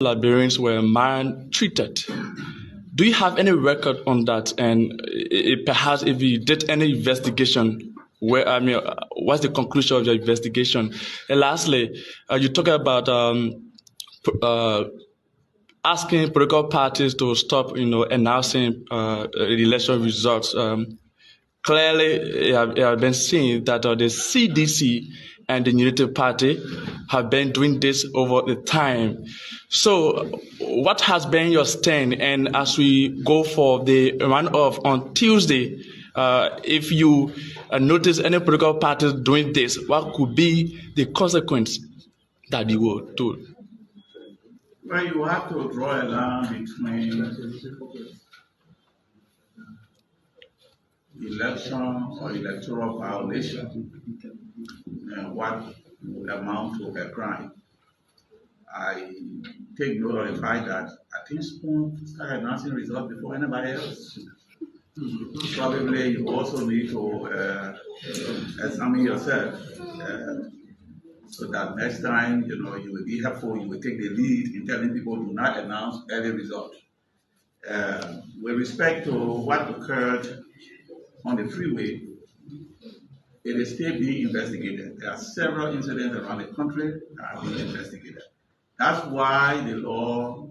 Liberians were maltreated. Do you have any record on that? And perhaps if you did any investigation, what's the conclusion of your investigation? And lastly, you talk about uh, asking political parties to stop, announcing election results. Clearly, it has been seen that the CDC and the Unity Party have been doing this over the time. So, what has been your stand? And as we go for the runoff on Tuesday, if you notice any political parties doing this, what could be the consequence that you will do? Well, you have to draw a line between election or electoral violation and what would amount to a crime. I take note of the fact that I think Spoon started announcing results before anybody else. Probably you also need to examine yourself so that next time you will be helpful, you will take the lead in telling people do not announce early results. With respect to what occurred on the freeway, it is still being investigated. There are several incidents around the country that are being investigated. That's why the law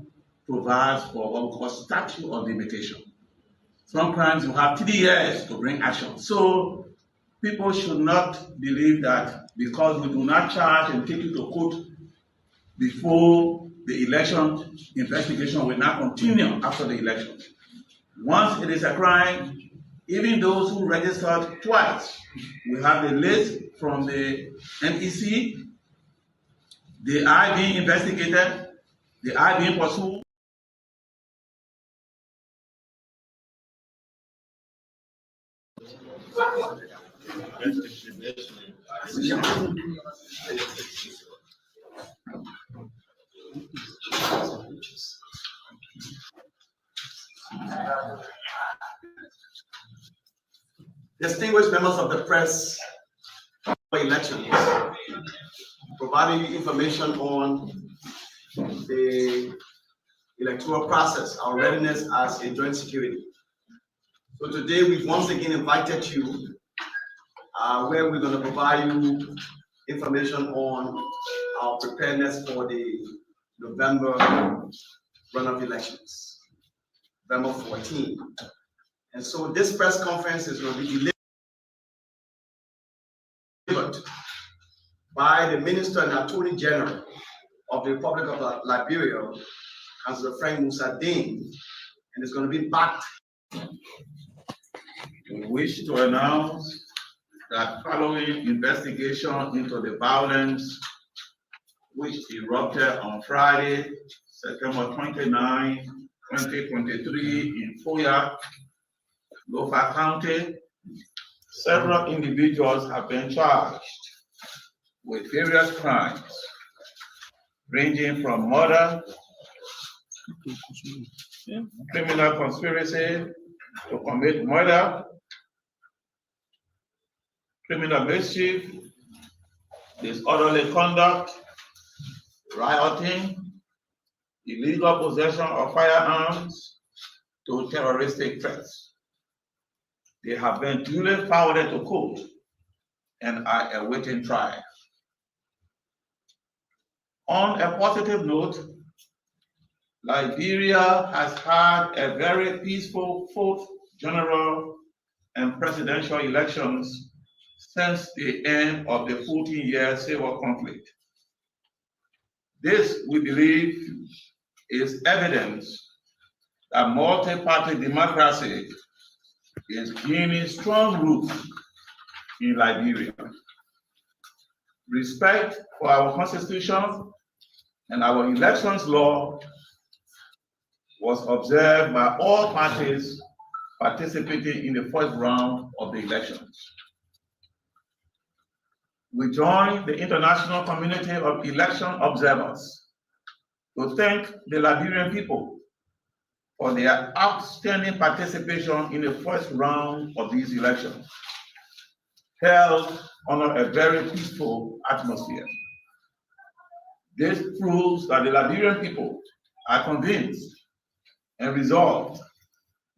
provides for what we call statute of limitation. Some crimes you have 3 years to bring action. So people should not believe that because we do not charge and take you to court before the election, investigation will not continue after the election. Once it is a crime, even those who registered twice, we have the list from the NEC. They are being investigated. They are being pursued. Distinguished members of the press for elections, providing you information on the electoral process, our readiness as a joint security. So today we've once again invited you where we're going to provide you information on our preparedness for the November runoff elections, November 14. And so this press conference is going to be delivered by the Minister and Attorney General of the Republic of Liberia, Councillor Frank Musa Dane, and it's going to be backed. We wish to announce that following investigation into the violence which erupted on Friday, September 29, 2023 in Foya, Lofa County, several individuals have been charged with various crimes ranging from murder, criminal conspiracy to commit murder, criminal mischief, disorderly conduct, rioting, illegal possession of firearms, to terroristic threats. They have been duly forwarded to court and are awaiting trial. On a positive note, Liberia has had a very peaceful fourth general and presidential elections since the end of the 14-year civil conflict. This, we believe, is evidence that multi-party democracy is gaining strong roots in Liberia. Respect for our constitution and our elections law was observed by all parties participating in the first round of the elections. We join the international community of election observers to thank the Liberian people for their outstanding participation in the first round of these elections, held under a very peaceful atmosphere. This proves that the Liberian people are convinced and resolved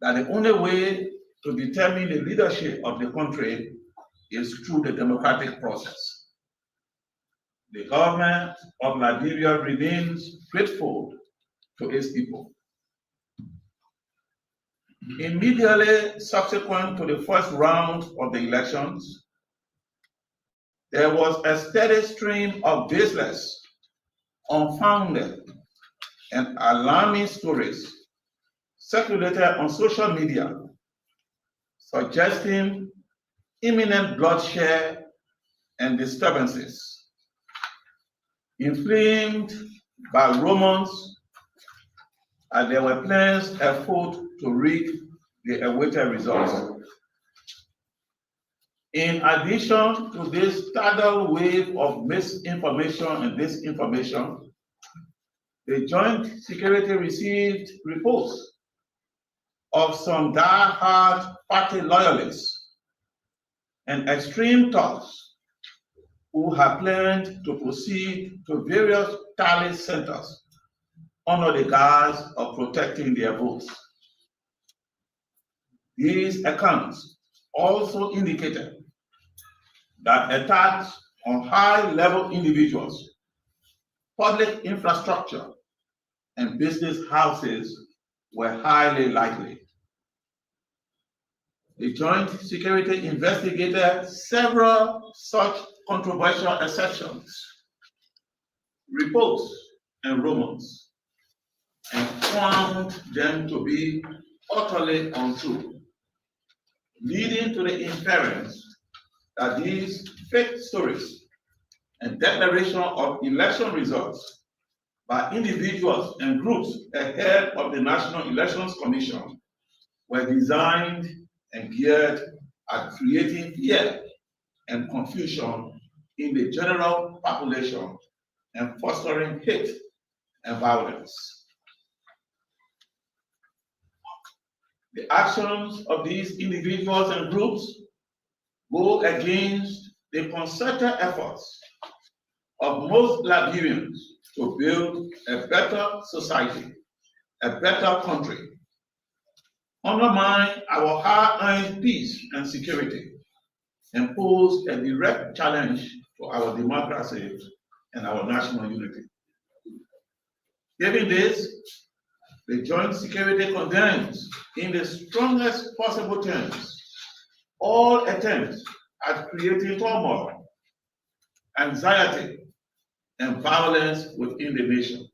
that the only way to determine the leadership of the country is through the democratic process. The government of Liberia remains grateful to its people. Immediately subsequent to the first round of the elections, there was a steady stream of baseless, unfounded, and alarming stories circulated on social media suggesting imminent bloodshed and disturbances, inflamed by rumors that there were plans afoot to rig the awaited results. In addition to this tidal wave of misinformation and disinformation, the Joint Security received reports of some die-hard party loyalists and extreme thugs who have planned to proceed to various tally centers under the guise of protecting their votes. These accounts also indicated that attacks on high-level individuals, public infrastructure, and business houses were highly likely. The Joint Security investigated several such controversial exceptions, reports, and rumors, and found them to be utterly untrue, leading to the inference that these fake stories and declaration of election results by individuals and groups ahead of the National Elections Commission were designed and geared at creating fear and confusion in the general population and fostering hate and violence. The actions of these individuals and groups go against the concerted efforts of most Liberians to build a better society, a better country, undermine our hard-earned peace and security, and pose a direct challenge to our democracy and our national unity. Given this, the Joint Security condemns in the strongest possible terms all attempts at creating turmoil, anxiety, and violence within the nation.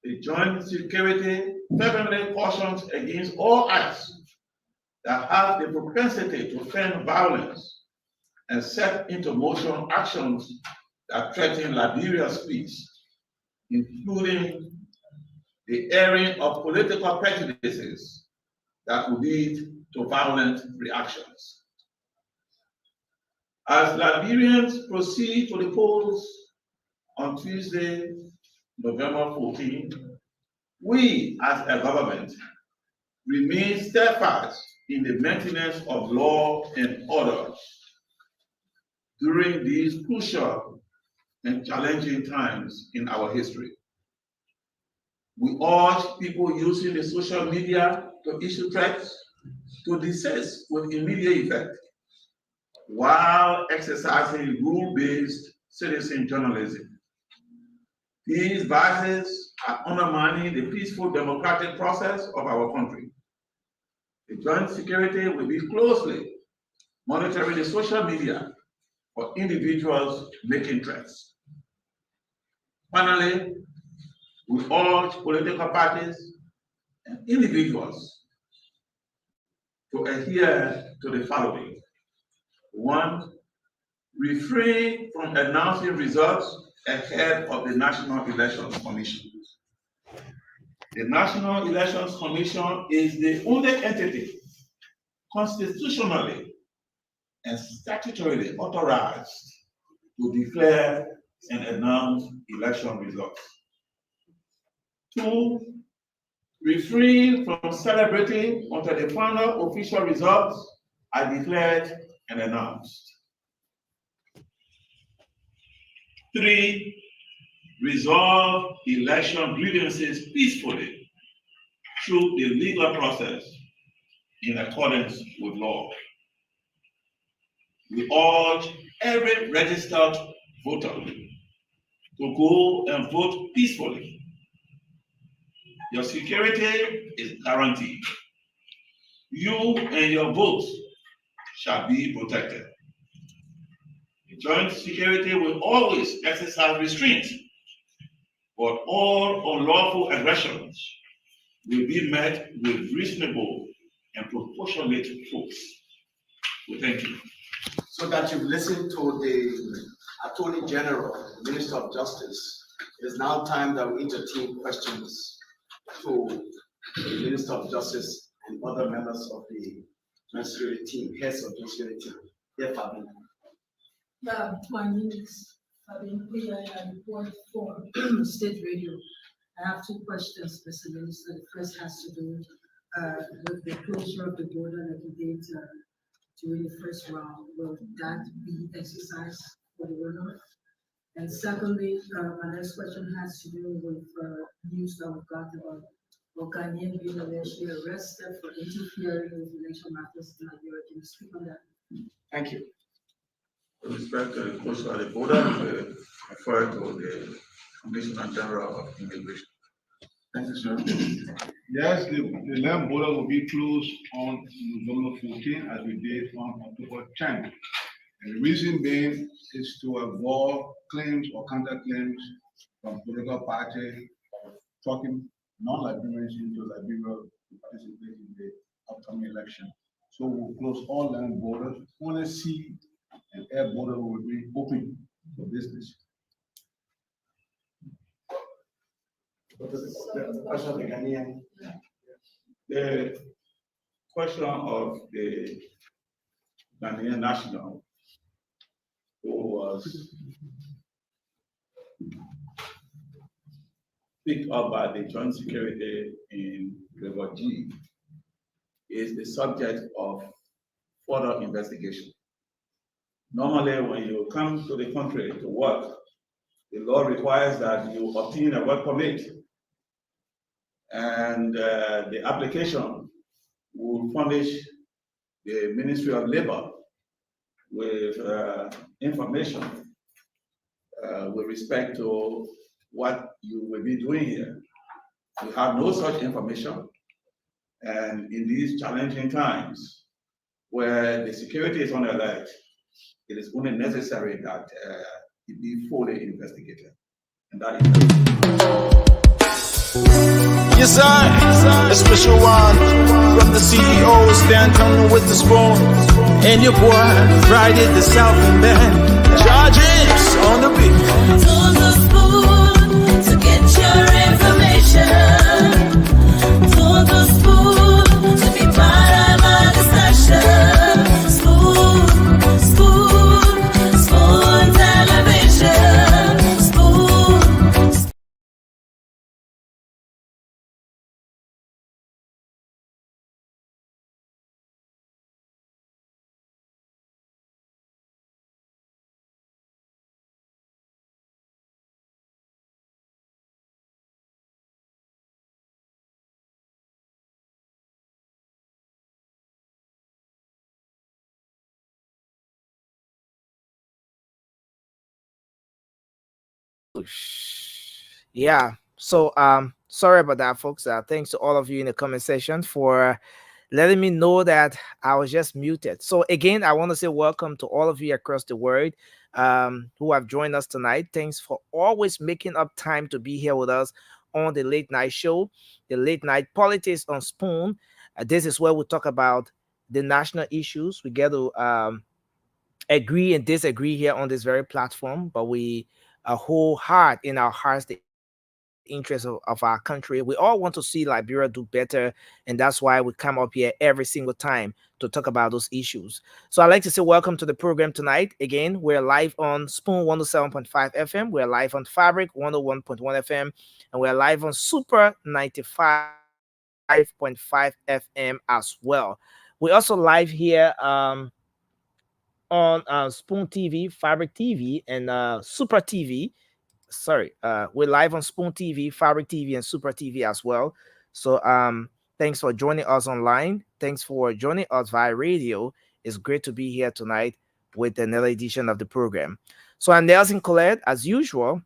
The Joint Security fervently cautions against all acts that have the propensity to fan violence and set into motion actions that threaten Liberia's peace, including the airing of political prejudices that will lead to violent reactions. As Liberians proceed to the polls on Tuesday, November 14, we as a government remain steadfast in the maintenance of law and order during these crucial and challenging times in our history. We urge people using the social media to issue threats to desist with immediate effect while exercising rule-based citizen journalism. These vices are undermining the peaceful democratic process of our country. The Joint Security will be closely monitoring the social media for individuals making threats. Finally, we urge political parties and individuals to adhere to the following. 1, refrain from announcing results ahead of the National Elections Commission. The National Elections Commission is the only entity constitutionally and statutorily authorized to declare and announce election results. 2, refrain from celebrating until the final official results are declared and announced. 3, resolve election grievances peacefully through the legal process in accordance with law. We urge every registered voter to go and vote peacefully. Your security is guaranteed. You and your votes shall be protected. The joint security will always exercise restraint, but all unlawful aggressions will be met with reasonable and proportionate force. So thank you. So that you've listened to the Attorney General, the Minister of Justice, it is now time that we entertain questions to the Minister of Justice and other members of the judiciary team, heads of judiciary team. Yeah, Fabian. My name is Fabian Kuya, I report for State Radio. I have two questions, Mr. Minister. The first has to do with the closure of the border that we did during the first round. Will that be exercised for the runoff? And secondly, my next question has to do with news that we got about Ghanaian being allegedly arrested for interfering with election matters in Nigeria. Can you speak on that? Thank you. With respect to the closure of the border, we refer to the Commissioner General of Immigration. Thank you, sir. Yes, the land border will be closed on November 14 as we did on October 10. And the reason being is to avoid claims or counterclaims from political parties talking non-Liberians into Liberia to participate in the upcoming election. So we'll close all land borders. Only sea and air border will be open for business. The question of the Ghanaian. The question of the Ghanaian national who was picked up by the joint security in River G is the subject of further investigation. Normally, when you come to the country to work, the law requires that you obtain a work permit, and the application will furnish the Ministry of Labor with information with respect to what you will be doing here. We have no such information, and in these challenging times where the security is on alert, it is only necessary that it be fully investigated. And that is Yes, sir. A special one from the CEO, Stan coming with the spoon. And your boy, Friday the Southern Band. Charges on the beat. To the spoon to get your information. To the spoon to be part of our discussion. Spoon, spoon, spoon television. Spoon. Yeah. So sorry about that, folks. Thanks to all of you in the comment section for letting me know that I was just muted. So again, I want to say welcome to all of you across the world who have joined us tonight. Thanks for always making up time to be here with us on the late night show, the late night politics on Spoon. This is where we talk about the national issues. We get to agree and disagree here on this very platform, but we hold hard in our hearts the interest of our country. We all want to see Liberia do better, and that's why we come up here every single time to talk about those issues. So I'd like to say welcome to the program tonight. Again, we're live on Spoon 107.5 FM, we're live on Fabric 101.1 FM, and we're live on Super 95.5 FM as well. We're also live here on Spoon TV, Fabric TV, and Super TV. we're live on Spoon TV, Fabric TV, and Super TV as well. So thanks for joining us online. Thanks for joining us via radio. It's great to be here tonight with another edition of the program. So I'm Nelson Colette, as usual.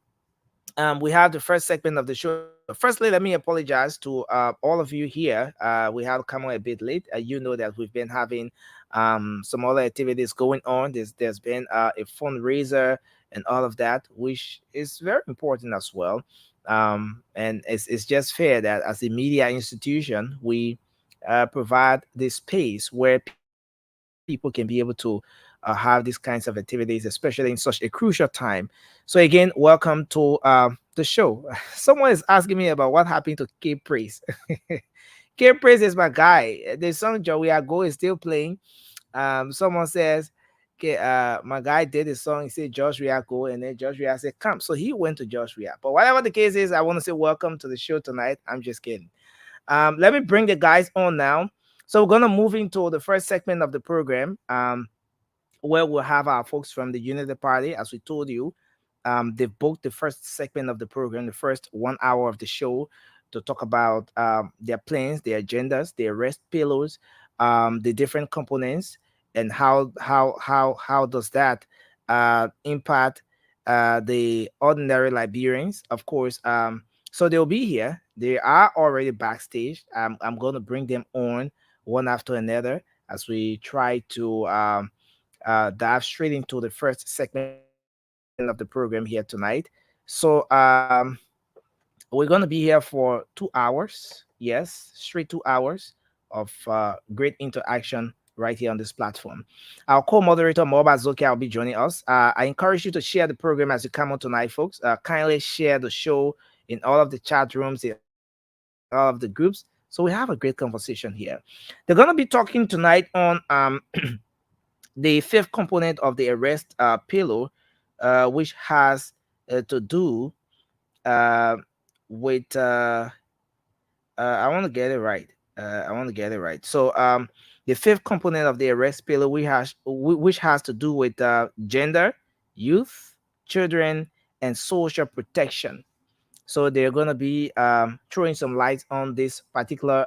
We have the first segment of the show. Firstly, let me apologize to all of you here. We have come on a bit late. You know that we've been having some other activities going on. There's been a fundraiser and all of that, which is very important as well. And it's just fair that as a media institution, we provide this space where people can be able to have these kinds of activities, especially in such a crucial time. So again, welcome to the show. Someone is asking me about what happened to Cape Praise. Cape Praise is my guy. The song Joey Ago is still playing. Someone says, okay, my guy did a song. He said Josh Ria go, and then Josh Ria said come. So he went to Josh Ria. But whatever the case is, I want to say welcome to the show tonight. I'm just kidding. Let me bring the guys on now. So we're gonna move into the first segment of the program, where we'll have our folks from the Unity Party. As we told you, they've booked the first segment of the program, the first 1 hour of the show, to talk about their plans, their agendas, their rest pillows, the different components, and how does that impact the ordinary Liberians, of course. So they'll be here. They are already backstage. I'm going to bring them on one after another as we try to dive straight into the first segment of the program here tonight. So we're going to be here for 2 hours. Yes, straight 2 hours of great interaction right here on this platform. Our co-moderator Moba Zokia will be joining us. I encourage you to share the program as you come on tonight, folks. Kindly share the show in all of the chat rooms, in all of the groups, so we have a great conversation here. They're going to be talking tonight on the fifth component of the arrest pillow, which has to do with I want to get it right. So the fifth component of the arrest pillar, which has to do with gender, youth, children, and social protection. So they're going to be throwing some light on this particular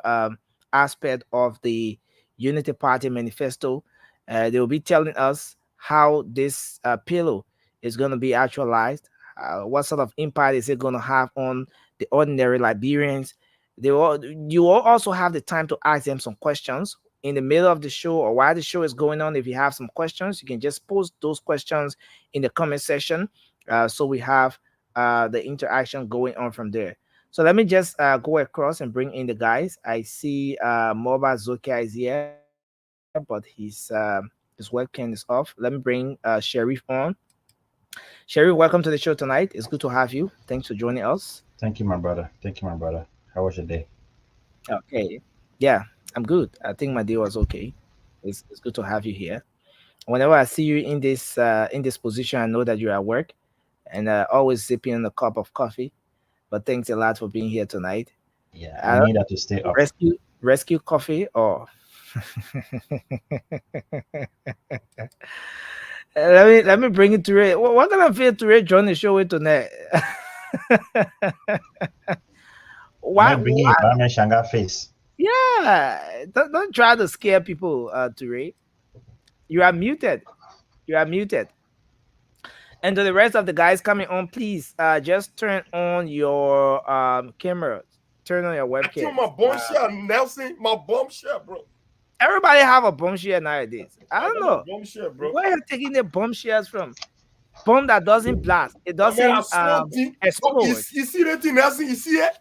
aspect of the Unity Party manifesto. They will be telling us how this pillow is going to be actualized. What sort of impact is it going to have on the ordinary Liberians? You will also have the time to ask them some questions in the middle of the show or while the show is going on. If you have some questions, you can just post those questions in the comment section. So we have the interaction going on from there. So let me just go across and bring in the guys. I see Moba Zokia is here, but his webcam is off. Let me bring Sharif on. Sharif, welcome to the show tonight. It's good to have you. Thanks for joining us. Thank you, my brother. How was your day? Okay. Yeah, I'm good. I think my day was okay. It's good to have you here. Whenever I see you in this position, I know that you're at work, and always sipping on a cup of coffee. But thanks a lot for being here tonight. Yeah, I need that to stay up. Rescue coffee or let me bring it to Ray. What kind of feel to Ray join the show with tonight? Why bringing a Barman Shanga face? Yeah, don't try to scare people, to Ray. You are muted. And to the rest of the guys coming on, please just turn on your camera. Turn on your webcam. My bombshell, Nelson. My bombshell, bro. Everybody have a bombshell nowadays. I don't know. Bombshell, bro. Where are you taking the bombshells from? Bomb that doesn't blast. It doesn't explode. You see that thing, Nelson? You see it?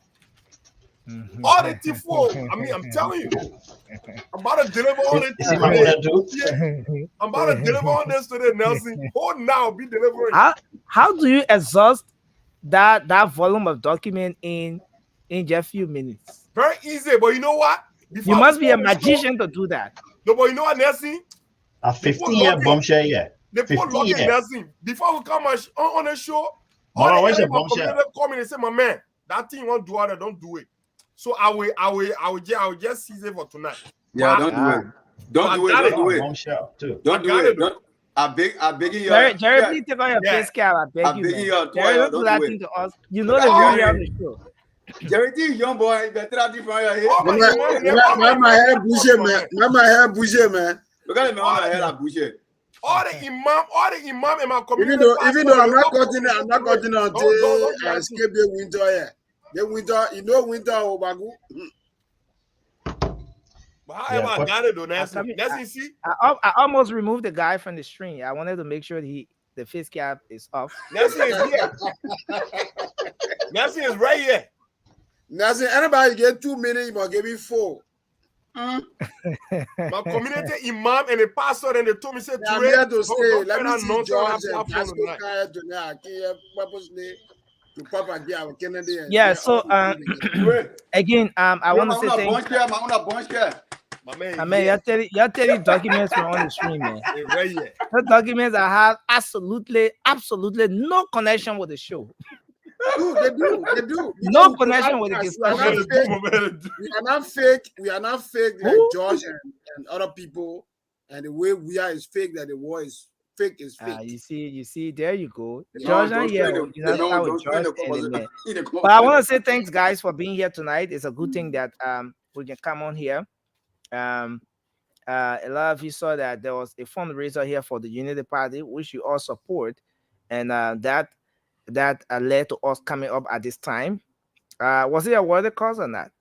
All the T4. I mean, I'm telling you. I'm about to deliver all the T4. I'm about to deliver all this today, Nelson. Hold now, be delivering. How do you exhaust that volume of document in just a few minutes? Very easy, but you know what? You must be a magician to do that. No, but you know what, Nelson? A 15-year bombshell, yeah. They put login, Nelson. Before we come on the show, where's the bombshell? Come in and say, my man, that thing you want to do out, don't do it. So I will just seize it for tonight. Yeah, don't do it. Don't do it. Bombshell too. Don't do it. I beg you. Jerry, please take on your face cap. I beg you, man. Jerry, don't do that thing to us. You know the rule here on the show. Jerry, young boy, better than from your head. My hair bougie, man. My hair bougie, man. Look at my hair bougie. All the imam in my community. Even though I'm not cutting until I escape the winter here. The winter, winter, Obagu. But however, I got it though. Let's see. I almost removed the guy from the stream. I wanted to make sure the face cap is off. Nancy is here. Nancy is right here. Nancy, anybody get 2 minutes, you must give me 4. My community imam and the pastor and they told me say I'm here to stay. Let me see George and Pascal tonight. I can't purposely to Papa Gia Kennedy. Yeah. So again, I want to say thank you. I mean, you're telling documents from on the screen, man. Right here. The documents that have absolutely no connection with the show. They do. No connection with the discussion. We are not fake like George and other people. And the way we are is fake, that the war is fake is fake. You see, there you go. George and George. But I want to say thanks, guys, for being here tonight. It's a good thing that we can come on here. A lot of you saw that there was a fundraiser here for the Unity Party, which you all support, and that led to us coming up at this time. Was it a worthy cause or not?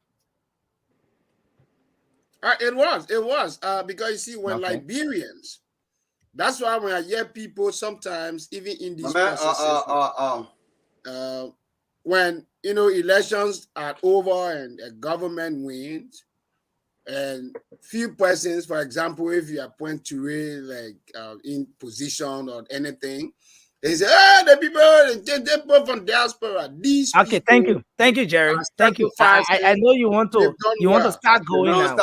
It was. Because you see, when Liberians, that's why when I hear people sometimes, even in these processes, when elections are over and a government wins, and few persons, for example, if you appoint to in position or anything, they say, the people from diaspora. These okay, thank you, Jerry. Thank you. I know you want to start going now.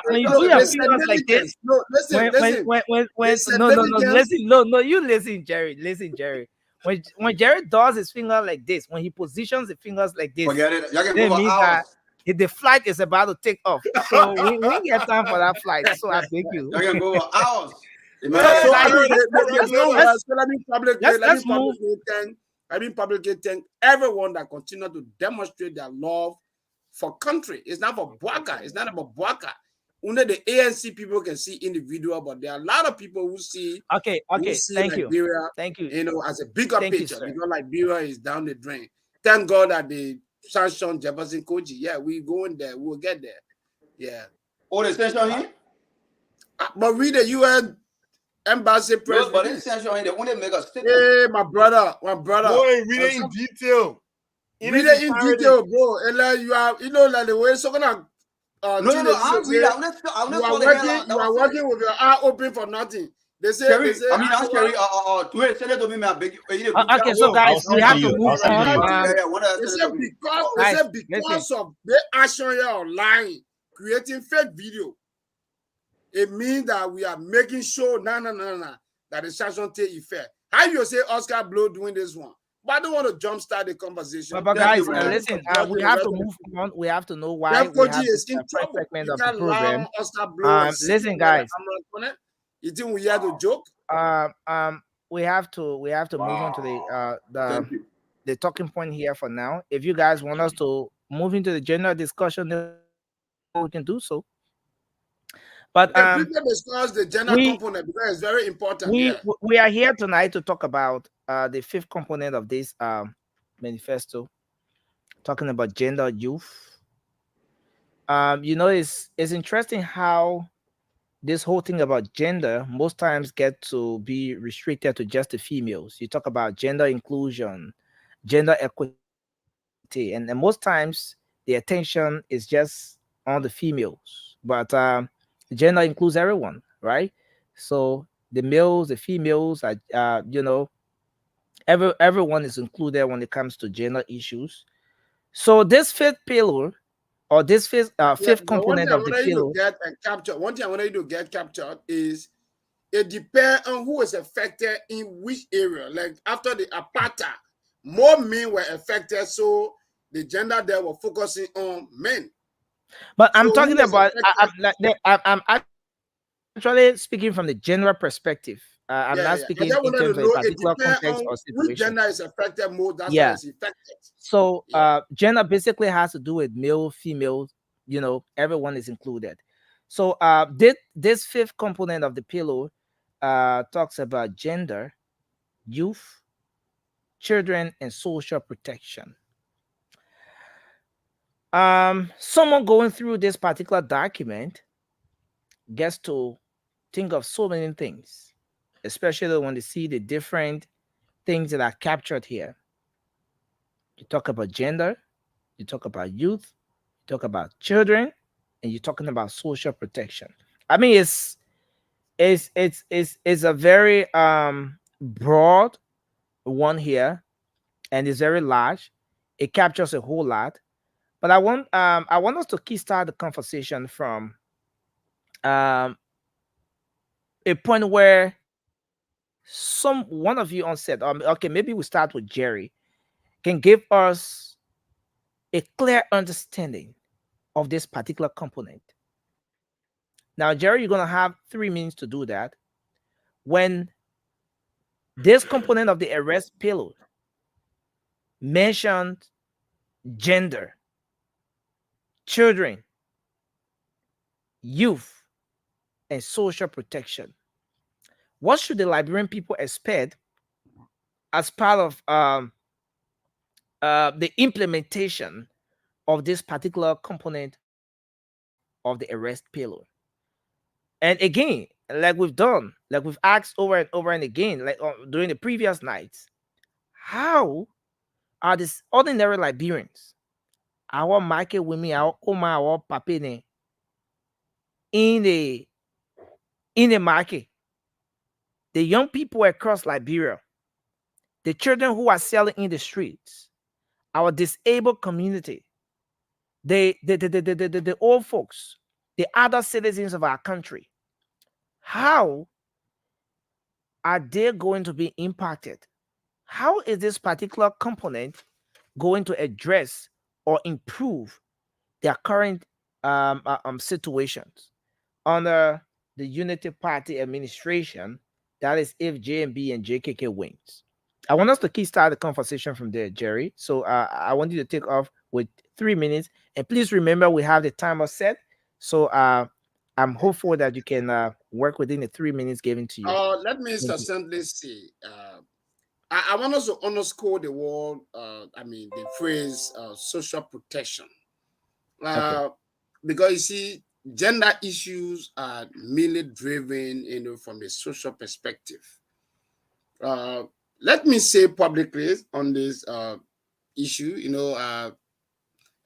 When you do your fingers like this, listen, Jerry. Listen, Jerry. When Jerry does his finger like this, when he positions the fingers like this, that means that the flight is about to take off. So we get time for that flight. So I beg you. I can go hours. Let me publicly thank everyone that continue to demonstrate their love for country. It's not for Bwaka. It's not about Bwaka. Only the ANC people can see individual, but there are a lot of people who see. Okay. Thank Liberia, you. As a bigger picture, because Liberia is down the drain. Thank God that they sanctioned Jefferson Koji. Yeah, we going there. We'll get there. Yeah. Oh, the sanction here? But read the UN embassy president. But this sanction here, they only make us statement. Hey, my brother. Boy, read it in detail. Read it in detail, bro. And like you are, like the way so gonna. I'm reading. You are working with your eye open for nothing. They say. Sherry, wait, send it to me, man. Okay, so guys, we have to move on. They say because of the action here online, creating fake video, it means that we are making sure, that the sanction take effect. How you say Oscar Blow doing this one? But I don't want to jumpstart the conversation. But guys, listen, we have to move on. We have to know why we have this first segment of the program. Listen, guys. You think we have to joke? We have to move on to the talking point here for now. If you guys want us to move into the general discussion, then we can do so. But we can discuss the general component because it's very important. We are here tonight to talk about the fifth component of this manifesto, talking about gender youth. It's interesting how this whole thing about gender most times get to be restricted to just the females. You talk about gender inclusion, gender equity, and most times the attention is just on the females. But gender includes everyone, right? So the males, the females, everyone is included when it comes to gender issues. So this fifth pillar, or this fifth component of the pillar. One thing I want you to get captured is it depends on who is affected in which area. Like after the apartheid, more men were affected, so the gender there were focusing on men. But I'm talking about actually speaking from the general perspective. I'm not I speaking just in wanted terms to of a know it particular depends context on or which situation. gender is affected more. That's why Yeah. it's affected. So gender basically has to do with male, female, you know, everyone is included. So this fifth component of the pillow talks about gender, youth, children, and social protection. Someone going through this particular document gets to think of so many things, especially when they see the different things that are captured here. You talk about gender, you talk about youth, you talk about children, and you're talking about social protection. I mean, it's a very broad one here, and it's very large. It captures a whole lot. But I want us to kickstart the conversation from um a point where one of you on set, okay, maybe we start with Jerry, can give us a clear understanding of this particular component. Now, Jerry, you're gonna have 3 minutes to do that. When this component of the arrest payload mentioned gender, children, youth, and social protection, what should the Liberian people expect as part of the implementation of this particular component of the arrest payload? And again, like we've asked over and over and again, like during the previous nights, how are these ordinary Liberians, our market women, our oma, our papine, in the market, the young people across Liberia, the children who are selling in the streets, our disabled community, the old folks, the other citizens of our country, how are they going to be impacted? How is this particular component going to address or improve their current situations under the Unity Party administration? That is if JMB and JKK wins. I want us to kickstart the conversation from there, Jerry. So I want you to take off with 3 minutes, and please remember we have the timer set. So I'm hopeful that you can work within the 3 minutes given to you. Let me succinctly say, I want us to underscore the word, the phrase social protection. Okay. Because you see, gender issues are mainly driven, from the social perspective. Let me say publicly on this issue,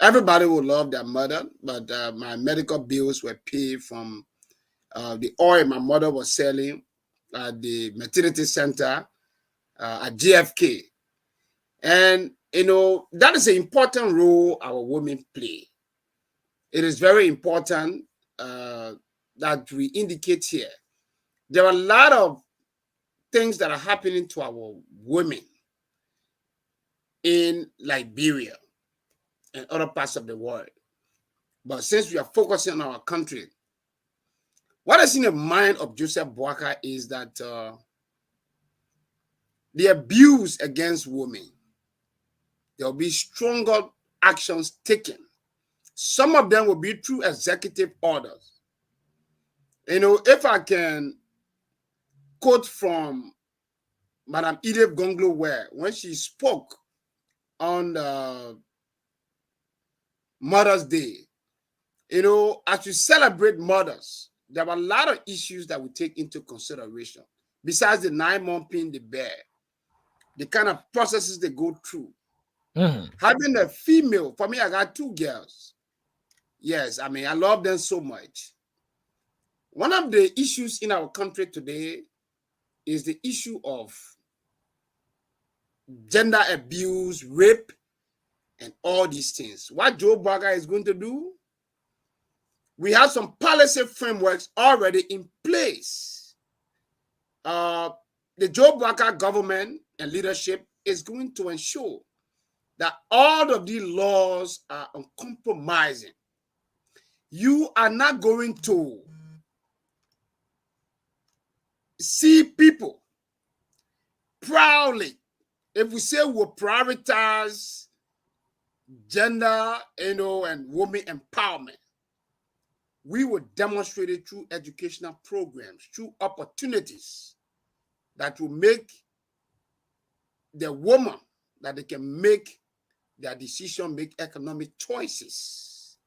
everybody would love their mother, but my medical bills were paid from the oil my mother was selling at the maternity center at JFK. And, that is an important role our women play. It is very important that we indicate here. There are a lot of things that are happening to our women in Liberia and other parts of the world. But since we are focusing on our country, what is in the mind of Joseph Boakai is that the abuse against women, there will be stronger actions taken. Some of them will be through executive orders. If I can quote from Madam Edith Gonglo Ware, when she spoke on Mother's Day, as we celebrate mothers, there are a lot of issues that we take into consideration. Besides the 9-month pin the bear, the kind of processes they go through. Having a female, for me, I got 2 girls. Yes, I love them so much. One of the issues in our country today is the issue of gender abuse, rape, and all these things. What Joe Boakai is going to do, we have some policy frameworks already in place. The Joe Boakai government and leadership is going to ensure that all of these laws are uncompromising. You are not going to see people proudly, if we say we'll prioritize gender, and women empowerment, we will demonstrate it through educational programs, through opportunities that will make the woman that they can make their decision, make economic choices.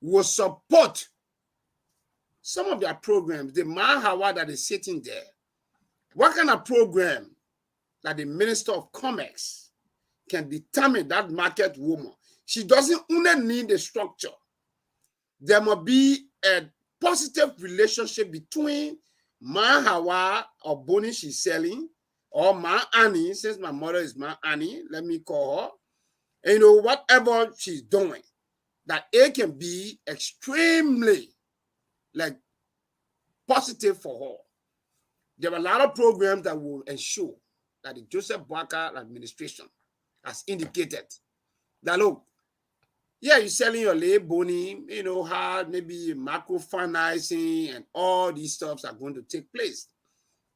We will support some of their programs, the Mahawa that is sitting there. What kind of program that the Minister of Commerce can determine that market woman? She doesn't only need a structure. There must be a positive relationship between Mahawa or Bonnie she's selling, or Ma Annie, since my mother is Ma Annie, let me call her. Whatever she's doing, that it can be extremely positive for her. There are a lot of programs that will ensure that the Joseph Boakai administration has indicated that, look, yeah, you're selling your lay Bonnie, how maybe macro-financing and all these stuffs are going to take place.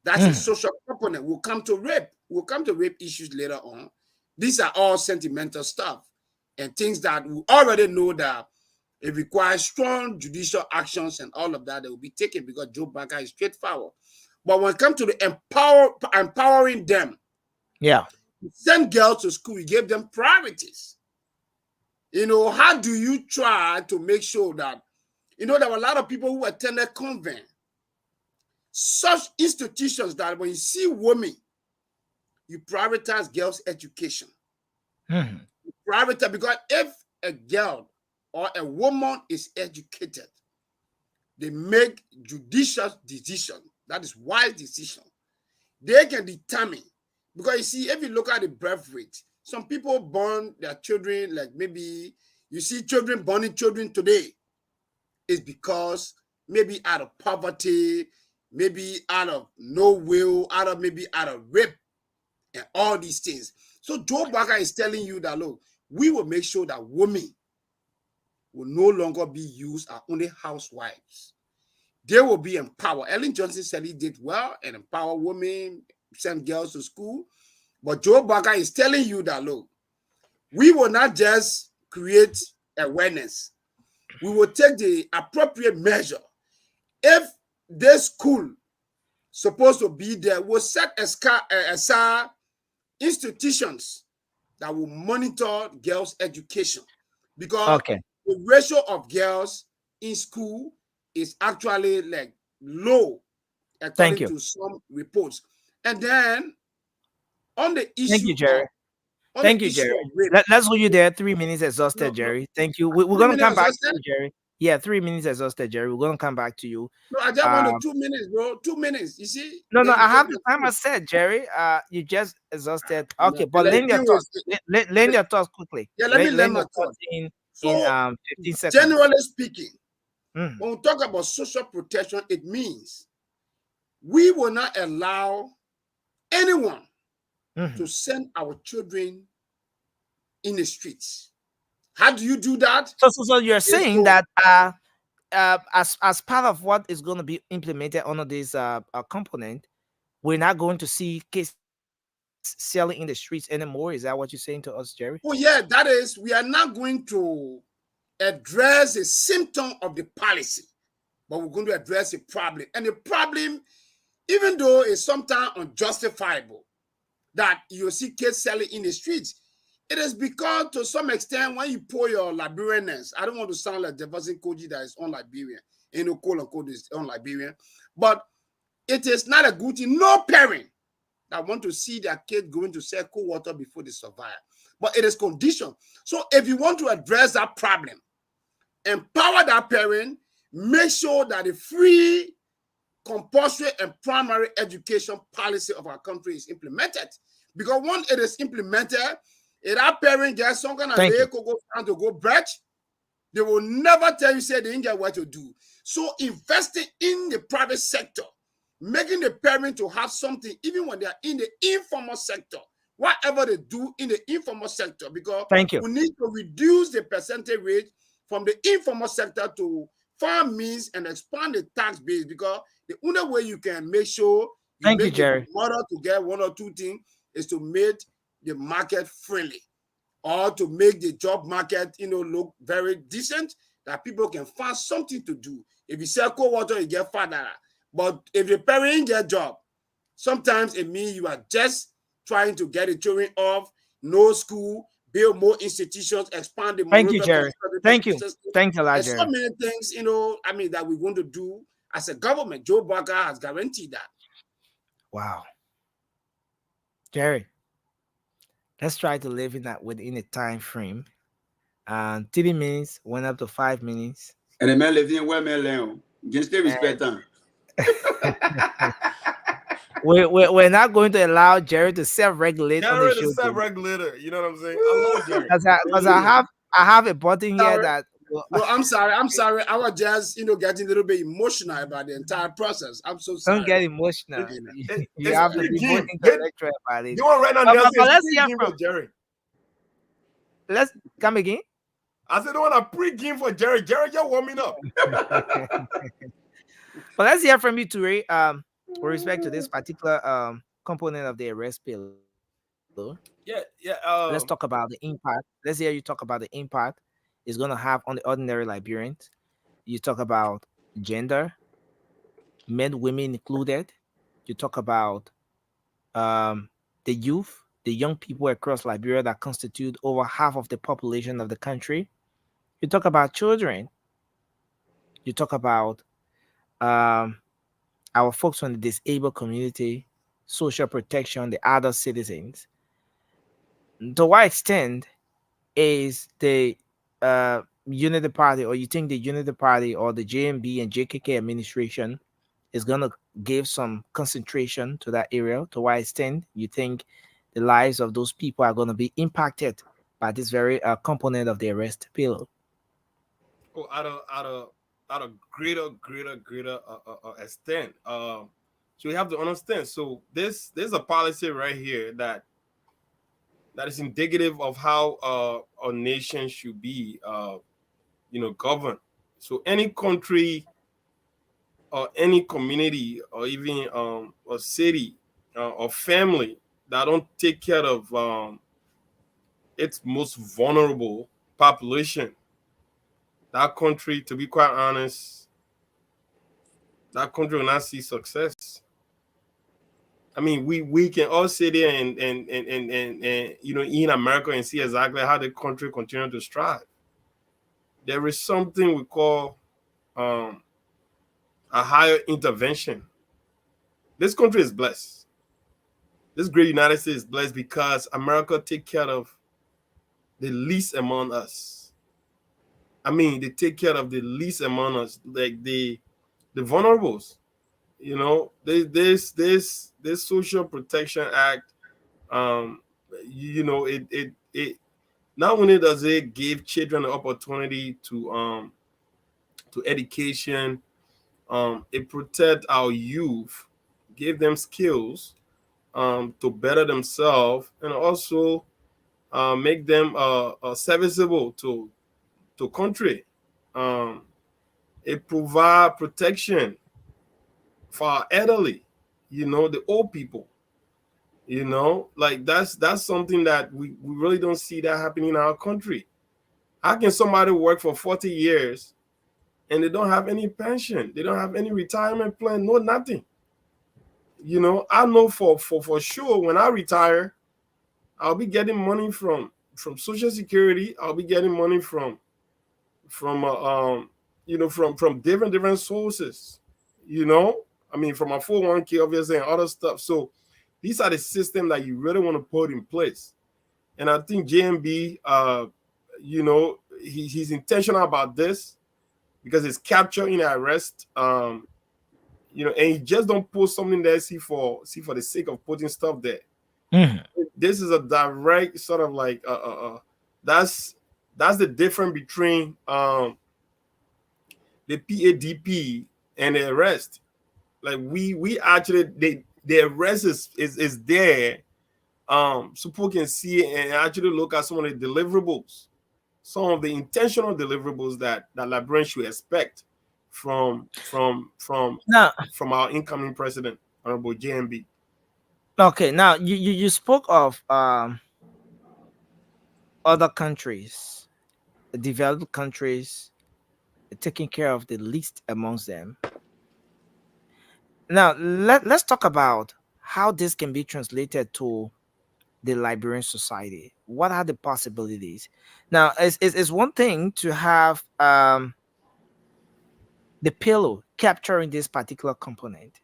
That's a social component. We'll come to rape. We'll come to rape issues later on. These are all sentimental stuff and things that we already know that it requires strong judicial actions and all of that will be taken because Joe Boakai is straightforward. But when it comes to the empowering them, send girls to school, we gave them priorities. How do you try to make sure that, there were a lot of people who attended convent, such institutions that when you see women, you prioritize girls' education. You prioritize, because if a girl or a woman is educated, they make judicious decisions. That is wise decision. They can determine, because you see, if you look at the birth rate, some people born their children, like maybe you see children born children today, is because maybe out of poverty, maybe out of no will, maybe out of rape, and all these things. So Joe Boakai is telling you that, look, we will make sure that women will no longer be used as only housewives. They will be empowered. Ellen Johnson said he did well and empower women, send girls to school. But Joe Boakai is telling you that, look, we will not just create awareness. We will take the appropriate measure. If this school supposed to be there, we'll set aside institutions that will monitor girls' education. Because the ratio of girls in school is actually low, according to some reports. And then on the issue, thank you, Jerry. Thank you, Jerry. Let's hold you there. 3 minutes exhausted, Jerry. Thank you. We're going to come back to you, Jerry. Yeah, 3 minutes exhausted, Jerry. We're going to come back to you. No, I just wanted 2 minutes, bro. 2 minutes. You see? No, I have the time I said, Jerry. You just exhausted. Okay, but lend your thoughts. Lend your thoughts quickly. Yeah, let me lend my thoughts. In 15 seconds. Generally speaking, when we talk about social protection, it means we will not allow anyone to send our children in the streets. How do you do that? So you're saying that as part of what is going to be implemented under this component, we're not going to see kids selling in the streets anymore. Is that what you're saying to us, Jerry? Oh yeah, that is. We are not going to address a symptom of the policy, but we're going to address a problem. And the problem, even though it's sometimes unjustifiable that you see kids selling in the streets, it is because to some extent when you pour your Liberianness, I don't want to sound like Jefferson Koji that is on Liberian, quote unquote is on Liberian, but it is not a good thing. No parent that want to see their kid going to sell cold water before they survive. But it is conditioned. So if you want to address that problem, empower that parent, make sure that the free, compulsory, and primary education policy of our country is implemented. Because once it is implemented, if that parent gets some kind of vehicle to go branch, they will never tell you, say they didn't get what to do. So investing in the private sector, making the parent to have something, even when they are in the informal sector, whatever they do in the informal sector, because we need to reduce the percentage rate from the informal sector to find means and expand the tax base, because The only way you can make sure Thank you, make Jerry. the model to get one or two things is to make the market friendly, or to make the job market, look very decent, that people can find something to do. If you sell cold water, you get father. But if the parent get job, sometimes it means you are just trying to get the children off, no school, build more institutions, expand the Thank you, Jerry. Thank you. Thank you a lot, There's Jerry. so many things, that we're going to do as a government. Joe Barker has guaranteed that. Wow. Jerry, let's try to live in that within a time frame. 30 minutes went up to 5 minutes. And the man living well, man, just respect them. We're not going to allow Jerry to self-regulate on the Jerry show. the self-regulator. You know what I'm saying? I love Jerry. Because I have a button here that. No, I'm sorry. I was just, getting a little bit emotional about the entire process. I'm so sorry. Don't get emotional. You have to be more intellectual about it. You want right now? But let's hear from Jerry. Let's come again. I said, I want a pre-game for Jerry. Jerry, you're warming up. But let's hear from you, Ture, with respect to this particular component of the arrest bill. Yeah. Let's talk about the impact. Let's hear you talk about the impact it's going to have on the ordinary Liberians. You talk about gender, men, women included. You talk about the youth, the young people across Liberia that constitute over half of the population of the country. You talk about children. You talk about our folks from the disabled community, social protection, the other citizens. To what extent is the Unity Party, or you think the Unity Party or the JMB and JKK administration is going to give some concentration to that area? To what extent you think the lives of those people are going to be impacted by this very component of the arrest bill? Oh, at a greater extent. So we have to understand. So there's a policy right here that is indicative of how a nation should be, governed. So any country or any community or even a city or family that don't take care of its most vulnerable population, that country, to be quite honest, that country will not see success. I mean, we can all sit there and in America and see exactly how the country continues to strive. There is something we call a higher intervention. This country is blessed. This great United States is blessed because America take care of the least among us. I mean, they take care of the least among us, like the vulnerables. This Social Protection Act, it not only does it give children the opportunity to education, it protects our youth, give them skills to better themselves, and also make them serviceable to country. It provides protection for our elderly, the old people, like that's something that we really don't see that happening in our country. How can somebody work for 40 years and they don't have any pension? They don't have any retirement plan, no nothing. I know for sure when I retire, I'll be getting money from Social Security. I'll be getting money from different sources, I mean, from my 401k, obviously, and other stuff. So these are the systems that you really want to put in place. And I think JMB, he's intentional about this because it's capture in arrest, and he just don't put something there for the sake of putting stuff there. Mm-hmm. This is a direct sort of like, that's the difference between the PADP and the arrest. Like we actually the arrest is there, so people can see and actually look at some of the deliverables, some of the intentional deliverables that Liberians should expect from our incoming president, Honorable JMB. Okay, now you spoke of other countries, developed countries, taking care of the least amongst them. Now let's talk about how this can be translated to the Liberian society. What are the possibilities? Now, it's one thing to have the pillow capturing this particular component.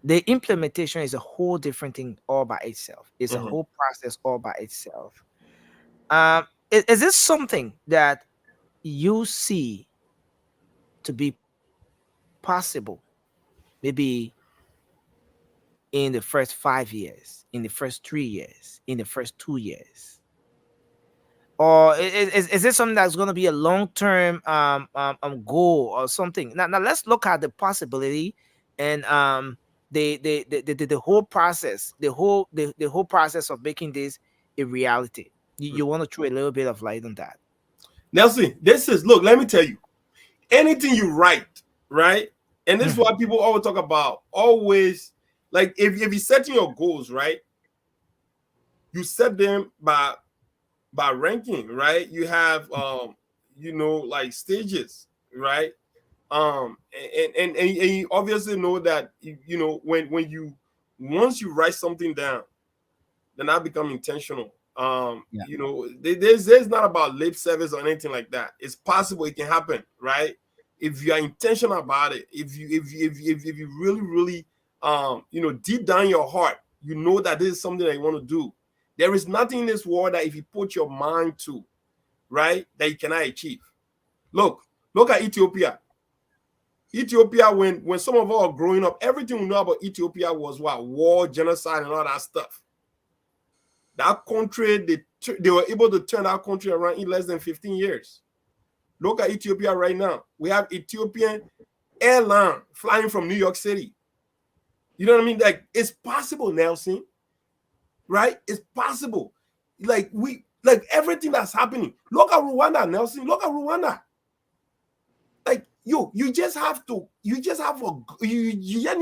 The implementation is a whole different thing all by itself. It's a whole process all by itself. Is this something that you see to be possible, maybe in the first 5 years, in the first 3 years, in the first 2 years? Or is this something that's going to be a long-term goal or something? Now let's look at the possibility and the whole process, the whole process of making this a reality. You want to throw a little bit of light on that? Nelson, look, let me tell you, anything you write, right? And this is what people always talk about. Always, like if you're setting your goals, right? You set them by ranking, right? You have like stages, right? And you obviously know that once you write something down, then that become intentional. There's not about lip service or anything like that. It's possible, it can happen, right? If you are intentional about it, if you really deep down your heart, you know that this is something that you want to do. There is nothing in this world that if you put your mind to, right, that you cannot achieve. Look at Ethiopia. Ethiopia, when some of us are growing up, everything we know about Ethiopia was what? War, genocide, and all that stuff. That country, they were able to turn that country around in less than 15 years. Look at Ethiopia right now. We have Ethiopian airline flying from New York City. You know what I mean? Like, it's possible, Nelson. Right? It's possible. Like everything that's happening. Look at Rwanda, Nelson. Look at Rwanda. Like you just need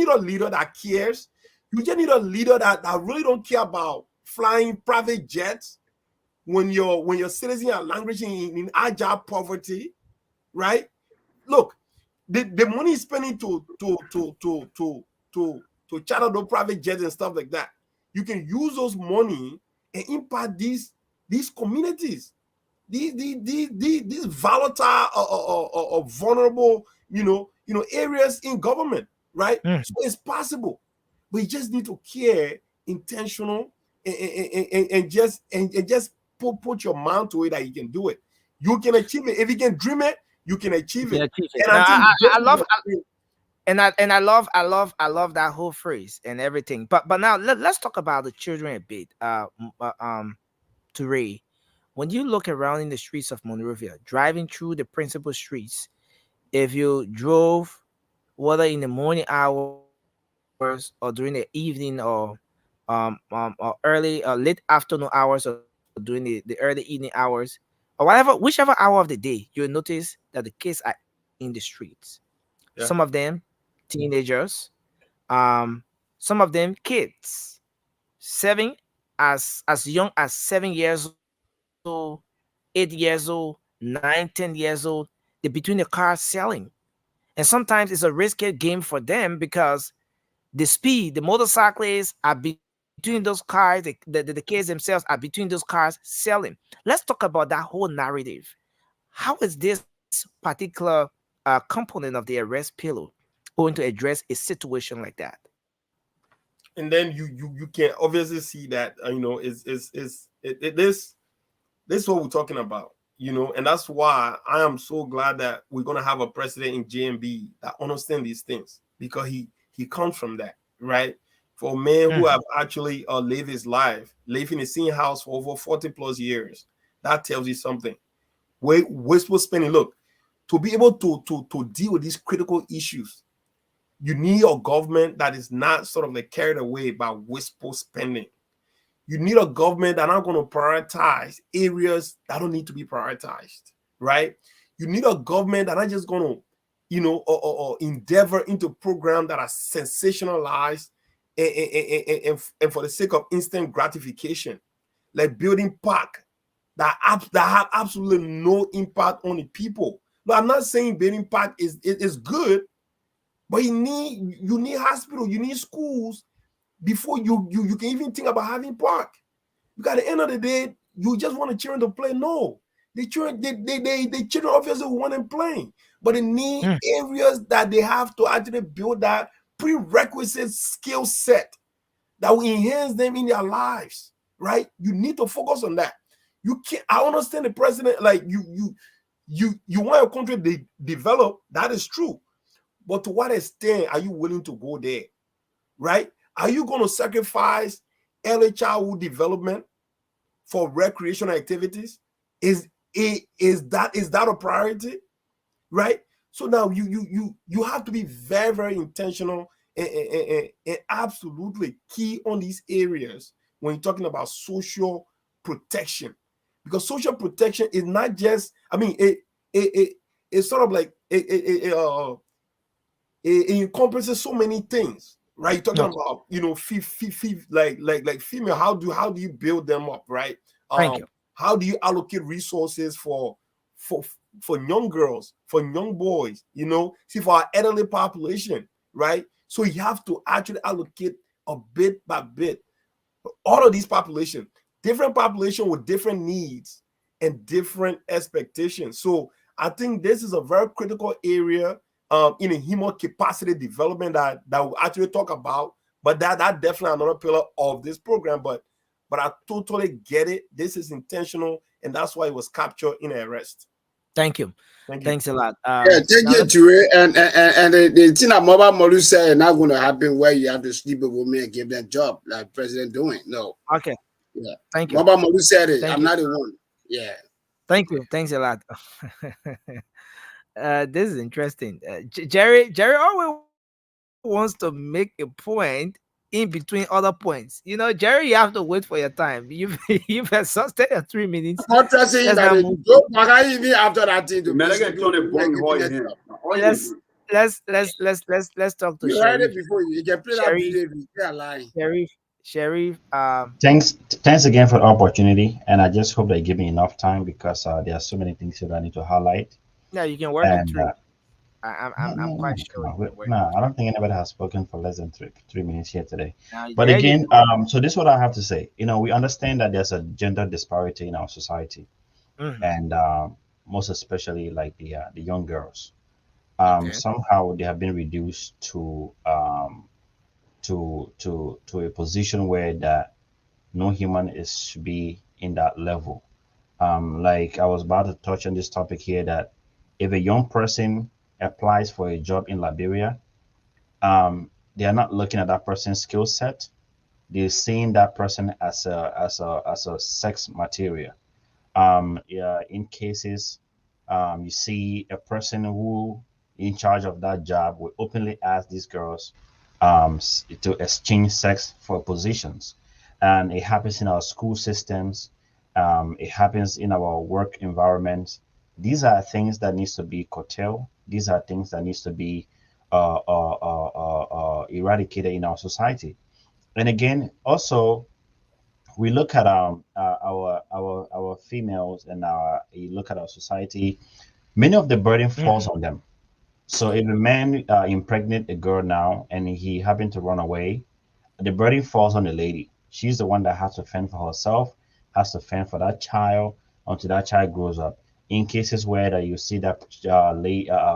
a leader that cares. You just need a leader that really don't care about flying private jets when your citizens are languishing in agile poverty, right? Look, the money is spending to charter those private jets and stuff like that. You can use those money and impact these communities, these volatile or vulnerable, areas in government, right? So it's possible, but you just need to care, intentional, and just put your mind to it that you can do it. You can achieve it. If you can dream it, you can achieve it. And I love that whole phrase and everything. But now let's talk about the children a bit. Toure, when you look around in the streets of Monrovia, driving through the principal streets, if you drove, whether in the morning hours or during the evening or early or late afternoon hours or during the early evening hours or whichever hour of the day, you'll notice that the kids are in the streets. Yeah. Some of them teenagers, some of them kids, as young as 7 years old, 8 years old, 9, 10 years old. They're between the cars selling, and sometimes it's a risky game for them because the motorcyclists are between those cars. The kids themselves are between those cars selling. Let's talk about that whole narrative. How is this particular component of the arrest pillow going to address a situation like that? And then you can obviously see that this is what we're talking about, and that's why I am so glad that we're gonna have a president in JMB that understands these things, because he comes from that, right? For a man who have actually lived his life, living in the same house for over 40 plus years, that tells you something. Wasteful spending. Look, to be able to deal with these critical issues, you need a government that is not sort of like carried away by wasteful spending. You need a government that are not going to prioritize areas that don't need to be prioritized, right? You need a government that are just going to or endeavor into programs that are sensationalized and for the sake of instant gratification, like building park that have absolutely no impact on the people. No, I'm not saying building park is good, but you need hospital, you need schools before you can even think about having park. Because at the end of the day, you just want the children to play. No, the children obviously want to play, but they need areas that they have to actually build that prerequisite skill set that will enhance them in their lives, right? You need to focus on that. You can't. I understand the president, like you want your country to develop. That is true, but to what extent are you willing to go there, right? Are you going to sacrifice early childhood development for recreational activities? Is that a priority, right? So now you have to be very, very intentional and absolutely key on these areas when you're talking about social protection, because social protection is not just, I mean, it's sort of like it encompasses so many things, right? You're talking about, like female, how do you build them up, right? Thank you. How do you allocate resources for young girls, for young boys, for our elderly population, right? So you have to actually allocate a bit by bit. All of these populations, different population with different needs and different expectations. So I think this is a very critical area in a human capacity development that we'll actually talk about. But that definitely another pillar of this program. But I totally get it. This is intentional, and that's why it was captured in an arrest. Thank you. Thanks a lot. Thank you to it. And the thing that Mobile Molu said not going to happen where you have to sleep with women and give them a job like President doing. No. Okay. Yeah. Thank you. Mobile Molu said it. I'm you. not the one. Yeah. Thank you. Thanks a lot. This is interesting. Jerry always wants to make a point in between other points. Jerry, you have to wait for your time. You've exhausted your 3 minutes. I'm not saying that even after that thing to let's talk to you Sherry. heard it before. You can play that video. Sherry. Thanks again for the opportunity, and I just hope they give me enough time because there are so many things that I need to highlight. Yeah, you can work it through. I'm quite sure. No, I don't think anybody has spoken for less than 3 minutes here today. But again, so this is what I have to say. We understand that there's a gender disparity in our society, and most especially like the young girls. Somehow they have been reduced to a position where that no human should be in that level. Like I was about to touch on this topic here, that if a young person applies for a job in Liberia, they are not looking at that person's skill set. They're seeing that person as a sex material. In cases, you see a person who in charge of that job will openly ask these girls to exchange sex for positions, and it happens in our school systems. It happens in our work environments. These are things that needs to be curtailed. These are things that needs to be eradicated in our society. And again, also, we look at our females and you look at our society. Many of the burden falls on them. So if a man impregnate a girl now and he happened to run away, the burden falls on the lady. She's the one that has to fend for herself, has to fend for that child until that child grows up. In cases where you see that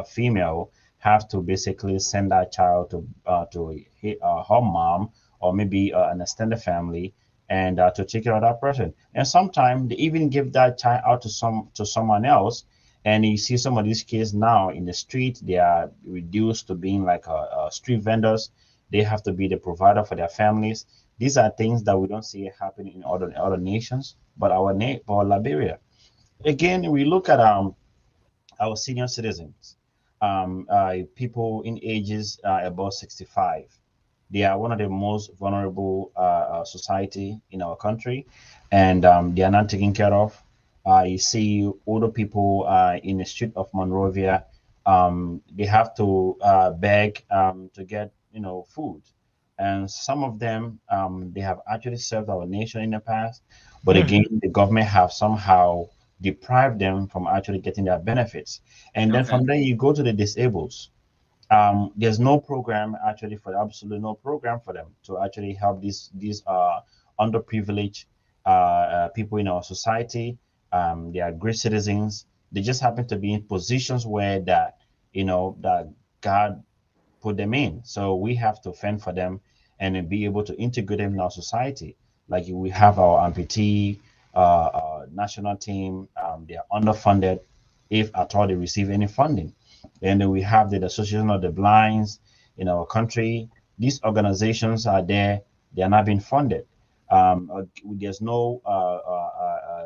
female have to basically send that child to her mom or maybe an extended family and to take care of that person. And sometimes they even give that child out to someone else. And you see some of these kids now in the street, they are reduced to being like street vendors. They have to be the provider for their families. These are things that we don't see happening in other nations, but our Liberia. Again, we look at our senior citizens, people in ages above 65. They are one of the most vulnerable society in our country, and they are not taken care of. You see older people in the street of Monrovia they have to beg to get food, and some of them they have actually served our nation in the past, but again the government have somehow deprived them from actually getting their benefits. And then Okay. from there you go to the disabled. There's no program actually for absolutely no program for them to actually help these underprivileged people in our society. They are great citizens. They just happen to be in positions where that God put them in. So we have to fend for them and then be able to integrate them in our society. Like we have our amputee national team. They are underfunded, if at all they receive any funding. And then we have the Association of the Blinds in our country. These organizations are there. They are not being funded. There's no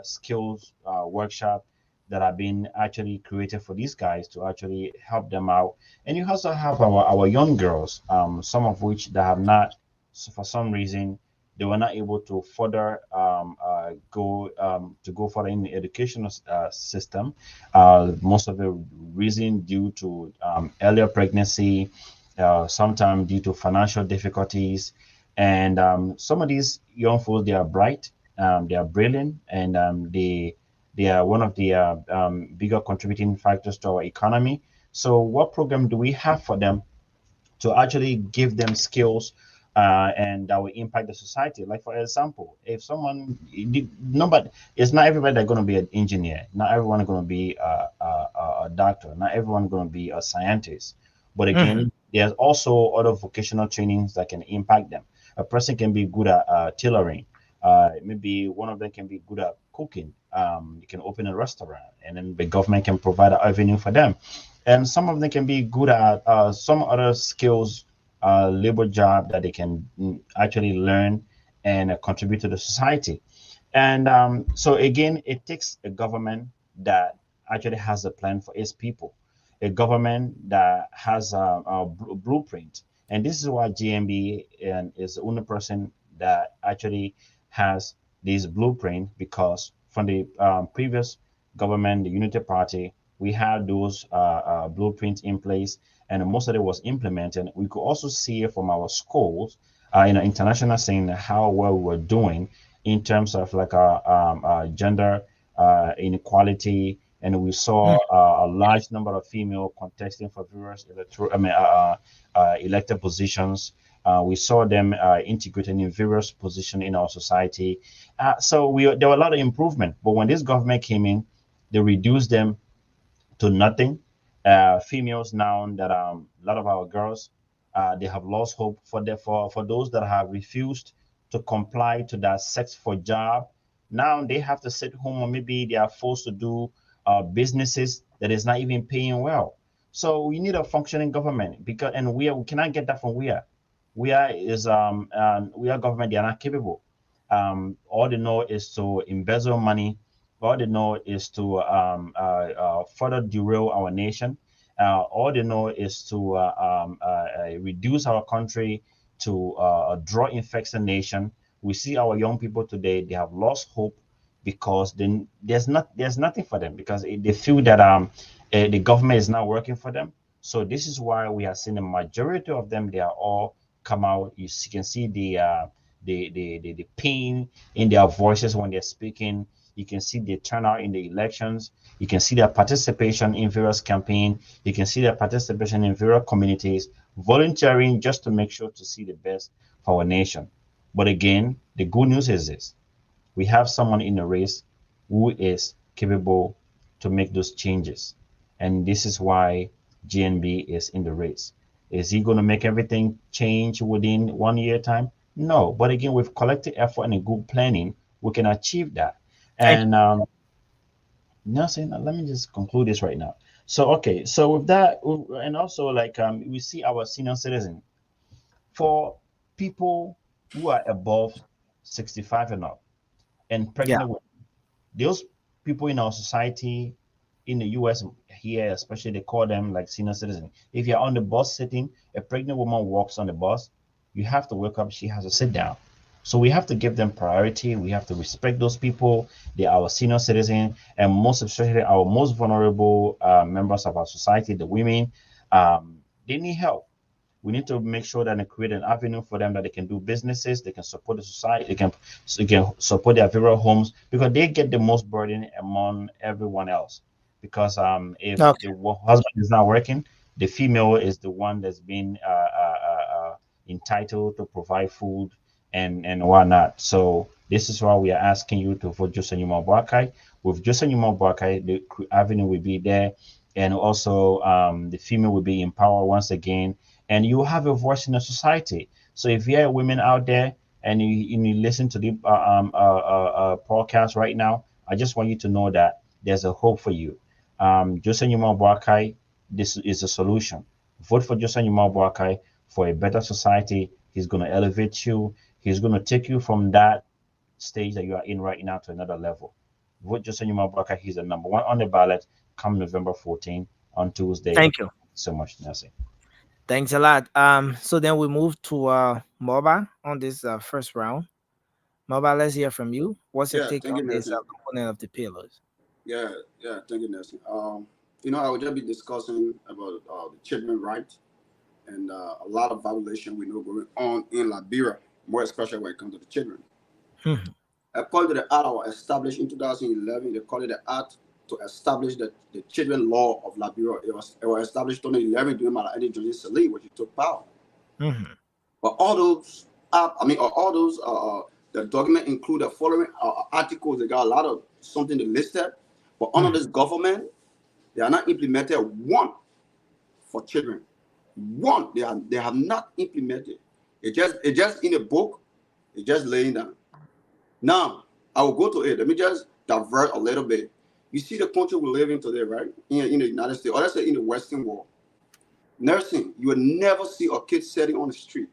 skills workshop that have been actually created for these guys to actually help them out. And you also have our young girls, some of which that have not, so for some reason, they were not able to further go further in the educational system. Most of the reason due to earlier pregnancy, sometimes due to financial difficulties, and some of these young folks, they are bright, they are brilliant, and they are one of the bigger contributing factors to our economy. So, what program do we have for them to actually give them skills and that will impact the society? Like, for example, if someone, nobody, it's not everybody that's going to be an engineer, not everyone is going to be a doctor, not everyone is going to be a scientist. But again, there's also other vocational trainings that can impact them. A person can be good at tailoring. Maybe one of them can be good at cooking. You can open a restaurant, and then the government can provide an avenue for them. And some of them can be good at some other skills, labor job that they can actually learn and contribute to the society. And so again, it takes a government that actually has a plan for its people, a government that has a blueprint. And this is why GMB is the only person that actually has this blueprint, because from the previous government, the Unity Party, we had those blueprints in place, and most of it was implemented. We could also see it from our schools, international scene, how well we were doing in terms of like gender inequality, and we saw a large number of female contesting for various elected positions. We saw them integrated in various positions in our society. So there were a lot of improvement. But when this government came in, they reduced them to nothing. Females now, that a lot of our girls, they have lost hope for those that have refused to comply to that sex for job. Now they have to sit home, or maybe they are forced to do businesses that is not even paying well. So we need a functioning government, and we cannot get that from where. We are government, they are not capable. All they know is to embezzle money. All they know is to further derail our nation. All they know is to reduce our country to a drug infested nation. We see our young people today; they have lost hope because there's nothing for them, because they feel that the government is not working for them. So this is why we are seeing the majority of them. They are all come out. You can see the pain in their voices when they're speaking. You can see the turnout in the elections. You can see their participation in various campaigns. You can see their participation in various communities, volunteering just to make sure to see the best for our nation. But again, the good news is this: we have someone in the race who is capable to make those changes. And this is why GNB is in the race. Is he going to make everything change within 1 year time? No. But again, with collective effort and a good planning, we can achieve that. And Nelson, let me just conclude this right now. So, okay. So with that, and also we see our senior citizen, for people who are above 65 and up and pregnant women, those people in our society, in the US here especially, they call them like senior citizen. If you're on the bus sitting, a pregnant woman walks on the bus, you have to wake up, she has to sit down. So we have to give them priority. We have to respect those people. They are our senior citizens, and most especially our most vulnerable members of our society, the women. They need help. We need to make sure that they create an avenue for them that they can do businesses, they can support the society, they can support their various homes, because they get the most burden among everyone else. Because if Okay. the husband is not working, the female is the one that's been entitled to provide food and whatnot. So this is why we are asking you to vote Joseph Numa Boakai. With Joseph Numa Boakai, the avenue will be there, and also the female will be empowered once again, and you have a voice in the society. So if you're women out there and you listen to the podcast right now, I just want you to know that there's a hope for you. Joseph Numa Boakai, this is a solution. Vote for Joseph Numa Boakai for a better society. He's going to elevate you. He's going to take you from that stage that you are in right now to another level. Vote Joseph Numa Boakai. He's the number one on the ballot come November 14 on Tuesday. Thank you so much, Nelson. Thanks a lot. So then we move to Moba on this first round. Moba, let's hear from you. What's your take on this component of the pillars? Yeah, thank you, Nelson. I will just be discussing about the children's rights and a lot of violation we know going on in Liberia, more especially when it comes to the children. According to the act that was established in 2011, they call it the Act to establish the children law of Liberia. It was established in 2011 during Malaki Joseph Salih, when he took power. But all those, the document include the following articles. They got a lot of something they listed, but under this government, they are not implemented one for children. One, they have not implemented. It just in a book. It's just laying down. Now I will go to it. Let me just divert a little bit. You see the country we live in today, right? In the United States, or let's say in the Western world. Nursing, you will never see a kid sitting on the street.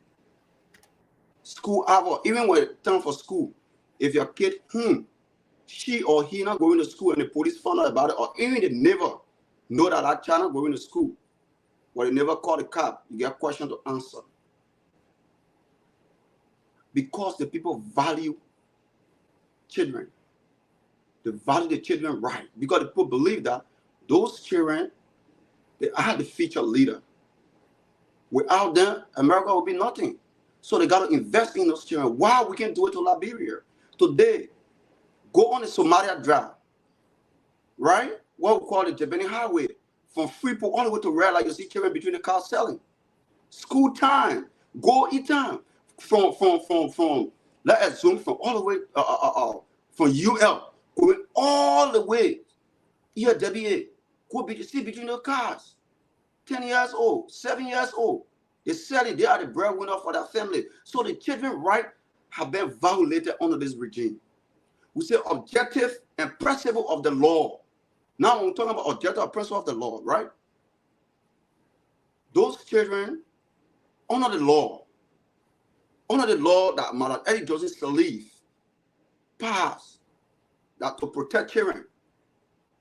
School hour, even when it's time for school, if your kid, she or he not going to school and the police found out about it, or even the neighbor know that child not going to school, but they never call the cop, you get a question to answer. Because the people value children. They value the children right. Because the people believe that those children, they are the future leader. Without them, America will be nothing. So they got to invest in those children. Why we can do it to Liberia? Today, go on the Somalia Drive, right? What we call the Jebeni Highway, from Freeport all the way to Red Light, you see children between the cars selling. School time, go eat time. From let's zoom from all the way from UL, going all the way here, WA, go see between the cars. 10 years old, 7 years old. They sell it, they are the breadwinner for their family. So the children's rights have been violated under this regime. We say objective and principle of the law. Now when we're talking about objective and principle of the law, right? Those children, under the law that Malaki Joseph Salih passed, that to protect children,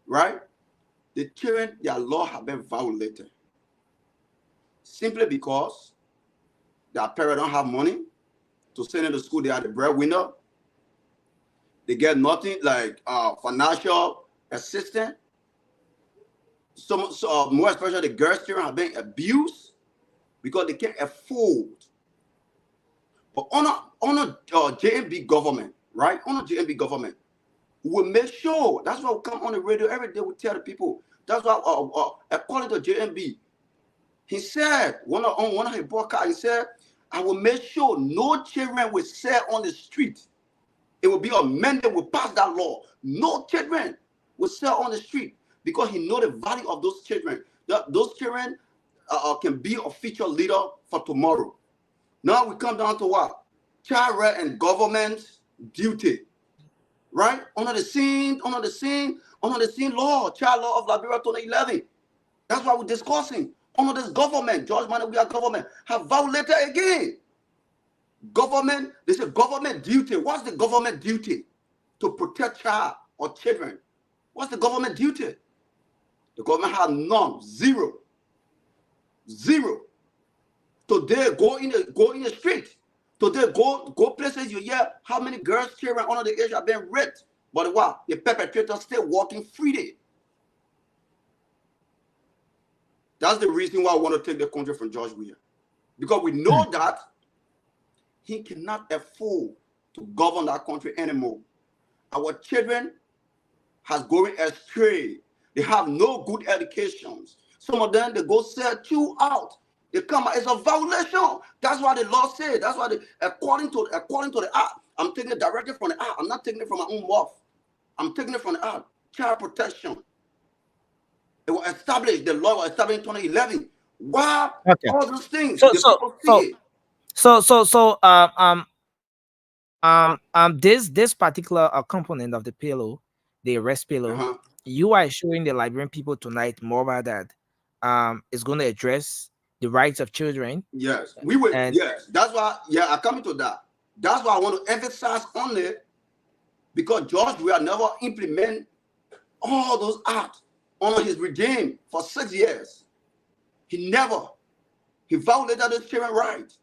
right? The children, their law have been violated. Simply because their parents don't have money to send them to school, they are the breadwinner. They get nothing like financial assistance. So more especially the girls' children have been abused because they can't afford. But on a JMB government, right? On a JMB government, we'll make sure. That's why we come on the radio every day. We tell the people. That's why according to JMB, he said on one of his podcasts, he said, "I will make sure no children will sell on the street. It will be amended. Will pass that law. No children will sell on the street because he knows the value of those children. Those children can be a future leader for tomorrow." Now we come down to what? Child right and government duty, right? Under the same law, child law of Liberia 2011. That's what we're discussing. Under this government, George Manabuya government have violated again. Government, they say government duty. What's the government duty? To protect child or children. What's the government duty? The government has none, zero. Today, go in the street. Today, go places you hear how many girls, children under the age have been raped. But what? The perpetrators still walking freely. That's the reason why I want to take the country from George Weah. Because we know that he cannot afford to govern that country anymore. Our children has going astray. They have no good educations. Some of them, they go sell chew out. They come out. It's a violation. That's why the law said. That's why according to the act, I'm taking it directly from the act. I'm not taking it from my own mouth. I'm taking it from the act. Child protection. It was established. The law was established in 2011. Why all those things? This particular component of the payload, the arrest payload, you are showing the Liberian people tonight more about that. Is going to address the rights of children. Yes, we will. Yes, that's why. Yeah, I'm coming to that. That's why I want to emphasize on it, because George Weah never implement all those acts under his regime for 6 years. He violated those children's rights.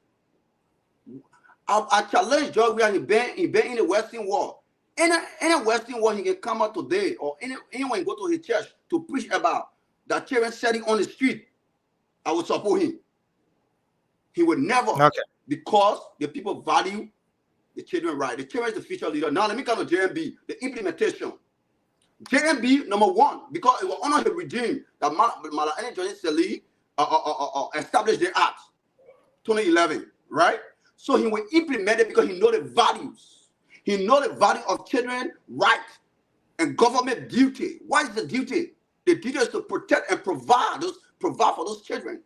I challenge George Weah. He been in the Western world. Any Western world he can come out today, or anyone go to his church to preach about that children sitting on the street, I would support him. He would never, because the people value the children right. The children is the future leader. Now let me come to JMB, the implementation. JMB, number one, because it was under the regime that Malani Johnny Seli established the act, 2011, right? So he will implement it because he knows the values. He knows the value of children rights and government duty. What is the duty? The duty is to protect and provide for those children.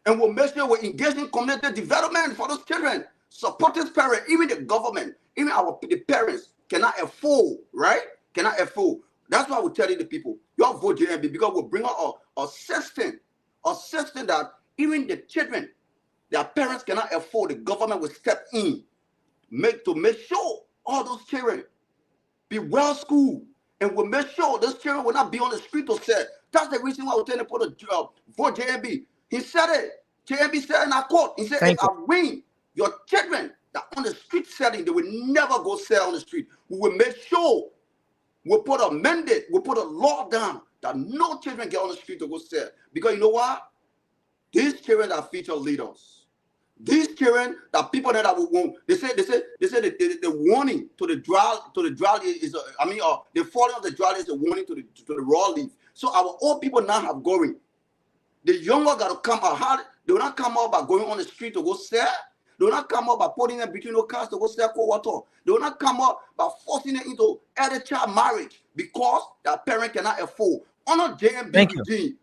And we'll make sure we're engaged in community development for those children. Support his parents, even the government, even the parents cannot afford, right? Cannot afford. That's why we're telling the people, you all vote JMB, because we'll bring out a system that even the children, their parents cannot afford, the government will step in to make sure all those children be well schooled, and we'll make sure those children will not be on the street to say. That's the reason why we're telling people to vote JMB. He said it. JMB said in our court, he said, if I win, your children that on the street setting, they will never go sell on the street. We will make sure we'll put a mandate, we'll put a law down that no children get on the street to go sell. Because you know what? These children are future leaders. These children that people that will want, they say the warning to the dry is the falling of the dry is a warning to the raw leaf. So our old people now have going. The younger got to come out. They will not come out by going on the street to go sell. They will not come out by putting them between the cars to go sell cold water. They will not come out by forcing them into early child marriage because their parent cannot afford. Under JMB regime,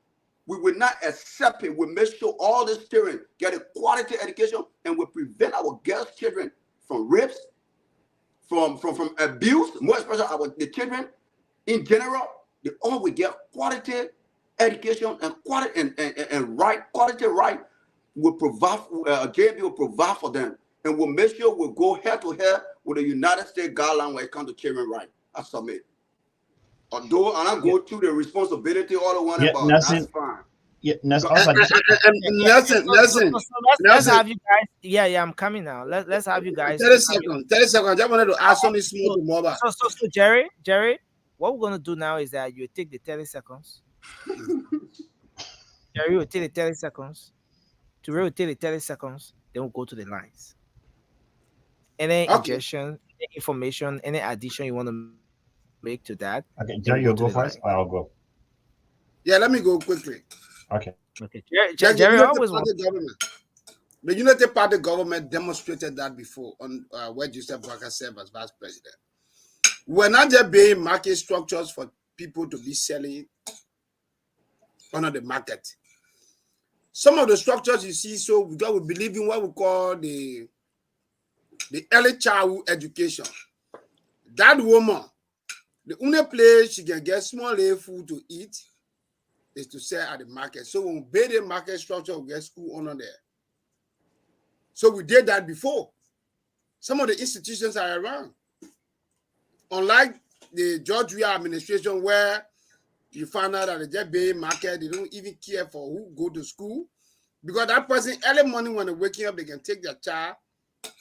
we will not accept it. We make sure all these children get a quality education, and we prevent our girls' children from rapes, from abuse, more especially the children in general. They all will get quality education and quality and quality right. Will provide, JMB will provide for them, and we'll make sure we'll go head to head with the United States guideline when it comes to children rights. I submit. Although I don't go through the responsibility all the one about, that's fine. Yeah, let's have you guys. Yeah, I'm coming now. Let's have you guys. 30 seconds. I just wanted to ask something small to Moba. So Jerry, what we're gonna do now is that you take the 30 seconds. Jerry will take the 30 seconds. To rotate the 30 seconds, then we'll go to the lines. Any ingestion, any information, any addition you want to make to that? Okay, Jerry, you'll go first, or I'll go. Yeah, let me go quickly. Okay. Jerry always wants. The United Party government demonstrated that before on where Joseph Boakai served as vice president. We're not just being market structures for people to be selling under the market. Some of the structures you see, so we believe in what we call the early childhood education. That woman, the only place she can get small food to eat is to sell at the market. So when we build a market structure, we get school under there. So we did that before. Some of the institutions are around. Unlike the George Weah administration, where you find out that the Jet Bay market, they don't even care for who go to school. Because that person, early morning when they're waking up, they can take their child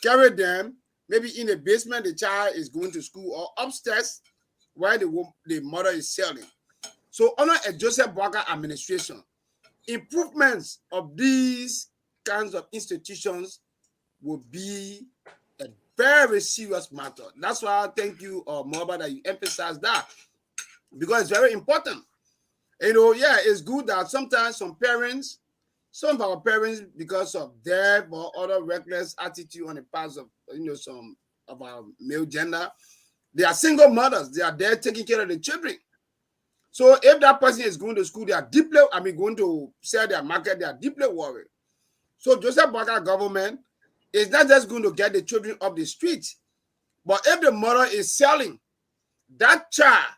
carry them. Maybe in the basement, the child is going to school, or upstairs where the mother is selling. So under a Joseph Boakai administration, improvements of these kinds of institutions will be a very serious matter. That's why I thank you, Moba, that you emphasize that, because it's very important. You know, yeah, it's good that sometimes some of our parents, because of death or other reckless attitude on the part of, you know, some of our male gender, they are single mothers. They are there taking care of the children. So if that person is going to school, they are deeply, going to sell their market, they are deeply worried. So Joseph Boakai government is not just going to get the children off the street, but if the mother is selling, that child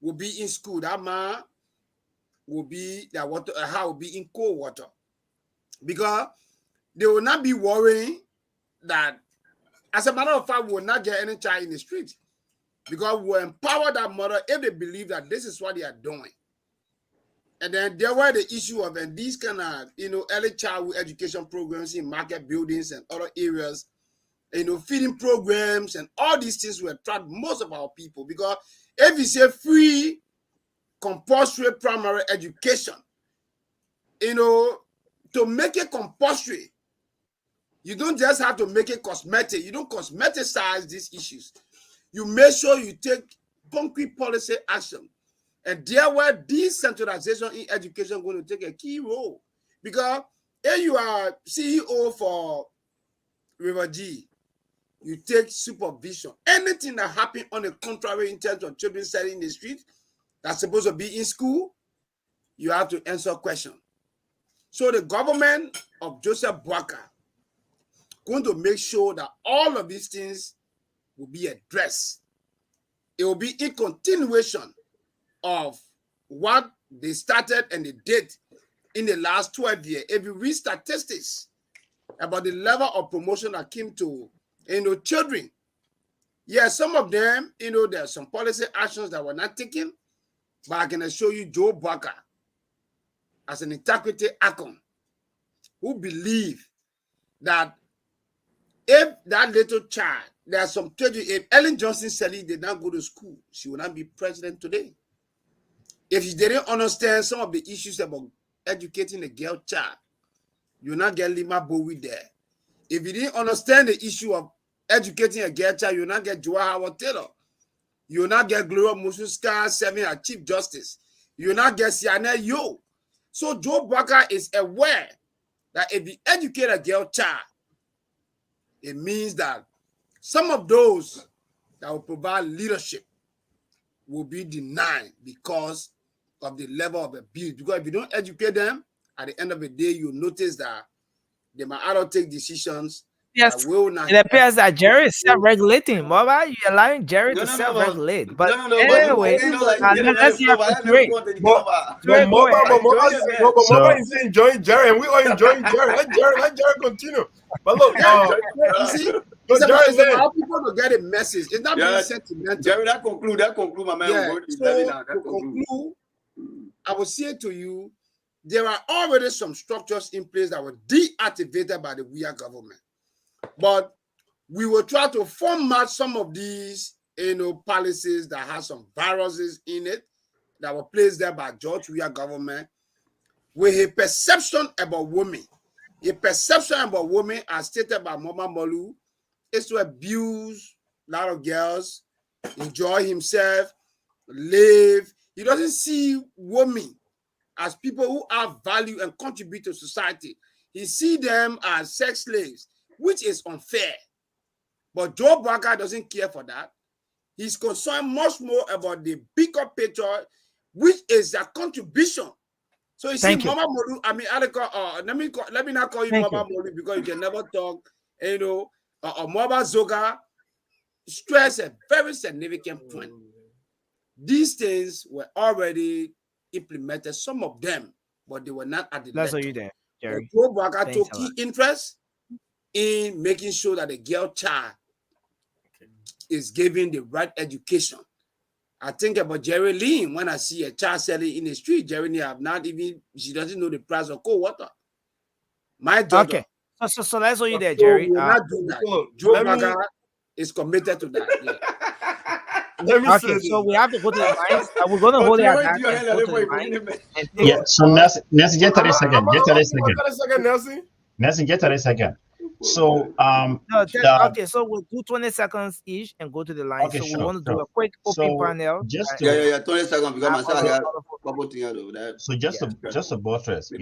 will be in school. That man will be, that water, will be in cold water, because they will not be worrying that, as a matter of fact, we will not get any child in the street, because we will empower that mother if they believe that this is what they are doing. And then there were the issue of, and these kind of, you know, early childhood education programs in market buildings and other areas, you know, feeding programs and all these things will attract most of our people, because if you say free compulsory primary education, you know, to make it compulsory, you don't just have to make it cosmetic. You don't cosmeticize these issues. You make sure you take concrete policy action. And there where decentralization in education is going to take a key role. Because if you are CEO for River G, you take supervision. Anything that happens on the contrary in terms of children selling in the street that's supposed to be in school, you have to answer questions. So the government of Joseph Boakai going to make sure that all of these things will be addressed. It will be in continuation of what they started and they did in the last 12 years. If you read statistics about the level of promotion that came to, you know, children, yeah, some of them, you know, there are some policy actions that were not taken, but I can assure you Joe Boakai, as an integrity icon, who believe that if that little child, there are some children, if Ellen Johnson Sirleaf did not go to school, she would not be president today. If she didn't understand some of the issues about educating a girl child, you will not get Lima Bowie there. If you didn't understand the issue of educating a girl child, you will not get Joa Howard Taylor. You will not get Gloria Mususka serving as Chief Justice. You will not get Siane Yo. So Joe Boakai is aware that if you educate a girl child, it means that some of those that will provide leadership will be denied because of the level of abuse. Because if you don't educate them, at the end of the day, you notice that they might either take decisions. Yes, it appears that Jerry is self-regulating. Mama, you're allowing Jerry to self-regulate. But anyway, let's hear from Trey. Mama is enjoying Jerry, and we are enjoying Jerry. Let Jerry continue. But look, you see, it's about people to get a message. It's not being sentimental. Jerry, that conclude, my man. Yeah. So to conclude, I will say to you, there are already some structures in place that were deactivated by the Weah government. But we will try to format some of these, you know, policies that have some viruses in it that were placed there by George Weah government with a perception about women. A perception about women, as stated by Mama Molu, is to abuse a lot of girls, enjoy himself, live. He doesn't see women as people who have value and contribute to society. He sees them as sex slaves, which is unfair. But Joe Boakai doesn't care for that. He's concerned much more about the bigger picture, which is their contribution. So you see, Mama Molu, let me not call you Mama Molu because you can never talk, you know, Mama Zoga stress a very significant point. These things were already implemented, some of them, but they were not at the level. That's what you did, Jerry. Joe Boakai took key interest in making sure that the girl child is given the right education. I think about Jerry Lynn when I see a child selling in the street. Jerry Lynn she doesn't know the price of cold water. My daughter So let's hold you there, So Jerry. we will not do that. So, Joe let me- Maga is committed to that. Yeah. Let me say Okay, this. so we have to go to the lines. We're gonna hold it at that and go to the lines and take Yeah. So Nelson, just 30 I'm seconds. a- Just 30 I'm a- seconds. 30 second, Nelson. Nelson, just 30 seconds. So No, the- okay, so we'll do 20 seconds each and go to the line. Okay, So we sure, want to do sure. a quick open So, panel. just and- to- Yeah. 20 seconds because myself I got other- a couple things over that. So just to buttress,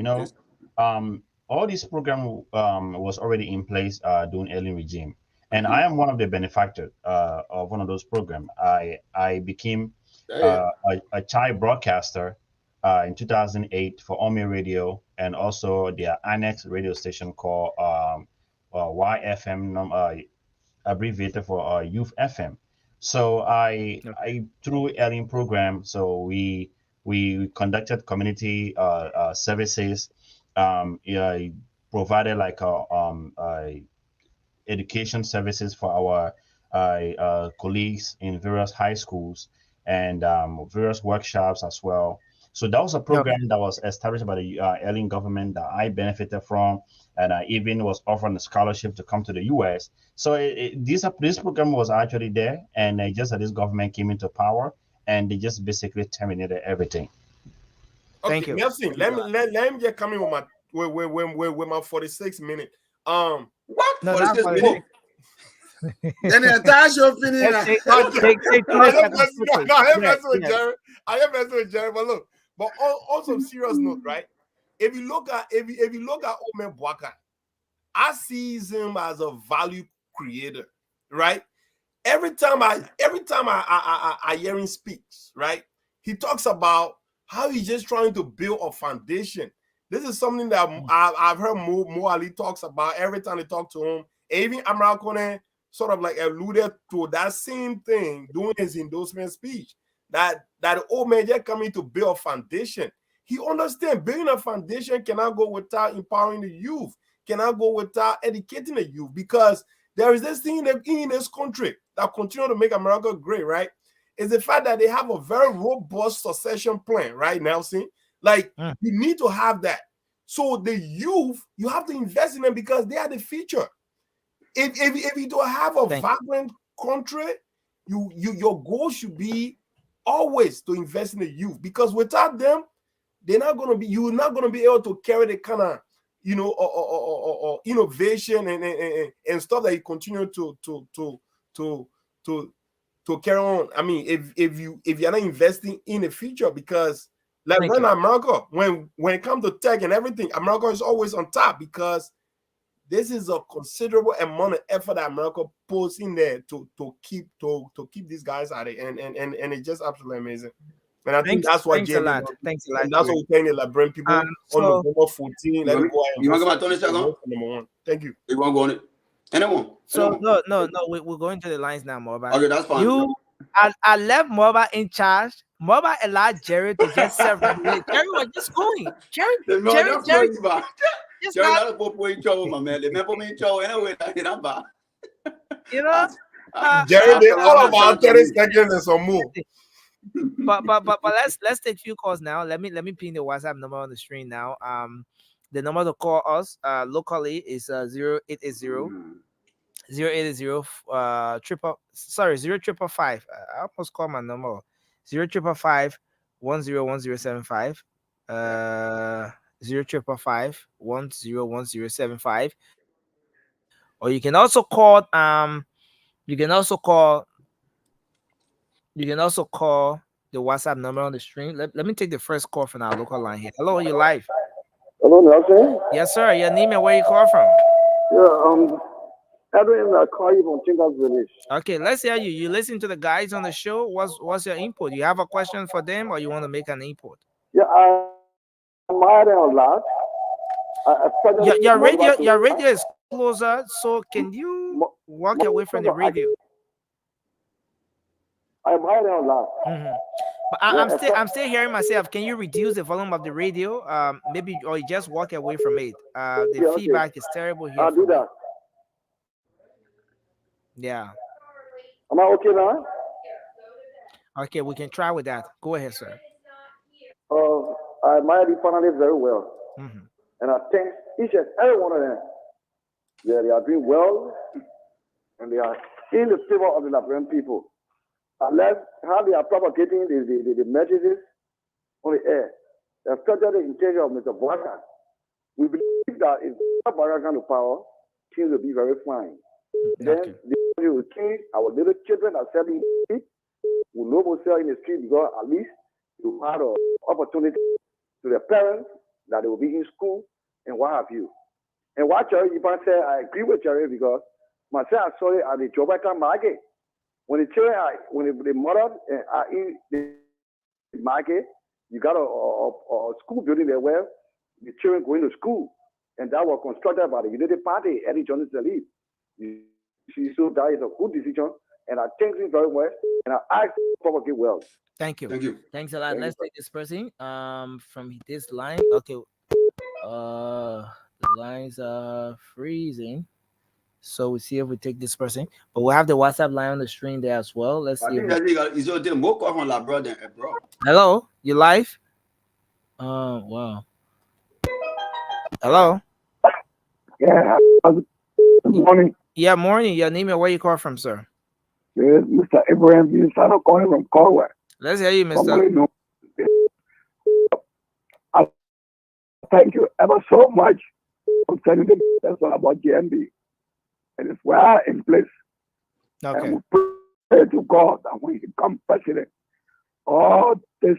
all this program was already in place during Ellen regime, and I am one of the benefactors of one of those programs. I became a child broadcaster in 2008 for Omi Radio and also their annex radio station called YFM, abbreviated for Youth FM. So I through Ellen program, so we conducted community services, provided like education services for our colleagues in various high schools and various workshops as well. So that was a program that was established by the Ellen government that I benefited from, and I even was offered a scholarship to come to the U.S. So this program was actually there, and just that this government came into power, and they just basically terminated everything. Thank you. Nelson, let me just come in with my 46 minute. What? No, 46 not minutes? Then the entire show finished. Take I 20 am seconds. messing with Jerry. I am messing with Jerry. But look, but on some serious note, right? If you look at Ome Boakai, I see him as a value creator, right? Every time I hear him speaks, right? He talks about how he's just trying to build a foundation. This is something that I've heard Mo Ali talks about every time they talk to him. Even Amara Kone sort of like alluded to that same thing during his endorsement speech. That the old man just coming to build a foundation. He understands building a foundation cannot go without empowering the youth, cannot go without educating the youth, because there is this thing in this country that continue to make America great, right? Is the fact that they have a very robust succession plan, right, Nelson? Like, you need to have that. So the youth, you have to invest in them because they are the future. If you don't have a vibrant country, your goal should be always to invest in the youth, because without them, you're not going to be able to carry the kind of innovation and stuff that you continue to carry on. I mean, if you're not investing in the future, because like right now, America, when it comes to tech and everything, America is always on top, because this is a considerable amount of effort that America puts in there to keep these guys at it, and it's just absolutely amazing. And I think that's why thanks a lot. Thanks a lot. And that's what we're saying, like bring people on November 14. Let me go ahead. You want to go about 20 seconds? Number one. Thank you. You want to go on it? Anyone? So no, we're going to the lines now, Moba. Okay, that's fine. I left Moba in charge. Moba allowed Jerry to just serve. Jerry was just going. Jerry. Jerry, not go in trouble, my man. Remember me in trouble anyway. You know, Jerry, they all about 30 seconds and some more. But let's take a few calls now. Let me pin the WhatsApp number on the screen now. The number to call us locally is 0880 0555. I almost called my number. 0555 101075. 0555 101075. Or you can also call the WhatsApp number on the screen. Let me take the first call from our local line here. Hello, you're live. Hello, Nelson. Yes, sir. Your name and where you call from? Yeah, Edwin, I call you from Tinker's Village. Okay, let's hear you. You listen to the guys on the show. What's your input? You have a question for them, or you want to make an input? Yeah, I'm hired on last. Your radio is closer, so can you walk away from the radio? I'm hired on last. But I'm still hearing myself. Can you reduce the volume of the radio? Maybe, or you just walk away from it. The feedback is terrible here. I'll do that. Yeah. Am I okay now? Okay, we can try with that. Go ahead, sir. I admire the panelists very well. And I thank each and every one of them Yeah, they are doing well, and they are in the favor of the Liberian people. Unless how they are propagating the messages on the air, especially the intention of Mr. Boakan. We believe that if Boakan comes to power, things will be very fine. Then the country will change. Our little children are selling it. Will no more sell in the street because at least you have an opportunity to the parents that they will be in school and what have you. And what Jerry Iban said, I agree with Jerry because myself I saw it at the Jamaican market. When the children are, when the mother are in the market, you got a school building there where the children going to school, and that was constructed by the United Party, Eddie Johnson Leaf. You see, so that is a good decision, and I thank you very much, and I ask for get well. Thank you. Thank you. Thanks a lot. Thank Let's you. take this person from this line. Okay. The lines are freezing. So we see if we take this person. But we'll have the WhatsApp line on the screen there as well. Let's I see. think that is the more call from abroad than abroad. Hello, you live? Wow. Hello. Yeah. Good morning. Yeah, morning. Your name and where you call from, sir? Yes, Mr. Abraham Vinsano calling from Corway. Let's hear you, Mr. Somebody know. I thank you ever so much for sending the message about GMB. And it's well in place. Okay. And we pray to God that when he becomes president, all this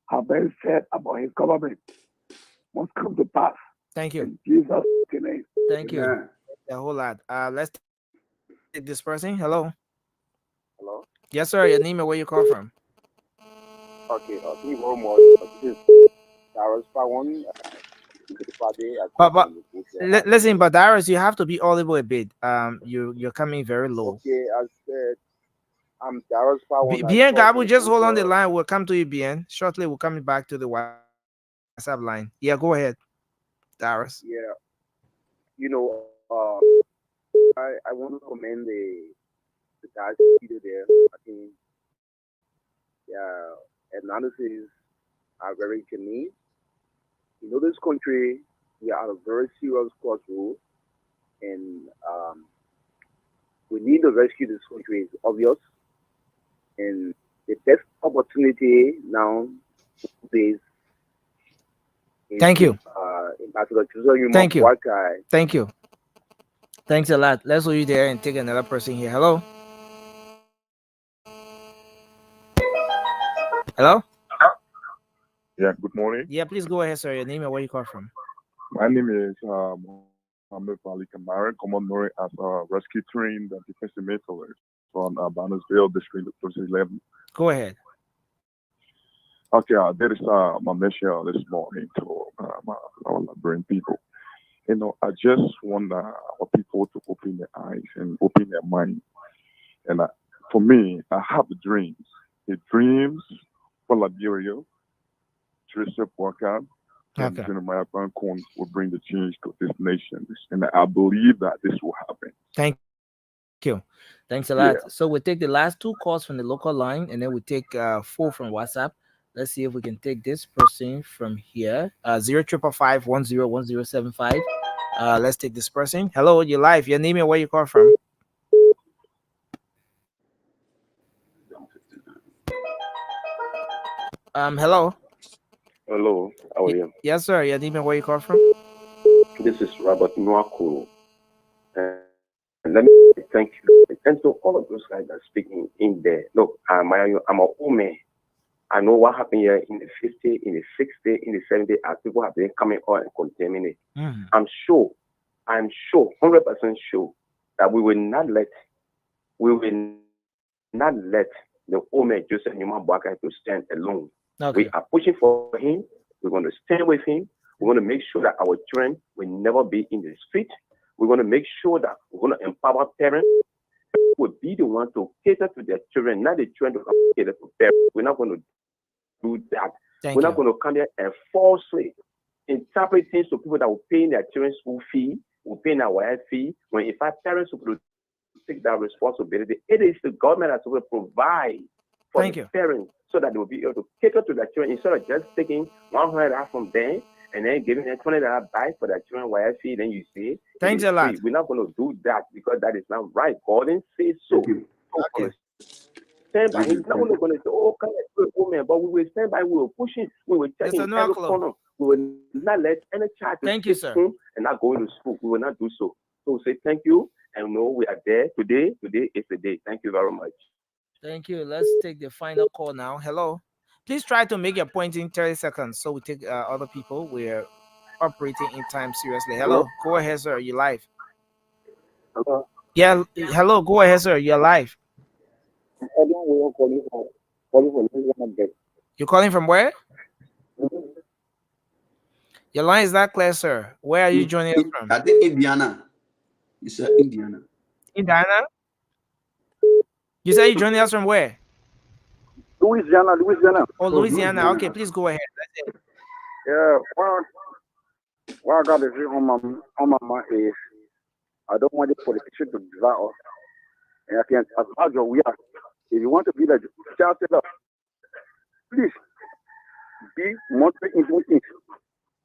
have been said about his government must come to pass. Thank you. In Jesus' name. Thank you. Amen. A whole lot. Let's take this person. Hello. Hello? Yes, sir. Your name and where you call from? Okay, thank you very much. This is Darius Pawan. Listen, but Darius, you have to be audible a bit. You're coming very low. Okay, I said I'm Darius Pawan. Bien Gabu, just hold on the line. We'll come to you, Bien. Shortly, we'll come back to the WhatsApp line. Yeah, go ahead, Darius. Yeah, you know, I want to commend the guys seated there. I think, yeah, analysis are very genuine. You know, this country, we are at a very serious crossroad, and we need to rescue this country. It's obvious, and the best opportunity now is. Thank you. Thank you. Thank you. Thanks a lot. Let's hold you there and take another person here. Hello. Hello. Yeah, good morning. Yeah, please go ahead, sir. Your name and where you call from. My name is Mohamed Ali Kamara, commonly known as Rescue Train and Defense Mentalist from Bannersville, District 11. Go ahead. Okay, there is my mission this morning to our Liberian people. You know, I just want our people to open their eyes and open their mind. And for me, I have dreams. The dreams for Liberia, Joseph Boakan, and Jeremiah Bankon will bring the change to this nation. And I believe that this will happen. Thank you. Thanks a lot. Yeah. So we'll take the last two calls from the local line, and then we'll take 4 from WhatsApp. Let's see if we can take this person from here. 0555-101075. Let's take this person. Hello, you're live. Your name and where you call from? Hello. Hello, how are you? Yes, sir. Your name and where you call from? This is Robert Nwakuru. And let me thank you. And to all of those guys that are speaking in there. Look, I'm a woman. I know what happened here in the 50s, in the 60s, in the 70s, as people have been coming out and contaminating. I'm sure, 100% sure that we will not let the Ome Joseph Newman Boakai to stand alone. Okay. We are pushing for him. We're going to stand with him. We're going to make sure that our children will never be in the street. We're going to make sure that we're going to empower parents. Will be the one to cater to their children, not the children to cater to parents. We're not going to do that. We're not going to come here and falsely interpret things to people that will pay their children's school fee, will pay their wife fee, when in fact parents will take that responsibility. It is the government that will provide for the parents so that they will be able to cater to their children instead of just taking 100 out from them and then giving them $20 back for their children YFC, then you say, Thanks a lot. We're not going to do that because that is not right. God didn't say so. Okay. Stand by him. Now we're going to say, oh, come here, woman, but we will stand by, we will push him, we will check him every corner. We will not let any child thank you, sir. Home and not go to school. We will not do so. So say thank you, and know we are there today. Today is the day. Thank you very much. Thank you. Let's take the final call now. Hello. Please try to make your point in 30 seconds so we take other people. We're operating in time seriously. Hello. Go ahead, sir. You're live. Hello. Yeah. Hello. Go ahead, sir. You're live. You're calling from where? Your line is not clear, sir. Where are you joining us from? I think Indiana. You said Indiana. Indiana? You said you're joining us from where? Louisiana. Oh, Louisiana. Okay, please go ahead. That's it. Yeah, what I got to say on my mind is I don't want the politician to divide us. And I think as large as we are, if you want to be the chancellor, please be moderate into things.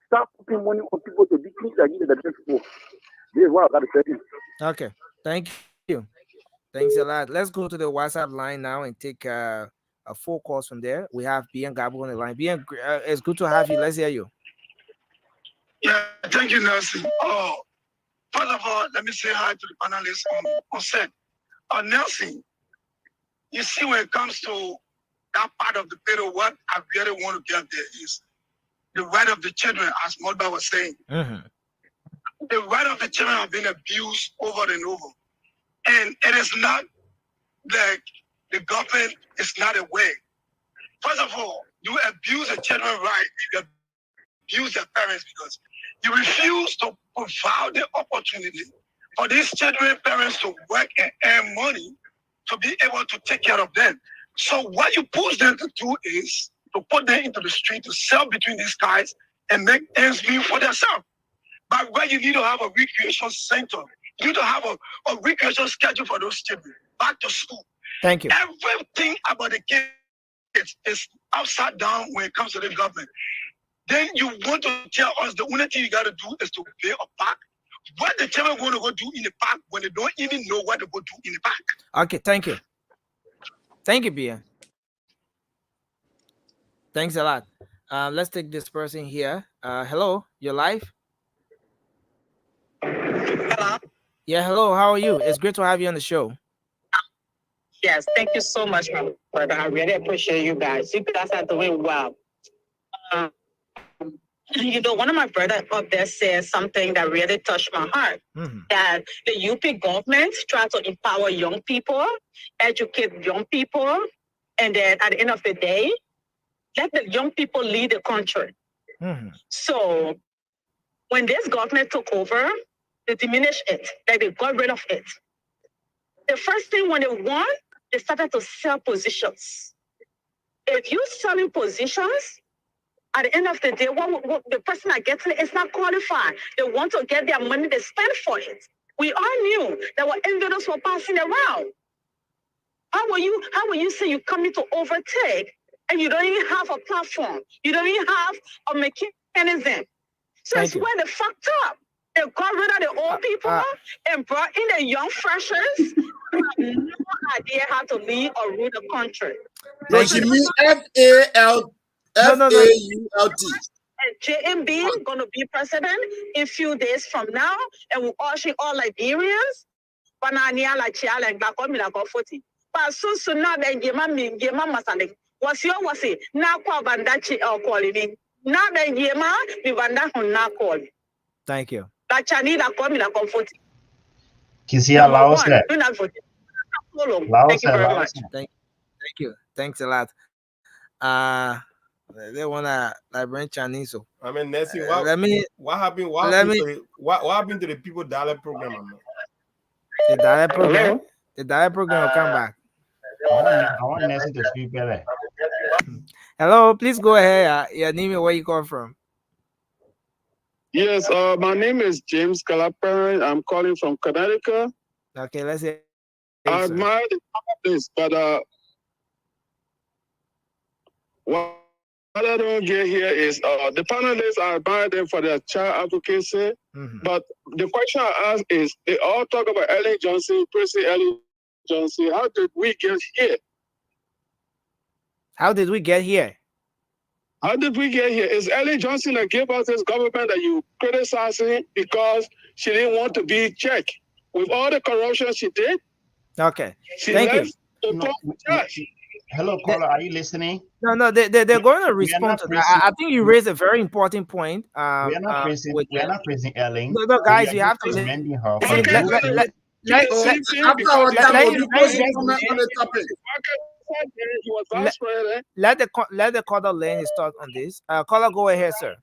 Stop putting money on people to do things that you the people. This is what I got to tell you. Okay, thank you. Thanks a lot. Let's go to the WhatsApp line now and take a 4 calls from there. We have Bien Gabo on the line. Bien, it's good to have you. Let's hear you. Yeah, thank you, Nelson. Oh, first of all, let me say hi to the panelists on set. Nelson, you see, when it comes to that part of the bill, what I really want to get there is the right of the children, as Modba was saying. Mm-hmm. The right of the children have been abused over and over. And it is not like the government is not aware. First of all, you abuse the children right, you abuse their parents because you refuse to provide the opportunity for these children parents to work and earn money to be able to take care of them. So what you push them to do is to put them into the street to sell between these guys and make ends meet for themselves. But where you need to have a recreation center, you need to have a recreation schedule for those children, back to school. Thank you. Everything about the kids is upside down when it comes to the government. Then you want to tell us the only thing you got to do is to pay a park. What the children going to go do in the park when they don't even know what they go do in the park? Okay, thank you. Thank you, Bien. Thanks a lot. Let's take this person here. Hello, you're live. Hello. Yeah, hello. How are you? It's great to have you on the show. Yes, thank you so much, my brother. I really appreciate you guys. You guys are doing well. One of my brothers up there said something that really touched my heart. Mm-hmm. That the UP government try to empower young people, educate young people, and then at the end of the day, let the young people lead the country. Mm-hmm. So when this government took over, they diminished it, like they got rid of it. The first thing when they won, they started to sell positions. If you're selling positions, at the end of the day, what the person that gets it is not qualified. They want to get their money, they spend for it. We all knew that what envelopes were passing around. How will you say you're coming to overtake and you don't even have a platform? You don't even have a mechanism. So it's where they fucked up. They got rid of the old people and brought in the young freshers who have no idea how to lead or rule the country. No, she means F-A-U-L-T. And JMB is going to be president in a few days from now, and we'll usher all Liberians. Banania like Chia like Bakomi like 40. But so now then Gema Masale. Was it? Now call Bandachi or calling. Now then Gema, we Banda on now call. Thank you. Bachani like Komi like 40. Kisia Laos. Do not vote. Thank you very much. Thank you. Thanks a lot. They wanna Liberian Chinese. So I mean, Nancy, what happened? What happened to the People Dollar program? The Dollar program. The Dollar program will come back. I want Nancy to speak better. Hello, please go ahead. Your name and where you come from. Yes, my name is James Calaper. I'm calling from Connecticut. Okay, let's see. I admire this, but what I don't get here is the panelists, I admire them for their child advocacy. But the question I ask is, they all talk about Ellen Johnson, Percy Ellen Johnson. How did we get here? How did we get here? How did we get here? Is Ellen Johnson that gave us this government that you criticizing because she didn't want to be checked? With all the corruption she did? Okay. She Thank you. left the judge. Hello, caller. Are you listening? No, they're going to respond to that. I think you raised a very important point. We are not praising Ellen. No, guys, you have to commending her. Let the caller lane his thought on this. Caller, go ahead, sir.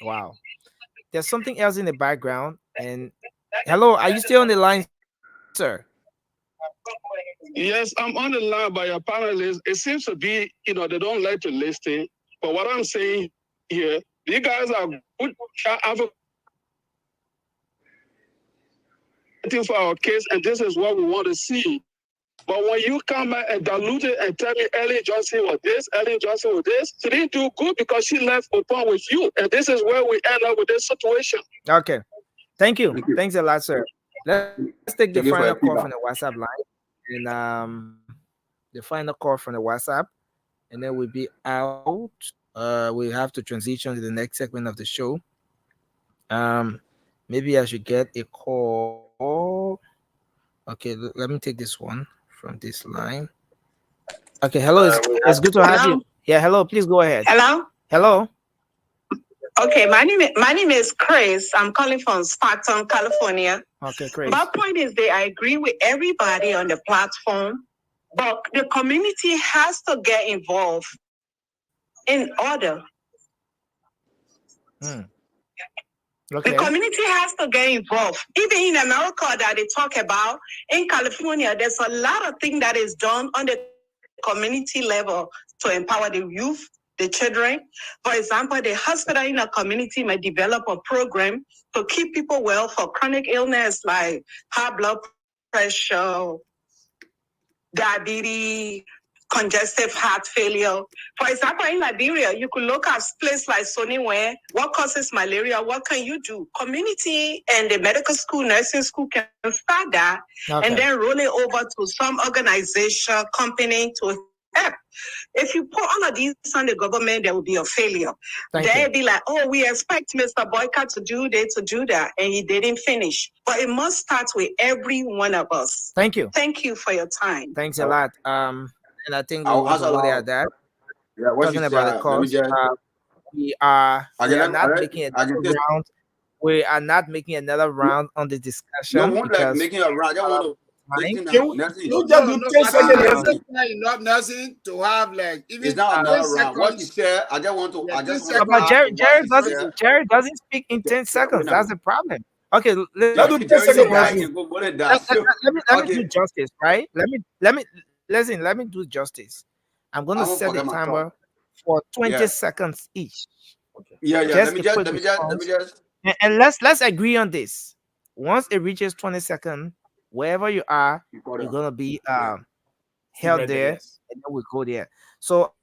Wow, there's something else in the background. And hello, are you still on the line, sir? Yes, I'm on the line by your panelists. It seems to be, they don't like to listen. But what I'm saying here, you guys are good advocating for our case, and this is what we want to see. But when you come back and dilute it and tell me Ellen Johnson was this, Ellen Johnson was this, she didn't do good because she left open with you. And this is where we end up with this situation. Okay. Thank you. Thanks a lot, sir. Let's take the final call from the WhatsApp line. And the final call from the WhatsApp, and then we'll be out. We have to transition to the next segment of the show. Maybe I should get a call. Okay, let me take this one from this line. Okay, hello. It's good to have you. Yeah, hello. Please go ahead. Hello. Okay, my name is Chris. I'm calling from Stockton, California. Okay, Chris. My point is that I agree with everybody on the platform, but the community has to get involved in order. Okay. The community has to get involved. Even in America that they talk about, in California, there's a lot of things that is done on the community level to empower the youth, the children. For example, the hospital in a community may develop a program to keep people well for chronic illness like high blood pressure, diabetes, congestive heart failure. For example, in Liberia, you could look at places like Soniwe. What causes malaria? What can you do? Community and the medical school, nursing school can start that and then roll it over to some organization, company to help. If you put all of these on the government, there will be a failure. They'll be like, oh, we expect Mr. Boycott to do this, to do that, and he didn't finish. But it must start with every one of us. Thank you. Thank you for your time. Thanks a lot. And I think we'll go there at that. Yeah, talking about the cost. We are not making another round. We are not making another round on the discussion. No, like making a round. I want to. You just do 10 seconds. Not nothing to have like even. It's not another round. What you said, I just want to. But Jerry doesn't speak in 10 seconds. That's the problem. Okay, let me do justice, right? Let me do justice. I'm going to set the timer for 20 seconds each. Okay. Yeah. Let me just. And let's agree on this. Once it reaches 20 seconds, wherever you are, you're gonna be held there, and then we go there. So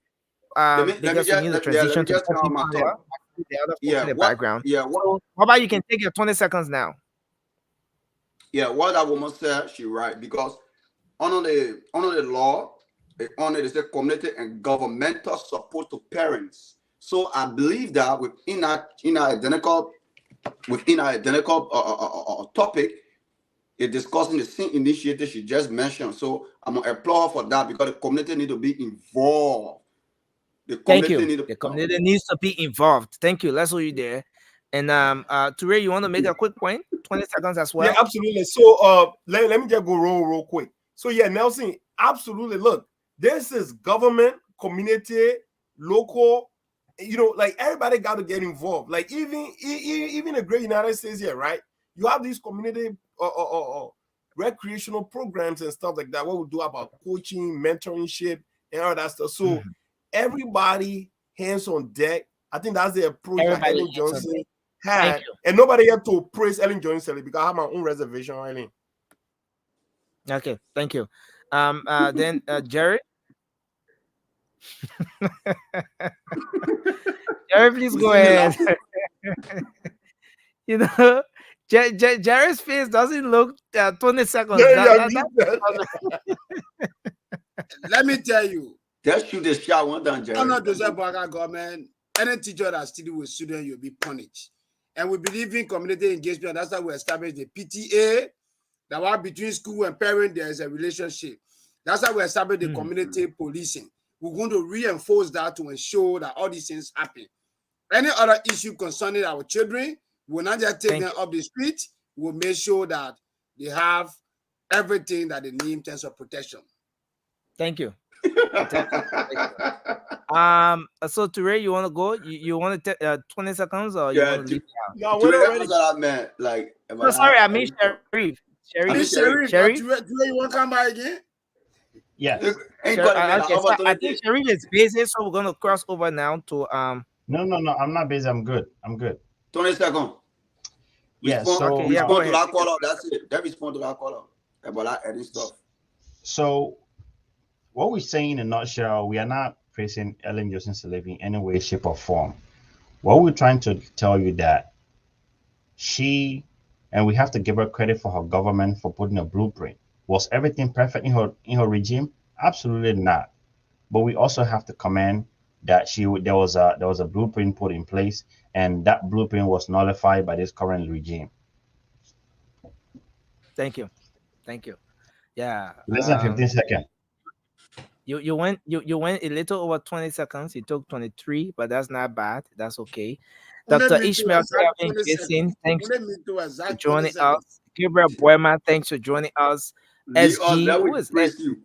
because we need to transition to the other background. Yeah. So how about you can take your 20 seconds now? Yeah, what that woman said, she right, because under the law, it says community and governmental support to parents. So I believe that within our identical topic, it's discussing the same initiative she just mentioned. So I'm gonna applaud for that because the community need to be involved. Thank you. The community needs to be involved. Thank you. Let's hold you there. And Toure, you want to make a quick point? 20 seconds as well. Yeah, absolutely. So let me just go real quick. So yeah, Nelson, absolutely. Look, this is government, community, local. Like everybody got to get involved. Like even the great United States here, right? You have these community recreational programs and stuff like that. What we do about coaching, mentorship, and all that stuff. So everybody hands on deck. I think that's the approach that Ellen Johnson had, and nobody had to praise Ellen Johnson because I have my own reservation on Ellen. Okay, thank you. Then Jerry. Jerry, please go ahead. You know, Jerry's face doesn't look 20 seconds. Let me tell you. Just shoot the shot one time, Jerry. I'm not Joseph Boakai government. Any teacher that study with students, you'll be punished. And we believe in community engagement. That's why we established the PTA. That while between school and parent, there is a relationship. That's why we established the community policing. We're going to reinforce that to ensure that all these things happen. Any other issue concerning our children, we'll not just take them off the street. We'll make sure that they have everything that they need in terms of protection. Thank you. So Ture, you want to go? You want to take 20 seconds or you want to leave now? No, we're already. What I meant, like. No, sorry, I mean Sharif. Sharif, you want to come by again? Yeah. I think Sharif is busy, so we're gonna cross over now to No, I'm not busy. I'm good. 20 seconds. Yeah. Respond to that caller. That's it. That respond to that caller about that adding stuff. So, what we're saying in a nutshell, we are not praising Ellen Johnson Sirleaf in any way, shape, or form. What we're trying to tell you that she, and we have to give her credit for her government for putting a blueprint. Was everything perfect in her regime? Absolutely not. But we also have to commend that there was a blueprint put in place, and that blueprint was nullified by this current regime. Thank you. Yeah. Less than 15 seconds. You went a little over 20 seconds. You took 23, but that's not bad. That's okay. Dr. Ishmael Jason, thanks for joining us. Gabriel Boyman, thanks for joining us. SG, who is SG?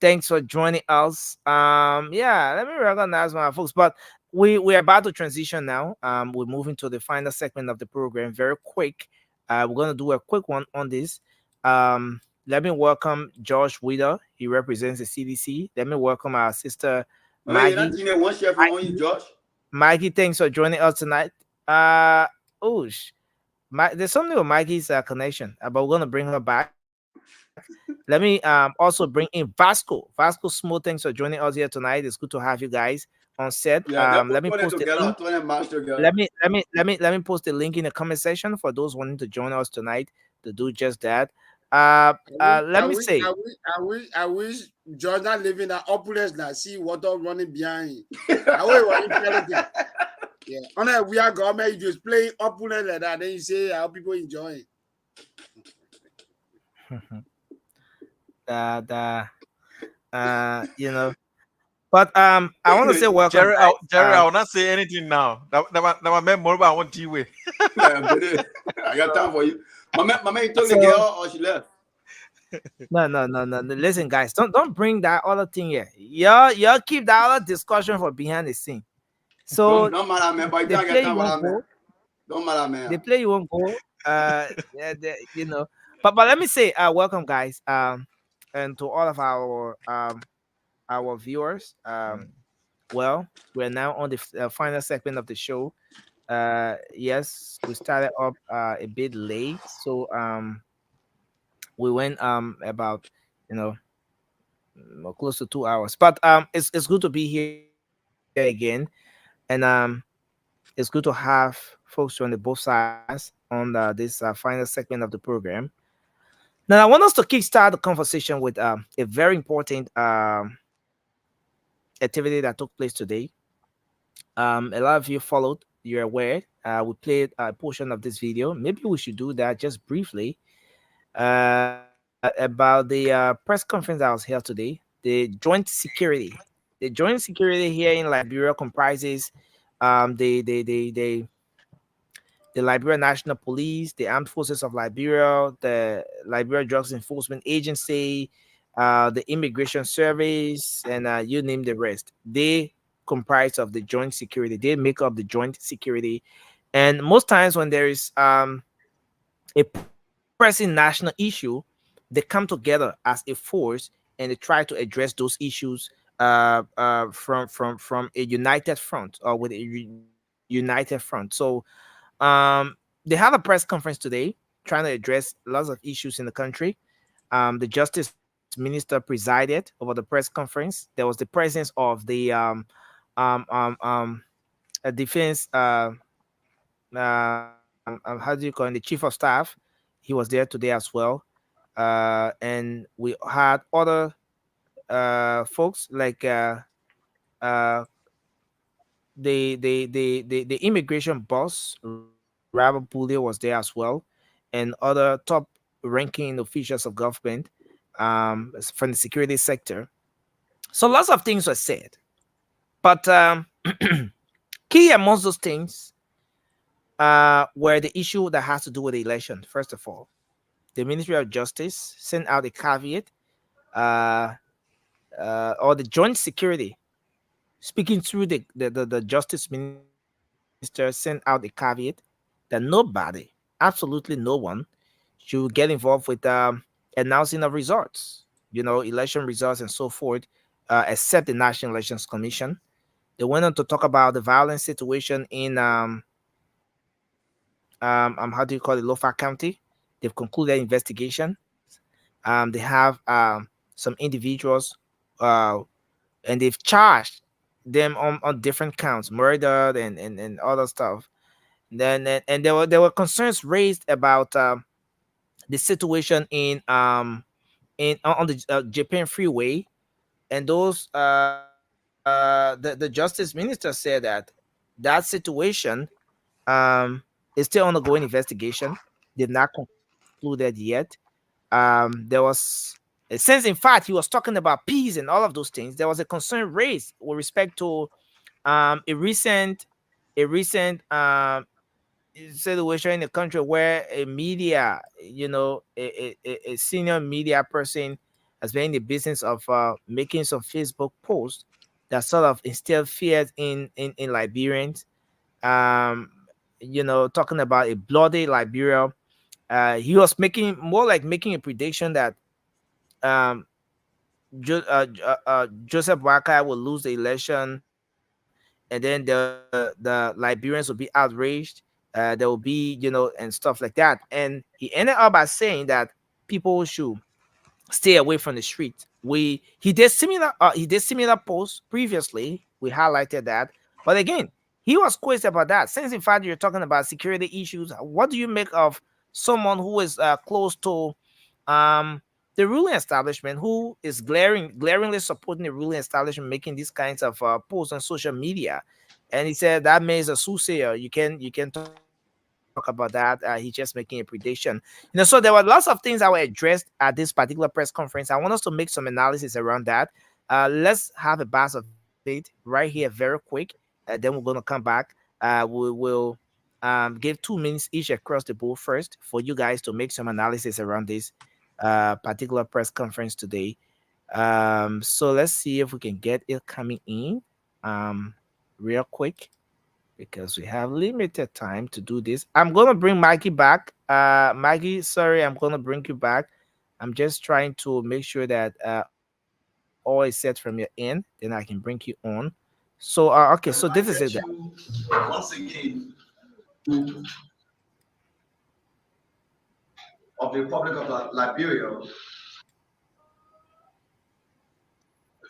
Thanks for joining us. Yeah, let me recognize my folks. But we're about to transition now. We're moving to the final segment of the program. Very quick. We're gonna do a quick one on this. Let me welcome Josh Wheeler. He represents the CDC. Let me welcome our sister Maggie. Maggie, thanks for joining us tonight. There's something with Maggie's connection, but we're gonna bring her back. Let me also bring in Vasco. Vasco Smooth, thanks for joining us here tonight. It's good to have you guys on set. Let me post the link. Let me post the link in the comment section for those wanting to join us tonight to do just that. I wish Jordan living that opulence now. See water running behind. Yeah. On we are government, you just play opulence like that. Then you say how people enjoy it. But I want to say welcome. Jerry, I will not say anything now. That my man more about one TV. I got time for you. My man told the girl or she left. No. Listen, guys, don't bring that other thing here. Y'all keep that other discussion for behind the scene. So don't matter, man. But don't matter, man. The play you won't go. But let me say, welcome, guys, and to all of our viewers. Well, we're now on the final segment of the show. Yes, we started up a bit late, so we went about close to 2 hours. But it's good to be here again, and it's good to have folks on the both sides on this final segment of the program. Now, I want us to kickstart the conversation with a very important activity that took place today. A lot of you followed. You're aware. We played a portion of this video. Maybe we should do that just briefly about the press conference that was held today. The joint security. The joint security here in Liberia comprises the Liberia National Police, the Armed Forces of Liberia, the Liberia Drugs Enforcement Agency, the Immigration Service, and you name the rest. They comprise of the joint security. They make up the joint security. And most times when there is a pressing national issue, they come together as a force and they try to address those issues from a united front or with a united front. So they have a press conference today trying to address lots of issues in the country. The Justice minister presided over the press conference. There was the presence of the defense how do you call it, the chief of staff. He was there today as well. And we had other folks like the immigration boss Robert Bullier was there as well, and other top ranking officials of government from the security sector. So lots of things were said, but key amongst those things were the issue that has to do with the election. First of all, the Ministry of Justice sent out a caveat, or the joint security, speaking through the Justice Minister, sent out a caveat that nobody, absolutely no one, should get involved with announcing of results, election results and so forth, except the National Elections Commission. They went on to talk about the violent situation in how do you call it, Lofa County. They've concluded investigation. They have some individuals, and they've charged them on different counts, murder and other stuff. And there were concerns raised about the situation on the Japan Freeway, and those the Justice Minister said that situation is still undergoing investigation. Did not concluded yet. There was, since in fact he was talking about peace and all of those things, there was a concern raised with respect to a recent situation in the country where a media, a senior media person has been in the business of making some Facebook posts that sort of instilled fears in Liberians. Talking about a bloody Liberia. He was making a prediction that Joseph Boakai will lose the election, and then the Liberians will be outraged. There will be, and stuff like that. And he ended up by saying that people should stay away from the street. He did similar posts previously. We highlighted that, but again, he was quizzed about that. Since in fact you're talking about security issues, what do you make of someone who is close to the ruling establishment, who is glaringly supporting the ruling establishment, making these kinds of posts on social media? And he said that man is a soothsayer. You can talk about that. He's just making a prediction. So there were lots of things that were addressed at this particular press conference. I want us to make some analysis around that. Let's have a buzz of it right here, very quick. Then we're going to come back. We will give 2 minutes each across the board first for you guys to make some analysis around this particular press conference today. So let's see if we can get it coming in real quick, because we have limited time to do this. I'm going to bring Maggie back. Maggie, sorry, I'm going to bring you back. I'm just trying to make sure that all is set from your end, then I can bring you on. So, okay, so this is it. Once again, of the Republic of Liberia,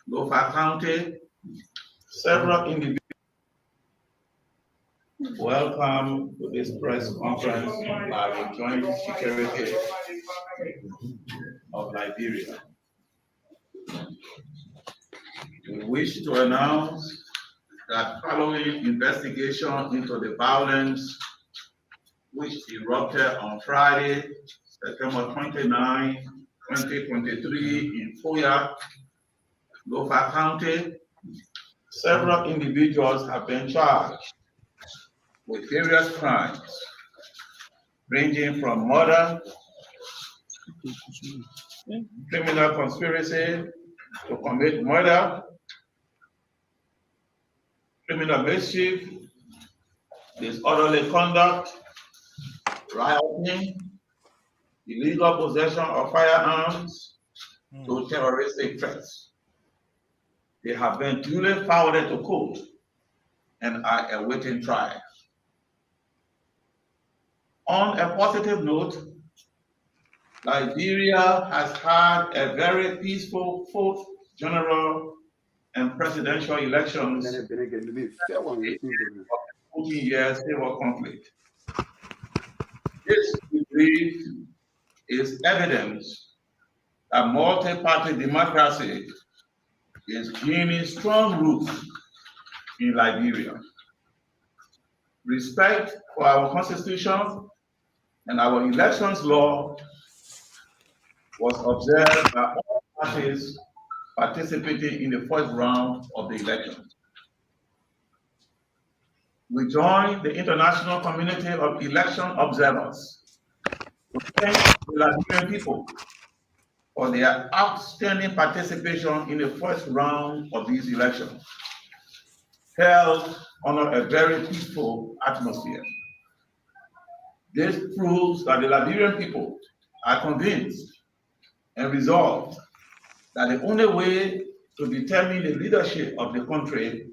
Lofa County, several individuals. Welcome to this press conference by the Joint Security of Liberia. We wish to announce that following investigation into the violence which erupted on Friday, September 29, 2023 in Foya, Lofa County, several individuals have been charged with various crimes, ranging from murder, criminal conspiracy to commit murder, criminal mischief, disorderly conduct, rioting, illegal possession of firearms, to terroristic threats. They have been duly forwarded to court and are awaiting trial. On a positive note, Liberia has had a very peaceful fourth general and presidential elections after 14 years civil conflict. This, we believe, is evidence that multi-party democracy is gaining strong roots in Liberia. Respect for our constitution and our elections law was observed by all parties participating in the first round of the election. We join the international community of election observers to thank the Liberian people for their outstanding participation in the first round of these elections, held under a very peaceful atmosphere. This proves that the Liberian people are convinced and resolved that the only way to determine the leadership of the country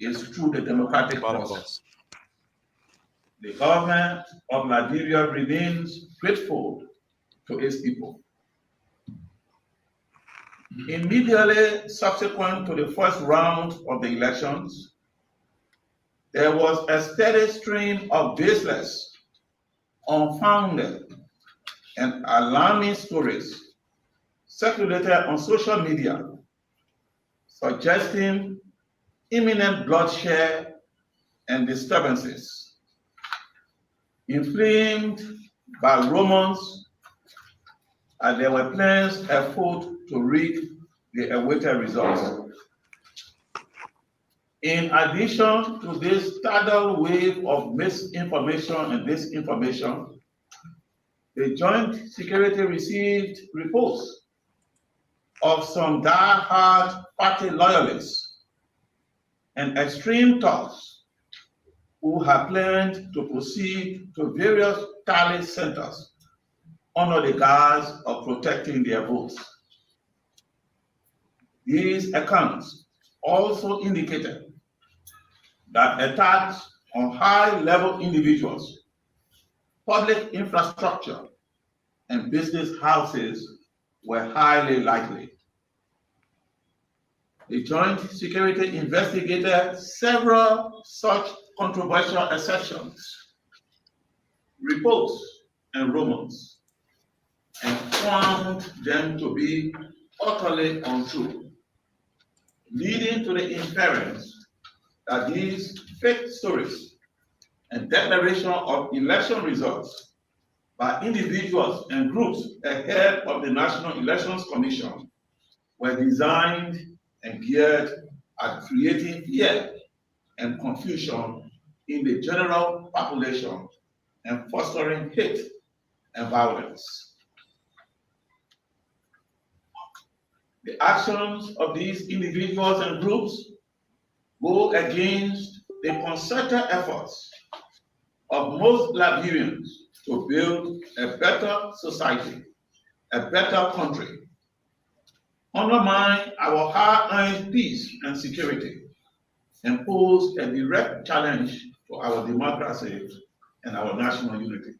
is through the democratic process. The government of Liberia remains grateful to its people. Immediately subsequent to the first round of the elections, there was a steady stream of baseless, unfounded, and alarming stories circulated on social media suggesting imminent bloodshed and disturbances, inflamed by rumors that there were plans afoot to rig the awaited results. In addition to this tidal wave of misinformation and disinformation, the Joint Security received reports of some die-hard party loyalists and extreme thugs who have planned to proceed to various tally centers under the guise of protecting their votes. These accounts also indicated that attacks on high-level individuals, public infrastructure, and business houses were highly likely. The Joint Security investigated several such controversial assertions, reports, and rumors, and found them to be utterly untrue, leading to the inference that these fake stories and declaration of election results by individuals and groups ahead of the National Elections Commission were designed and geared at creating fear and confusion in the general population and fostering hate and violence. The actions of these individuals and groups go against the concerted efforts of most Liberians to build a better society, a better country, undermine our hard-earned peace and security, and pose a direct challenge to our democracy and our national unity.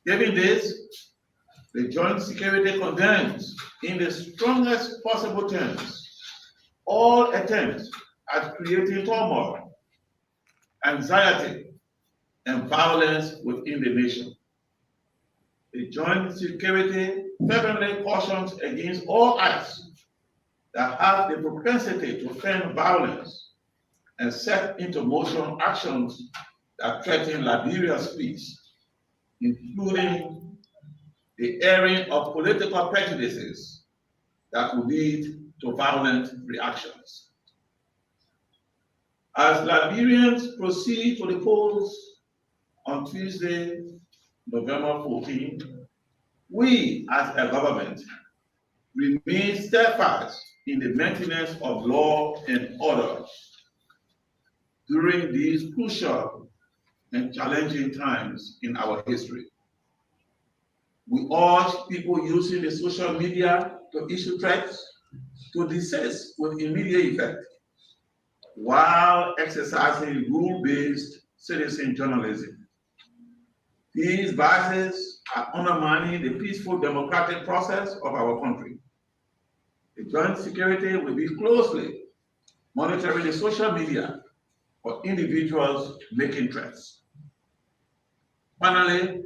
Given this, the Joint Security condemns in the strongest possible terms all attempts at creating turmoil, anxiety, and violence within the nation. The Joint Security fervently cautions against all acts that have the propensity to fan violence and set into motion actions that threaten Liberia's peace, including the airing of political prejudices that could lead to violent reactions. As Liberians proceed to the polls on Tuesday, November 14, we as a government remain steadfast in the maintenance of law and order during these crucial and challenging times in our history. We urge people using the social media to issue threats to desist with immediate effect while exercising rule-based citizen journalism. These biases are undermining the peaceful democratic process of our country. The joint security will be closely monitoring the social media for individuals making threats. Finally,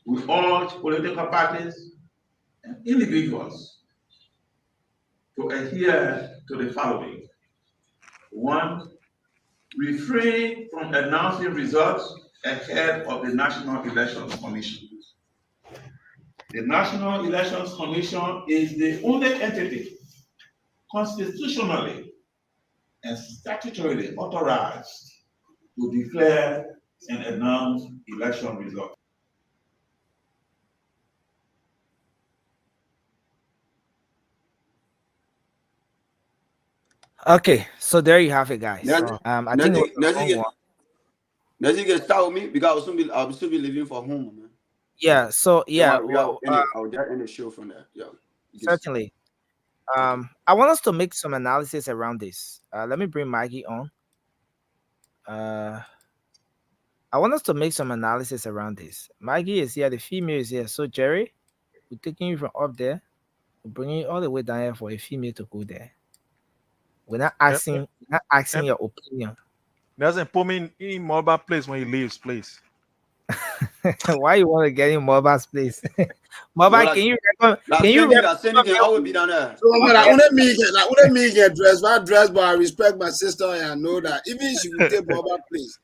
we urge political parties and individuals to adhere to the following. One, refrain from announcing results ahead of the National Elections Commission. The National Elections Commission is the only entity constitutionally and statutorily authorized to declare and announce election results. Okay, so there you have it, guys. Now, I think it was a long one. Now you can start with me because I'll still be leaving for home, man. Yeah. So yeah, I'll just end the show from there. Yeah. Certainly. I want us to make some analysis around this. Let me bring Maggie on. I want us to make some analysis around this. Maggie is here, the female is here. So Jerry, we're taking you from up there, we're bringing you all the way down here for a female to go there. We're not asking, your opinion. Doesn't put me in mobile place when he leaves, please. Why you want to get in Moba's place? Moba, can you always be down there. So when me get dressed, but I respect my sister and I know that even she will take Moba place.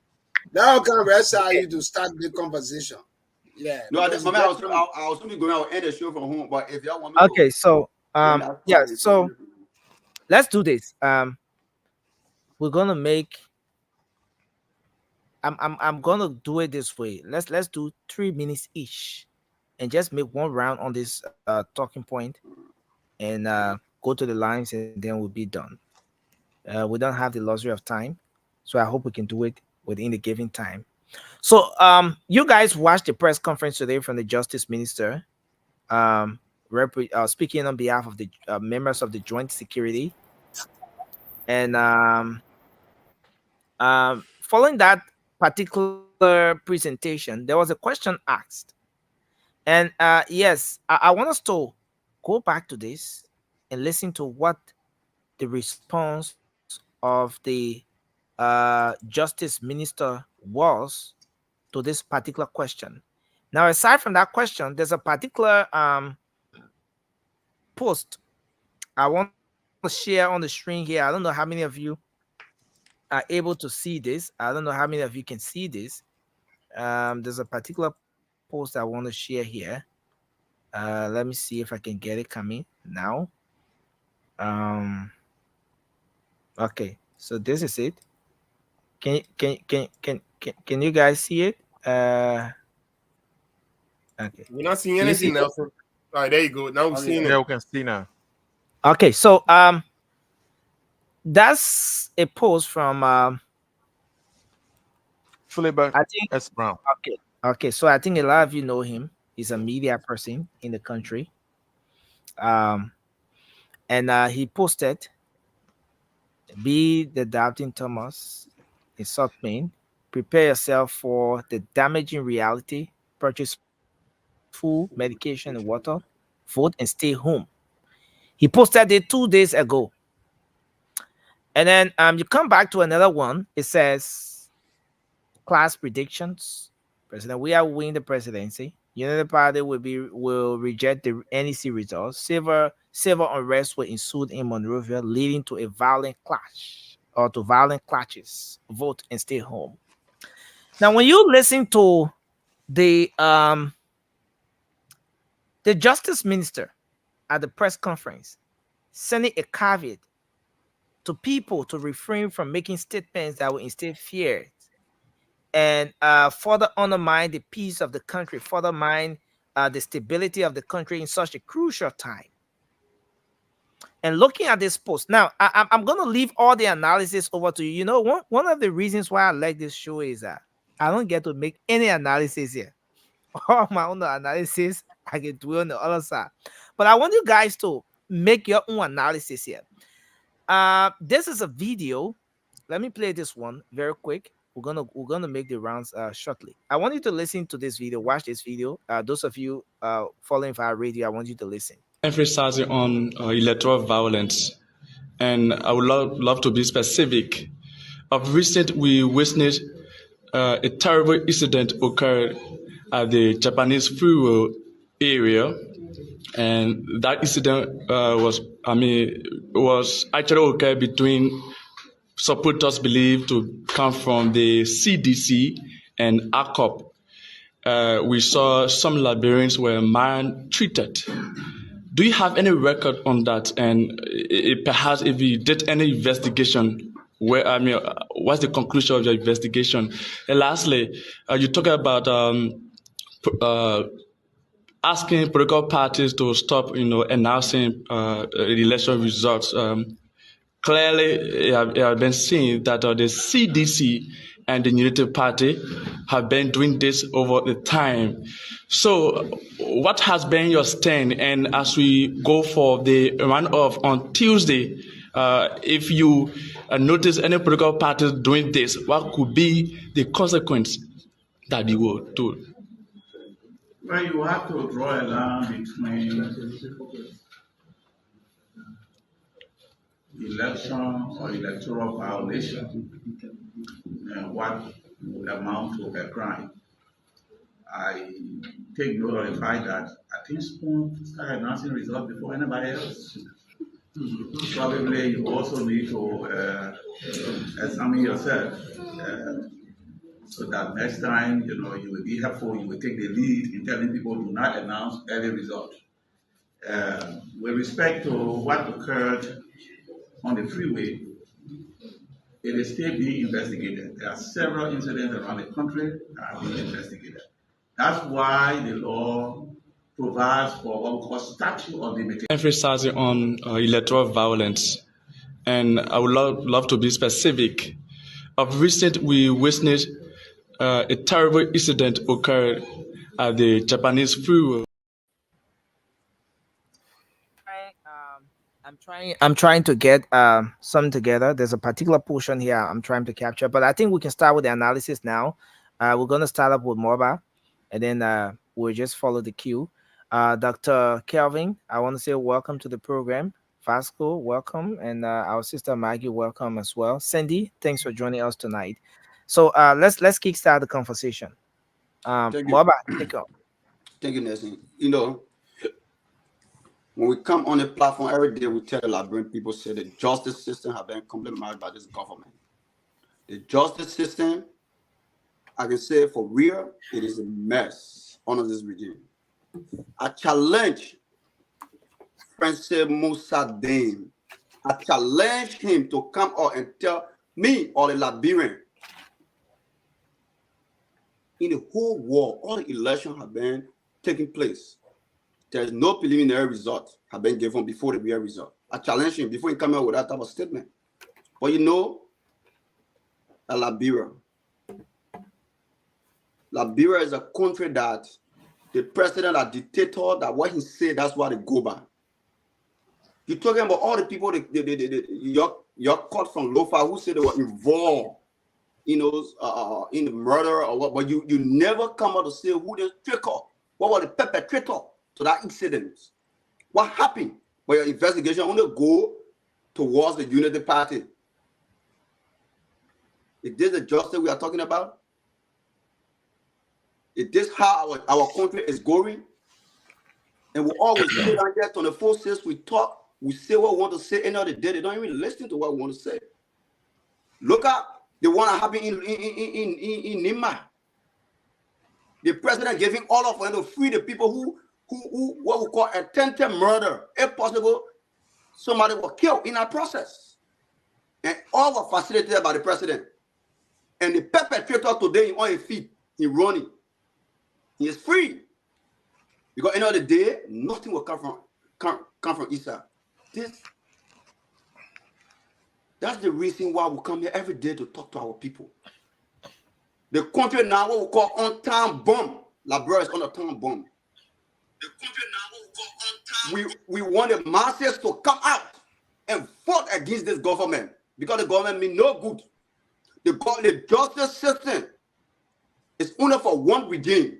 That can require you to start the conversation. Yeah. No, I was only going to end the show from home, but if y'all want me okay, so yeah, so let's do this. We're gonna make I'm gonna do it this way. Let's do 3 minutes each and just make one round on this talking point and go to the lines and then we'll be done. We don't have the luxury of time, so I hope we can do it within the given time. So you guys watched the press conference today from the Justice Minister speaking on behalf of the members of the Joint Security, and following that particular presentation, there was a question asked, and yes, I want us to go back to this and listen to what the response of the Justice Minister was to this particular question. Now, aside from that question, there's a particular post I want to share on the screen here. I don't know how many of you are able to see this. I don't know how many of you can see this. There's a particular post I want to share here. Let me see if I can get it coming now. Okay, so this is it. Can you guys see it? Okay. We're not seeing anything else. All right, there you go. Now we're seeing it. Yeah, we can see now. Okay, so that's a post from Philibert I think S. Brown. Okay, so I think a lot of you know him. He's a media person in the country. And he posted, "Be the doubting Thomas in South Main. Prepare yourself for the damaging reality. Purchase food, medication, and water. Vote and stay home." He posted it 2 days ago. And then you come back to another one. It says, class predictions. President, we are winning the presidency. Unity Party will reject the NEC results. Civil unrest will ensue in Monrovia, leading to a violent clash or to violent clashes. Vote and stay home. Now, when you listen to the Justice Minister at the press conference sending a caveat to people to refrain from making statements that will instill fear and further undermine the peace of the country, further mine the stability of the country in such a crucial time. And looking at this post, now I'm going to leave all the analysis over to you. You know, one of the reasons why I like this show is that I don't get to make any analysis here. All my own analysis, I can do on the other side. But I want you guys to make your own analysis here. This is a video. Let me play this one very quick. we're gonna make the rounds shortly. I want you to listen to this video, watch this video. Those of you following via radio, I want you to listen. Emphasizing on electoral violence, and I would love to be specific. Of recent, we witnessed a terrible incident occurred at the Japanese freeway area, and that incident was actually occurred between supporters believed to come from the CDC and ACOP. We saw some Liberians were maltreated. Do you have any record on that? And perhaps if you did any investigation, what's the conclusion of your investigation? And lastly, you talk about asking political parties to stop, announcing election results. Clearly, it has been seen that the CDC and the Unity Party have been doing this over the time. So, what has been your stand? And as we go for the runoff on Tuesday, if you notice any political parties doing this, what could be the consequence that you will do? Well, you have to draw a line between election or electoral violation and what would amount to a crime. I take note of the fact that I think Spoon started announcing results before anybody else. Probably you also need to examine yourself so that next time, you will be helpful, you will take the lead in telling people do not announce early results. With respect to what occurred on the freeway, it is still being investigated. There are several incidents around the country that are being investigated. That's why the law provides for what we call statute of limitation. Emphasizing on electoral violence, and I would love to be specific. Of recent, we witnessed a terrible incident occurred at the Japanese freeway. I'm trying to get something together. There's a particular portion here I'm trying to capture, but I think we can start with the analysis now. We're going to start up with Morba, and then we'll just follow the queue. Dr. Kelvin, I want to say welcome to the program. Vasco, welcome, and our sister Maggie, welcome as well. Cindy, thanks for joining us tonight. So let's kickstart the conversation. Morba, take on. Thank you, Nelson. When we come on the platform every day, we tell the Liberian people, say the justice system has been compromised by this government. The justice system, I can say for real, it is a mess under this regime. I challenge Francis Moussa Dane. I challenge him to come out and tell me or the Liberian, in the whole world, all the elections have been taking place. There is no preliminary result have been given before the real result. I challenge him before he come out with that type of statement. But Liberia is a country that the president, a dictator, that what he said, that's what they go by. You're talking about all the people, your cut from Lofa who said they were involved, in the murder or what, but you never come out to say who the trigger, what was the perpetrator to that incident. What happened? But your investigation only go towards the Unity Party. Is this the justice we are talking about? Is this how our country is going? And we always sit down there 24/6, we talk, we say what we want to say, and the day they don't even listen to what we want to say. Look at the one that happened in Nima. The president giving all of them to free the people who what we call attempted murder. If possible, somebody was killed in that process. And all were facilitated by the president. And the perpetrator today on his feet, he's running. He is free. Because end of the day, nothing will come from Issa. That's the reason why we come here every day to talk to our people. The country now what we call on-time bomb. Liberia is on a time bomb. The country now what we call on-time. We want the masses to come out and vote against this government because the government means no good. The justice system is only for one regime.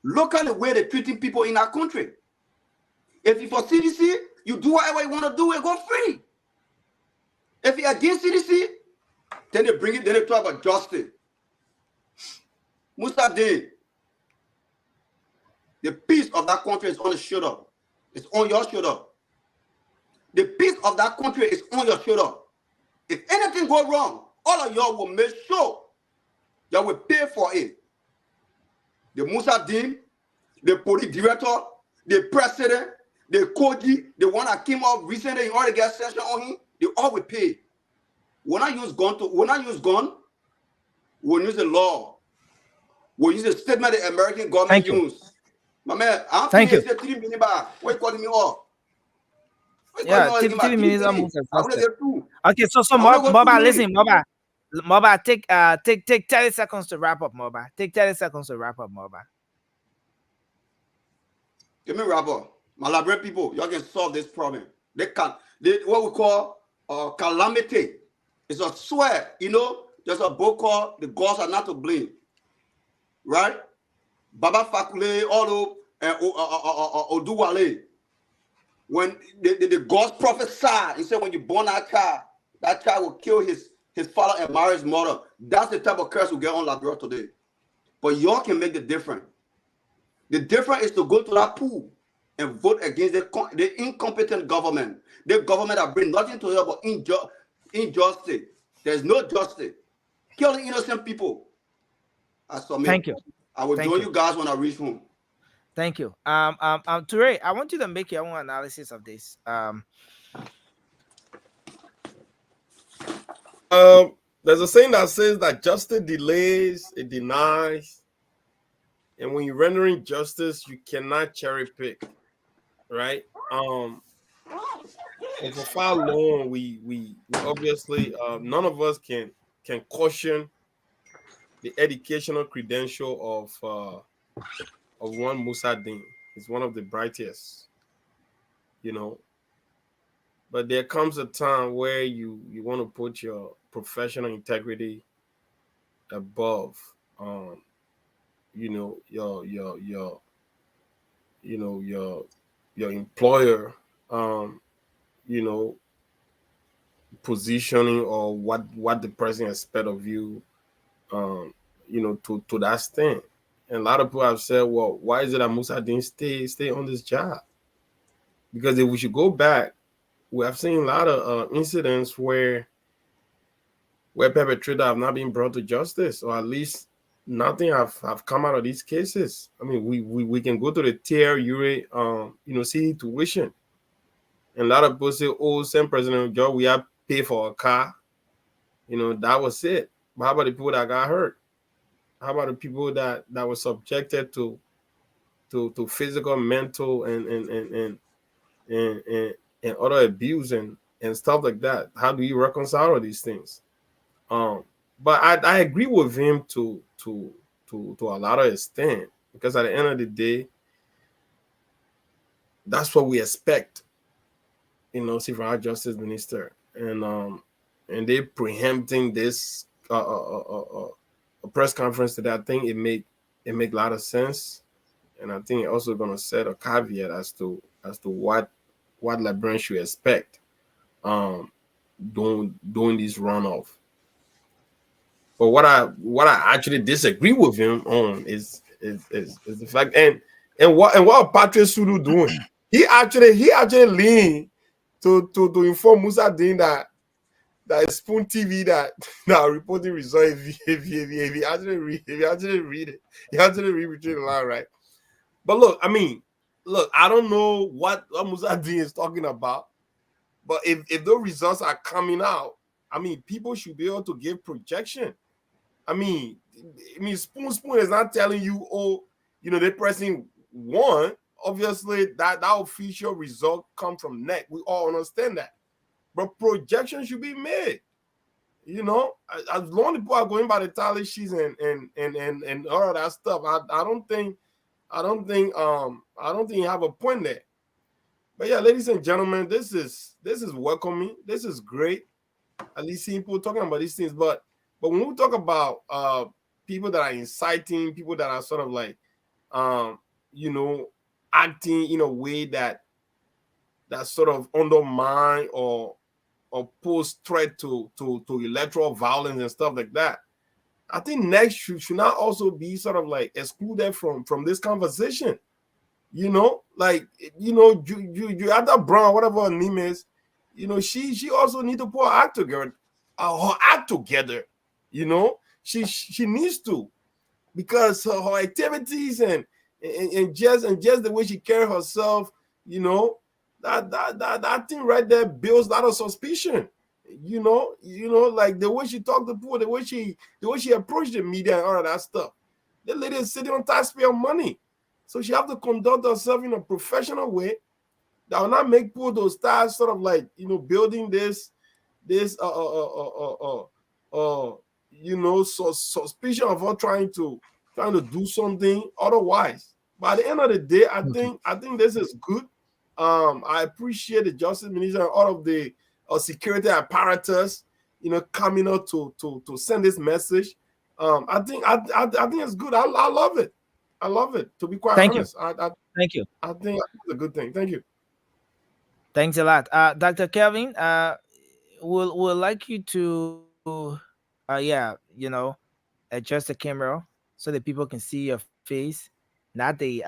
Look at the way they're treating people in our country. If you're for CDC, you do whatever you want to do and go free. If you're against CDC, then they bring it, then they talk about justice. Musa Din, the peace of that country is on the shoulder. It's on your shoulder. The peace of that country is on your shoulder. If anything goes wrong, all of y'all will make sure that we pay for it. The Musa Din, the police director, the president, the Koji, the one that came up recently in order to get sanction on him, they all will pay. When I use gun, we'll use the law. We'll use the statement the American government use. My man, I'm Thank you. 3 minutes back. Why you calling me off? Yeah, 3 minutes almost exhausted. Okay, so Moba, listen, Moba, take 30 seconds to wrap up, Moba. Take 30 seconds to wrap up, Moba. Give me wrap up. My Liberian people, y'all can solve this problem. They what we call calamity. It's a swear, you know. There's a book called "The Gods Are Not to Blame," right? Baba Fakule, Olo, and Oduwale. When the gods prophesied, he said, when you born that child will kill his father and marry his mother. That's the type of curse we get on Liberia today. But y'all can make the difference. The difference is to go to that pool and vote against the incompetent government. The government that brings nothing to help but injustice. There's no justice. Killing innocent people. Thank you. I will join you guys when I reach home. Thank you. Toure, I want you to make your own analysis of this. There's a saying that says that justice delays, it denies. And when you're rendering justice, you cannot cherry pick, right? And for far long, we obviously none of us can caution the educational credential of one Musa Din. He's one of the brightest, you know. But there comes a time where you want to put your professional integrity above, you know, your employer, you know, positioning or what the person expects of you, you know, to that extent. And a lot of people have said, well, why is it that Musa Din stay on this job? Because if we should go back, we have seen a lot of incidents where perpetrators have not been brought to justice, or at least nothing have come out of these cases. I mean, we can go to the Tier Ure, you know, situation. And a lot of people say, oh, same President Joe, we have paid for a car. You know, that was it. But how about the people that got hurt? How about the people that were subjected to physical, mental, and other abuse and stuff like that? How do you reconcile all these things? But I agree with him to a lot of extent, because at the end of the day, that's what we expect, you know, see from our justice minister, and they preempting this a press conference today. I think it make a lot of sense, and I think it also going to set a caveat as to what Liberians should expect during this runoff. But what I actually disagree with him on is the fact, and what Patrick Sudu doing? He actually leaned to inform Musa Din that Spoon TV that reporting results. If he actually read it, he actually read between the line, right? But look, I don't know what Musa Din is talking about, but if those results are coming out, I mean, people should be able to give projection. I mean, Spoon is not telling you, oh, you know, the person won. Obviously, that official result come from NEC. We all understand that. But projections should be made. You know, as long as people are going by the tally sheets and all of that stuff, I don't think you have a point there. But yeah, ladies and gentlemen, this is welcoming. This is great. at least seeing people talking about these things. But when we talk about people that are inciting, people that are sort of like you know, acting in a way that sort of undermine or pose threat to electoral violence and stuff like that, I think next should not also be sort of like excluded from this conversation. You know, like, you know, Juliana Brown, whatever her name is, you know, she also need to put her act together. You know, she needs to, because her activities and just the way she carry herself, you know, that thing right there builds a lot of suspicion. You know, like the way she talked to people, the way she approached the media and all of that stuff. The lady is sitting on taxpayer money, so she have to conduct herself in a professional way that will not make people to start sort of like, you know, building this you know, suspicion of her trying to do something otherwise. By the end of the day, I think this is good. I appreciate the Justice Minister and all of the security apparatus, you know, coming out to send this message. I think it's good. I love it. I love it. To be quite honest, Thank you. I think it's a good thing. Thank you. Thanks a lot, Dr. Kelvin. We'll like you to, you know, adjust the camera so that people can see your face, not the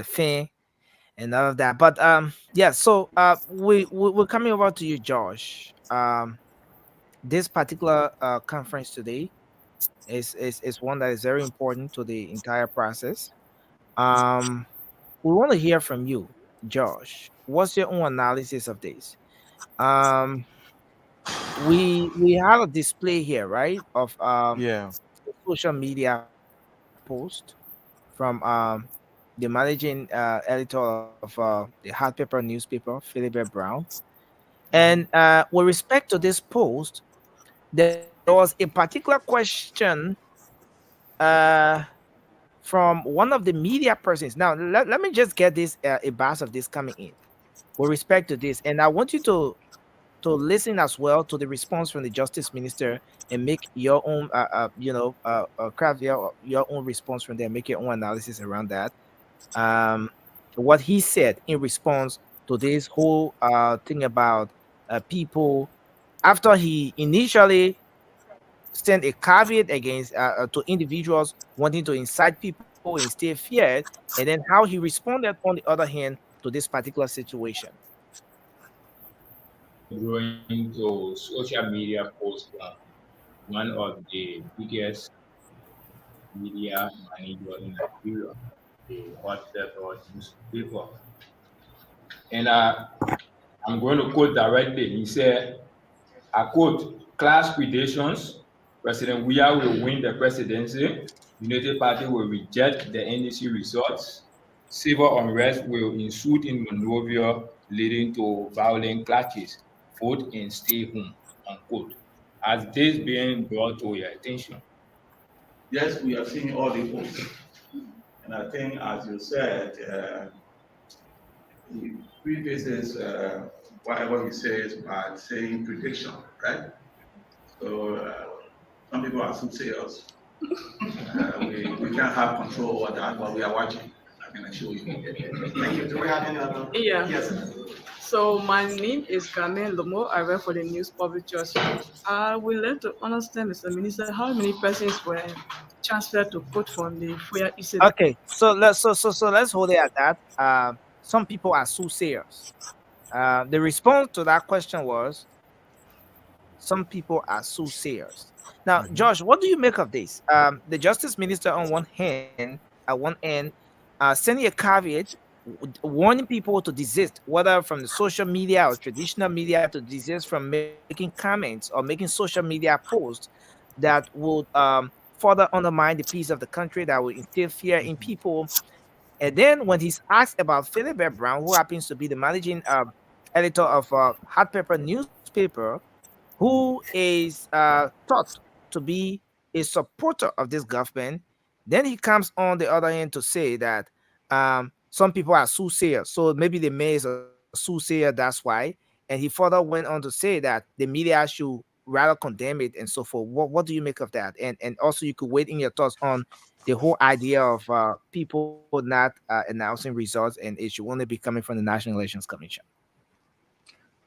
thing and all of that. But yeah. So we're coming over to you, Josh. This particular conference today is one that is very important to the entire process. We want to hear from you, Josh. What's your own analysis of this? We have a display here, right, of social media post from the managing editor of the Hot Paper newspaper, Philibert Brown. And with respect to this post, there was a particular question from one of the media persons. Now, let me just get this a buzz of this coming in with respect to this, and I want you to listen as well to the response from the Justice Minister and make your own, craft your own response from there, make your own analysis around that. What he said in response to this whole thing about people, after he initially sent a caveat against to individuals wanting to incite people and instill fear, and then how he responded on the other hand to this particular situation. Growing to social media post one of the biggest media manager in Nigeria, the Hot Paper newspaper. And I'm going to quote directly. He said, I quote, "Class predations, President Weah will win the presidency, United Party will reject the NDC results, civil unrest will ensue in Monrovia, leading to violent clashes. Vote and stay home," unquote. Has this been brought to your attention? Yes, we have seen all the posts. And I think, as you said, he prefaces whatever he says by saying prediction, right? So some people are soothsayers. We can't have control over that, but we are watching. I can assure you. Thank you. Do we have any other? Yeah. Yes. So my name is Carmen Lomo. I work for the News Public Trust. I would like to understand, Mr. Minister, how many persons were transferred to court from the FOIA incident? Okay, so let's hold it at that. Some people are soothsayers. The response to that question was, some people are soothsayers. Now, Josh, what do you make of this? The Justice Minister on one hand, at one end, sending a caveat, warning people to desist, whether from the social media or traditional media, to desist from making comments or making social media posts that would further undermine the peace of the country, that would instill fear in people. And then when he's asked about Philibert Brown, who happens to be the managing editor of Hot Paper newspaper, who is thought to be a supporter of this government, then he comes on the other hand to say that some people are soothsayers. So maybe the mayor is a soothsayer, that's why. And he further went on to say that the media should rather condemn it and so forth. What do you make of that? And also you could weigh in your thoughts on the whole idea of people not announcing results, and it should only be coming from the National Elections Commission.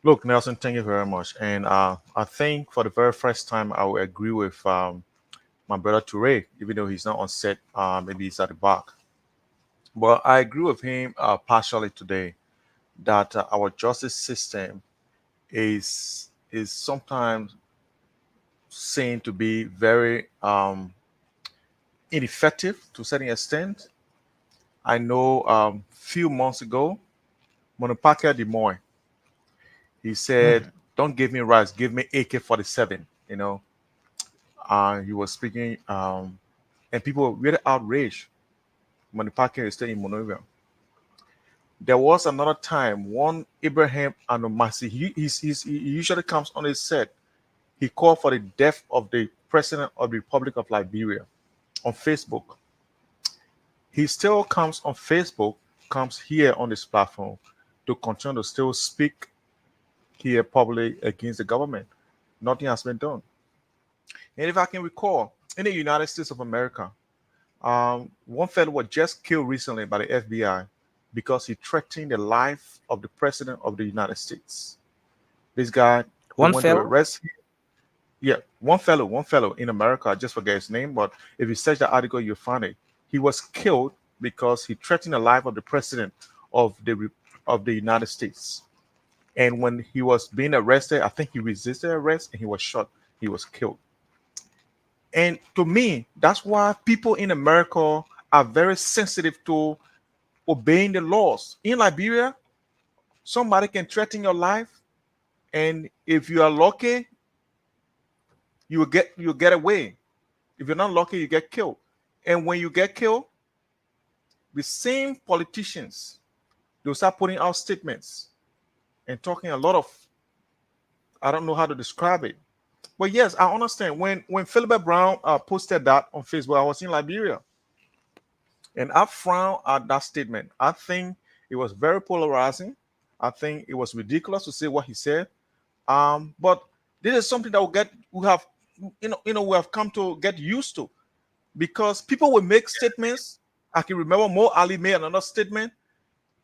Look, Nelson, thank you very much. And I think for the very first time, I will agree with my brother Toure, even though he's not on set, maybe he's at the back. But I agree with him partially today that our justice system is sometimes seen to be very ineffective to a certain extent. I know few months ago, Monopaka Demoy, he said, "Don't give me rice, give me AK-47." You know, he was speaking, and people were really outraged. Monopaka is still in Monrovia. There was another time, one Ibrahim Anomasi, he usually comes on his set. He called for the death of the president of the Republic of Liberia on Facebook. He still comes on Facebook, comes here on this platform to continue to still speak here publicly against the government. Nothing has been done. And if I can recall, in the United States of America, one fellow was just killed recently by the FBI because he threatened the life of the president of the United States. This guy, one went fellow? to arrest him. Yeah, one fellow in America. I just forget his name, but if you search the article, you'll find it. He was killed because he threatened the life of the president of the United States. And when he was being arrested, I think he resisted arrest and he was shot. He was killed. And to me, that's why people in America are very sensitive to obeying the laws. In Liberia, somebody can threaten your life, and if you are lucky, you'll get away. If you're not lucky, you get killed. And when you get killed, the same politicians, they'll start putting out statements and talking a lot of, I don't know how to describe it. But yes, I understand. When Philibert Brown posted that on Facebook, I was in Liberia. And I frowned at that statement. I think it was very polarizing. I think it was ridiculous to say what he said. But this is something that we have come to get used to, because people will make statements. I can remember Mo Ali made another statement,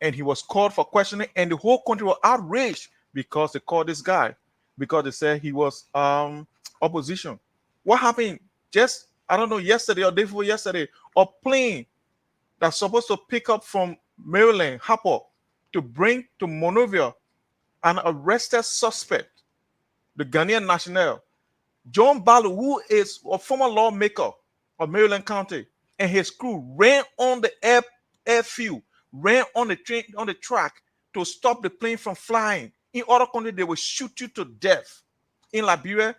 and he was called for questioning, and the whole country was outraged because they called this guy, because they said he was opposition. What happened just, I don't know, yesterday or day before yesterday, a plane that's supposed to pick up from Maryland, Harper, to bring to Monrovia an arrested suspect, the Ghanaian national, John Balu, who is a former lawmaker of Maryland County, and his crew ran on the airfield, ran on the train, on the track to stop the plane from flying. In other countries, they will shoot you to death. In Liberia,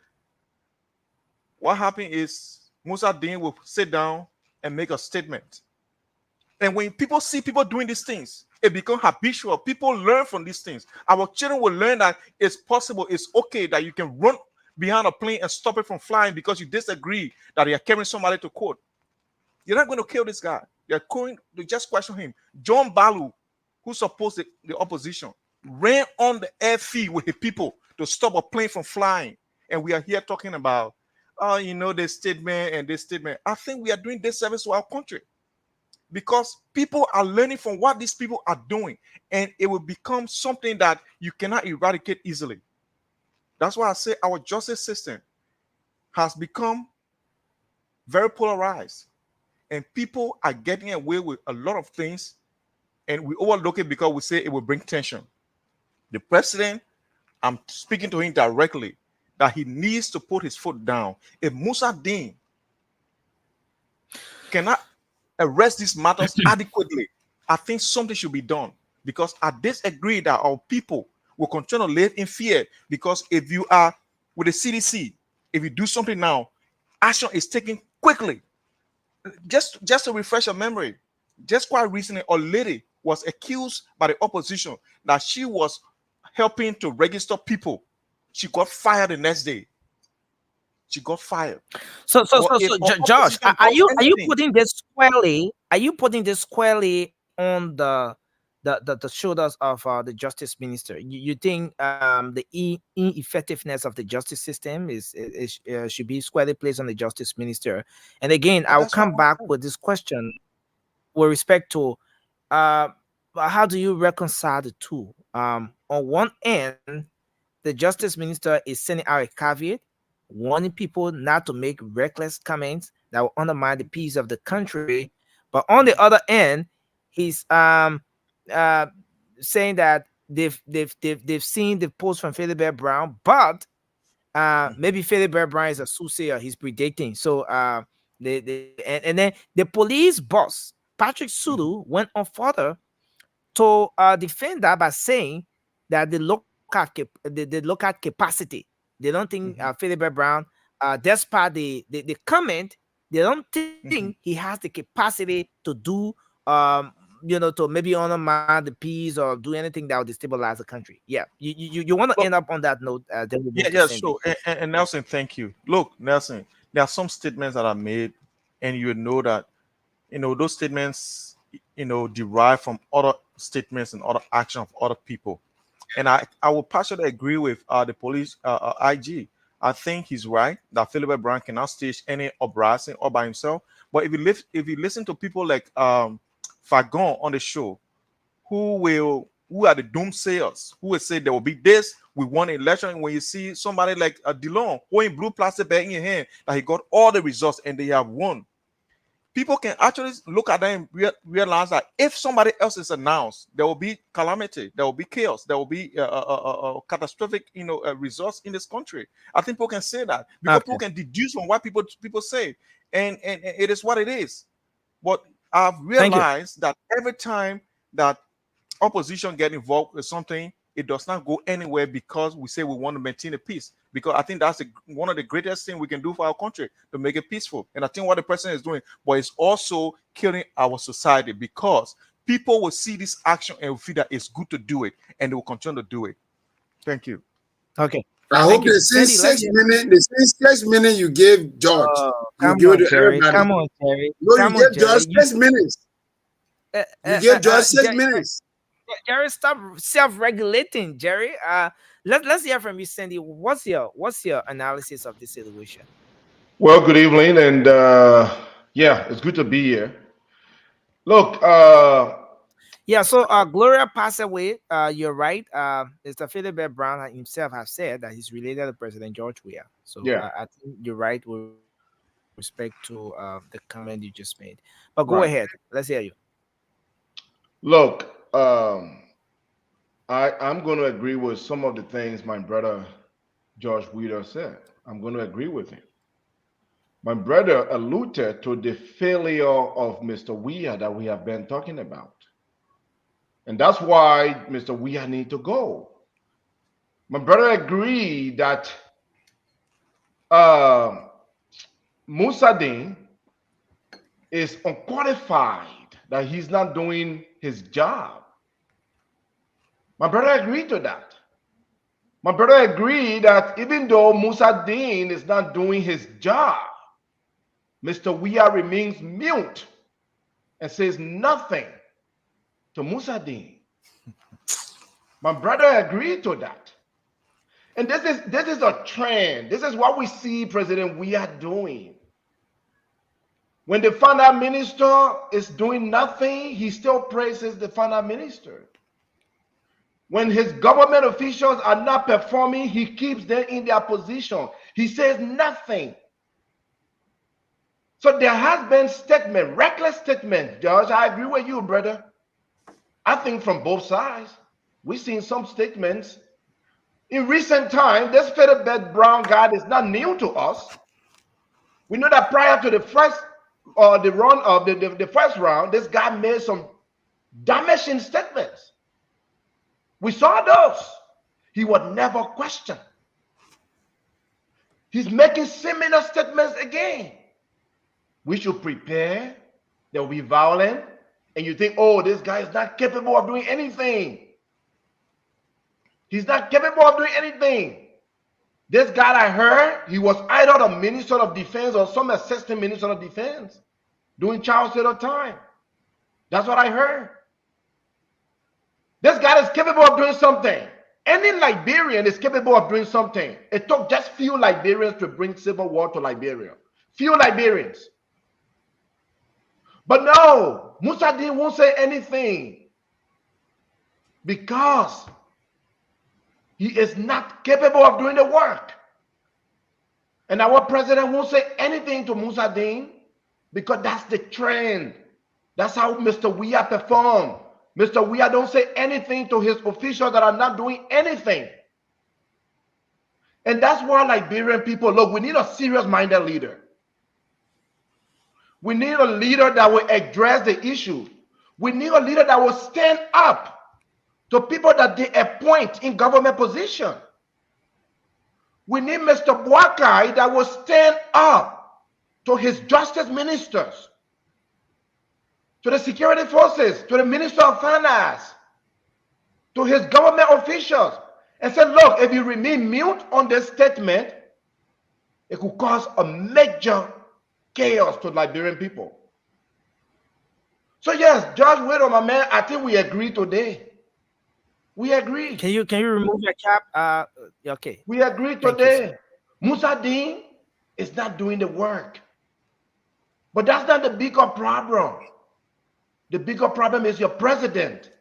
what happened is Musa Dean will sit down and make a statement. And when people see people doing these things, it becomes habitual. People learn from these things. Our children will learn that it's possible, it's okay that you can run behind a plane and stop it from flying because you disagree that you're carrying somebody to court. You're not going to kill this guy. You're going to just question him. John Balu, who supposed the opposition, ran on the airfield with the people to stop a plane from flying. And we are here talking about, this statement and this statement. I think we are doing disservice to our country, because people are learning from what these people are doing, and it will become something that you cannot eradicate easily. That's why I say our justice system has become very polarized, and people are getting away with a lot of things, and we overlook it because we say it will bring tension. The president, I'm speaking to him directly, that he needs to put his foot down. If Musa Dean cannot arrest these matters adequately, I think something should be done, because I disagree that our people will continue to live in fear. Because if you are with the CDC, if you do something now, action is taken quickly. Just to refresh your memory, just quite recently, a lady was accused by the opposition that she was helping to register people. She got fired the next day. She got fired. So Josh, are you putting this squarely? Are you putting this squarely on the the shoulders of the justice minister. You think the ineffectiveness of the justice system is should be squarely placed on the justice minister? And again, I'll come back with this question with respect to how do you reconcile the two? On one end, the justice minister is sending out a caveat, warning people not to make reckless comments that will undermine the peace of the country. But on the other end, he's saying that they've seen the post from Philibert Brown, but maybe Philibert Brown is a soothsayer, he's predicting. So and then the police boss Patrick Sulu went on further to defend that by saying that they look at capacity. They don't think Philibert Brown, despite the comment, they don't think he has the capacity to do to maybe undermine the peace or do anything that will destabilize the country. Yeah, you want to end up on that note. Sure. And Nelson, thank you. Look, Nelson, there are some statements that are made, and you know that those statements derive from other statements and other action of other people. And I will partially agree with the police IG. I think he's right that Philibert Brown cannot stage any uprising all by himself. But if you listen to people like Fagon on the show, who are the doomsayers, who will say there will be this, we won an election. When you see somebody like Dillon holding blue plastic bag in your hand, that he got all the results and they have won, people can actually look at that and realize that if somebody else is announced, there will be calamity, there will be chaos, there will be catastrophic results in this country. I think people can say that because people can deduce from what people say, and it is what it is. But I've realized that every time that opposition get involved with something, it does not go anywhere because we say we want to maintain a peace. Because I think that's one of the greatest things we can do for our country, to make it peaceful. And I think what the president is doing, but it's also killing our society, because people will see this action and will feel that it's good to do it, and they will continue to do it. Thank you. Okay. I hope the same 6 minutes you gave George. Come on, Jerry. No, you gave George 6 minutes. You gave George 6 minutes. Jerry, stop self-regulating, Jerry. Let's hear from you, Sandy. What's your analysis of this situation? Well, good evening, and it's good to be here. Look, so Gloria passed away. You're right. Mr. Philibert Brown himself has said that he's related to President George Weah. So I think you're right with respect to the comment you just made. But go ahead. Let's hear you. Look, I'm going to agree with some of the things my brother George Weah said. I'm going to agree with him. My brother alluded to the failure of Mr. Weah that we have been talking about. And that's why Mr. Weah need to go. My brother agreed that Musadin is unqualified, that he's not doing his job. My brother agreed to that. My brother agreed that even though Musadin is not doing his job, Mr. Weah remains mute and says nothing to Musadin. My brother agreed to that. And this is a trend. This is what we see President Weah doing. When the finance minister is doing nothing, he still praises the finance minister. When his government officials are not performing, he keeps them in their position. He says nothing. So there has been statement, reckless statement, George. I agree with you, brother. I think from both sides, we've seen some statements. In recent time, this Philibert Brown guy is not new to us. We know that prior to the first the first round, this guy made some damaging statements. We saw those. He would never question. He's making similar statements again. We should prepare. There will be violence. And you think, oh, this guy is not capable of doing anything. He's not capable of doing anything. This guy I heard, he was either the Minister of Defense or some assistant Minister of Defense doing child state of time. That's what I heard. This guy is capable of doing something. Any Liberian is capable of doing something. It took just few Liberians to bring civil war to Liberia. Few Liberians. But no, Musa Din won't say anything because he is not capable of doing the work. And our president won't say anything to Musa Din because that's the trend. That's how Mr. Weah performed. Mr. Weah don't say anything to his officials that are not doing anything. And that's why Liberian people, look, we need a serious-minded leader. We need a leader that will address the issue. We need a leader that will stand up to people that they appoint in government position. We need Mr. Boakai that will stand up to his justice ministers, to the security forces, to the Minister of Finance, to his government officials, and say, look, if you remain mute on this statement, it could cause a major chaos to Liberian people. So yes, Judge Widow, my man, I think we agree today. We agree. Can you remove your cap? Okay. We agree today. Musa Din is not doing the work. But that's not the bigger problem. The bigger problem is your president.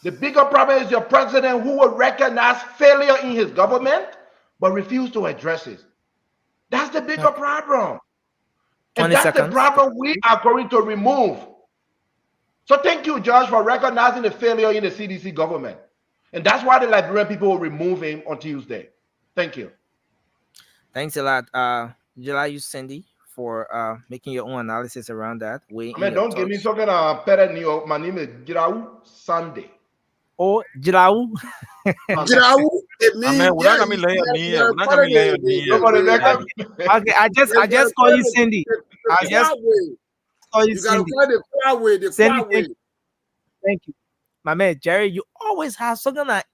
The bigger problem is your president who will recognize failure in his government but refuse to address it. That's the bigger problem. And that's the problem we are going to remove. So thank you, Judge, for recognizing the failure in the CDC government. And that's why the Liberian people will remove him on Tuesday. Thank you. Thanks a lot. July, you, Cindy, for making your own analysis around that. I mean, don't give me something better New York. My name is Jirau Sunday. Oh, Jirau. Jirau, it means okay, I just call you Cindy. I just call you Cindy. The quiet way, the quiet way. Thank you. My man Jerry, you always have something like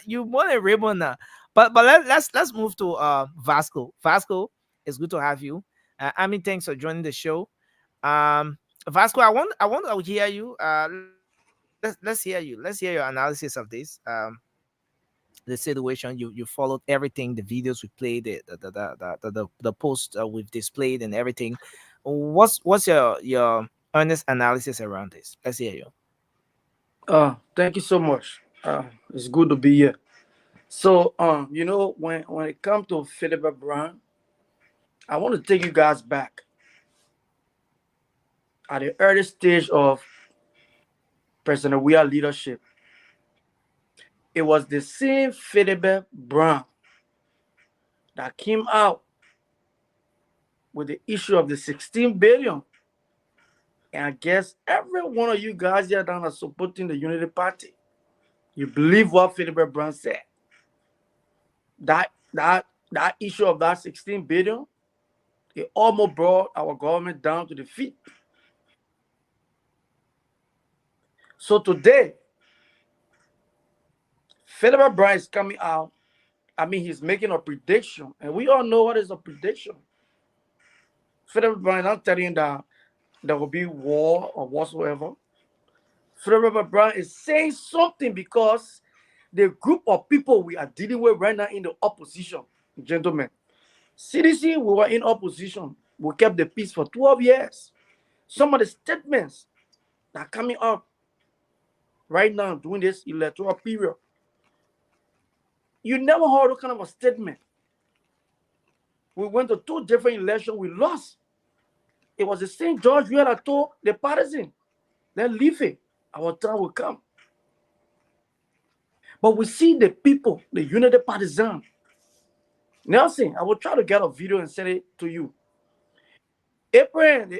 you more than Raymond now. But let's move to Vasco. Vasco, it's good to have you. I mean, thanks for joining the show. Vasco, I want to hear you. Let's hear you. Let's hear your analysis of this. The situation. You followed everything, the videos we played, the post we've displayed, and everything. What's your honest analysis around this? Let's hear you. Thank you so much. It's good to be here. So, you know, when it comes to Philibert Brown, I want to take you guys back at the early stage of President Weah leadership. It was the same Philibert Brown that came out with the issue of the 16 billion. And I guess every one of you guys here down are supporting the Unity Party. You believe what Philibert Brown said. That issue of that 16 billion, it almost brought our government down to the feet. So today, Philibert Brown is coming out. I mean, he's making a prediction, and we all know what is a prediction. Philibert Brown is not telling you that there will be war or whatsoever. Philibert Brown is saying something because the group of people we are dealing with right now in the opposition, gentlemen. CDC, we were in opposition. We kept the peace for 12 years. Some of the statements that are coming up right now during this electoral period, you never heard that kind of a statement. We went to 2 different elections, we lost. It was the same George Weah that told the partisan, then leave it, our time will come. But we see the people, the Unity partisan. Nelson, I will try to get a video and send it to you. Abraham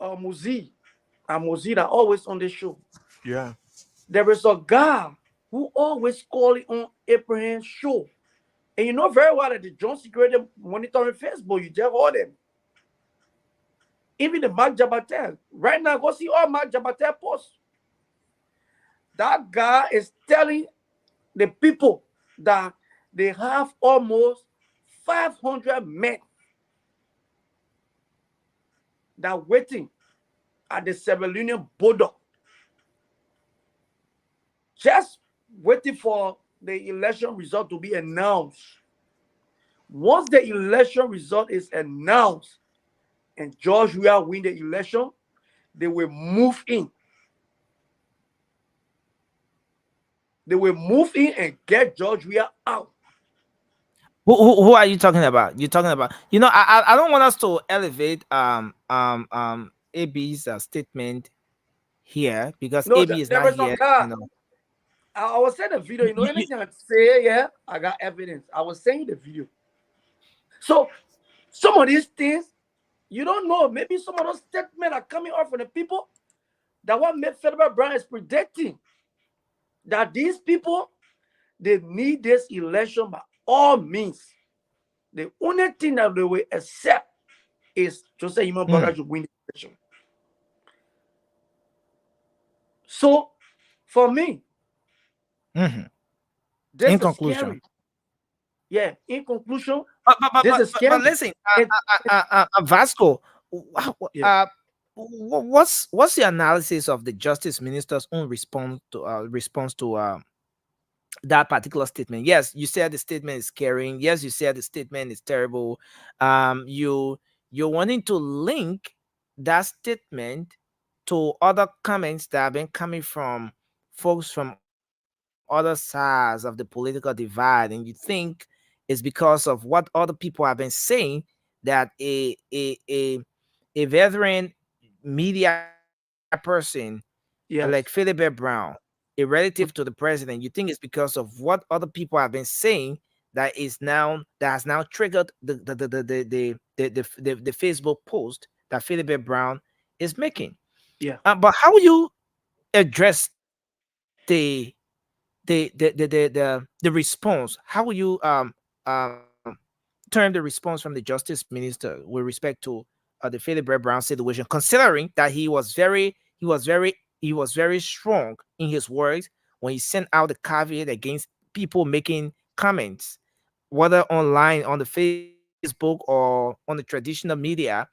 Muzi, and Muzi that always on this show. Yeah. There is a guy who always calling on Abraham's show. And you know very well that the John Security monitoring Facebook, you just heard them. Even the Mark Jabatel. Right now, go see all Mark Jabatel posts. That guy is telling the people that they have almost 500 men that waiting at the Sierra Leonean border just waiting for the election result to be announced. Once the election result is announced and George Weah win the election, they will move in. They will move in and get George Weah out. Who are you talking about? You're talking about, you know, I don't want us to elevate AB's statement here, because No, AB is there not is no here, God. you know. I was saying the video, you know, anything I say, yeah, I got evidence. I was saying the video. So some of these things, you don't know. Maybe some of those statements are coming out from the people that what made Philibert Brown is predicting that these people, they need this election by all means. The only thing that they will accept is Joseph Human Burger to win the election. So, for me, this in is conclusion, scary. Yeah, in conclusion, but is scary. listen, Vasco, what's the analysis of the Justice Minister's own response to that particular statement? Yes, you said the statement is scaring. Yes, you said the statement is terrible. You're wanting to link that statement to other comments that have been coming from folks from other sides of the political divide, and you think it's because of what other people have been saying that a veteran media person like Philibert Brown, a relative to the president, you think it's because of what other people have been saying that has now triggered the Facebook post that Philibert Brown is making. Yeah. But how will you address the response? How will you turn the response from the Justice Minister with respect to the Philibert Brown situation, considering that he was very strong in his words when he sent out the caveat against people making comments, whether online on the Facebook or on the traditional media?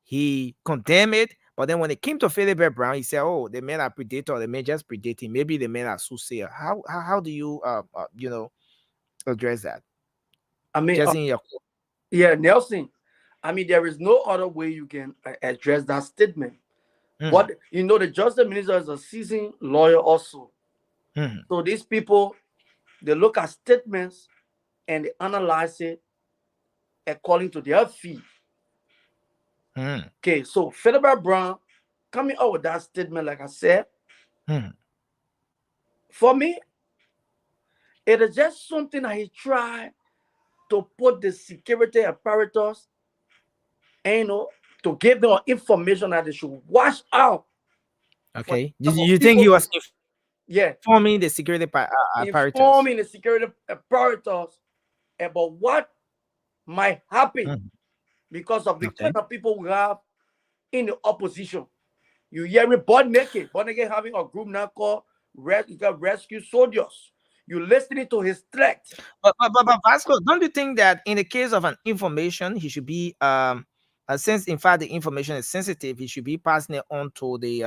He condemned it, but then when it came to Philibert Brown, he said, "Oh, the men are predator. The men just predating. Maybe the men are soothsayer." How do you address that? I mean, just in your yeah, Nelson. I mean, there is no other way you can address that statement. But you know, the Justice Minister is a seasoned lawyer also. So these people, they look at statements and they analyze it according to their fee. Okay, so Philibert Brown coming out with that statement, like I said, for me, it is just something that he tried to put the security apparatus, and, you know, to give them information that they should watch out. Okay, you think he was informing the security apparatus? Informing the security apparatus about what might happen because of the kind of people we have in the opposition. You hear me, butt naked having a group now called Rescue Soldiers. You listening to his threat. But Vasco, don't you think that in the case of an information, he should be since in fact the information is sensitive, he should be passing it on to the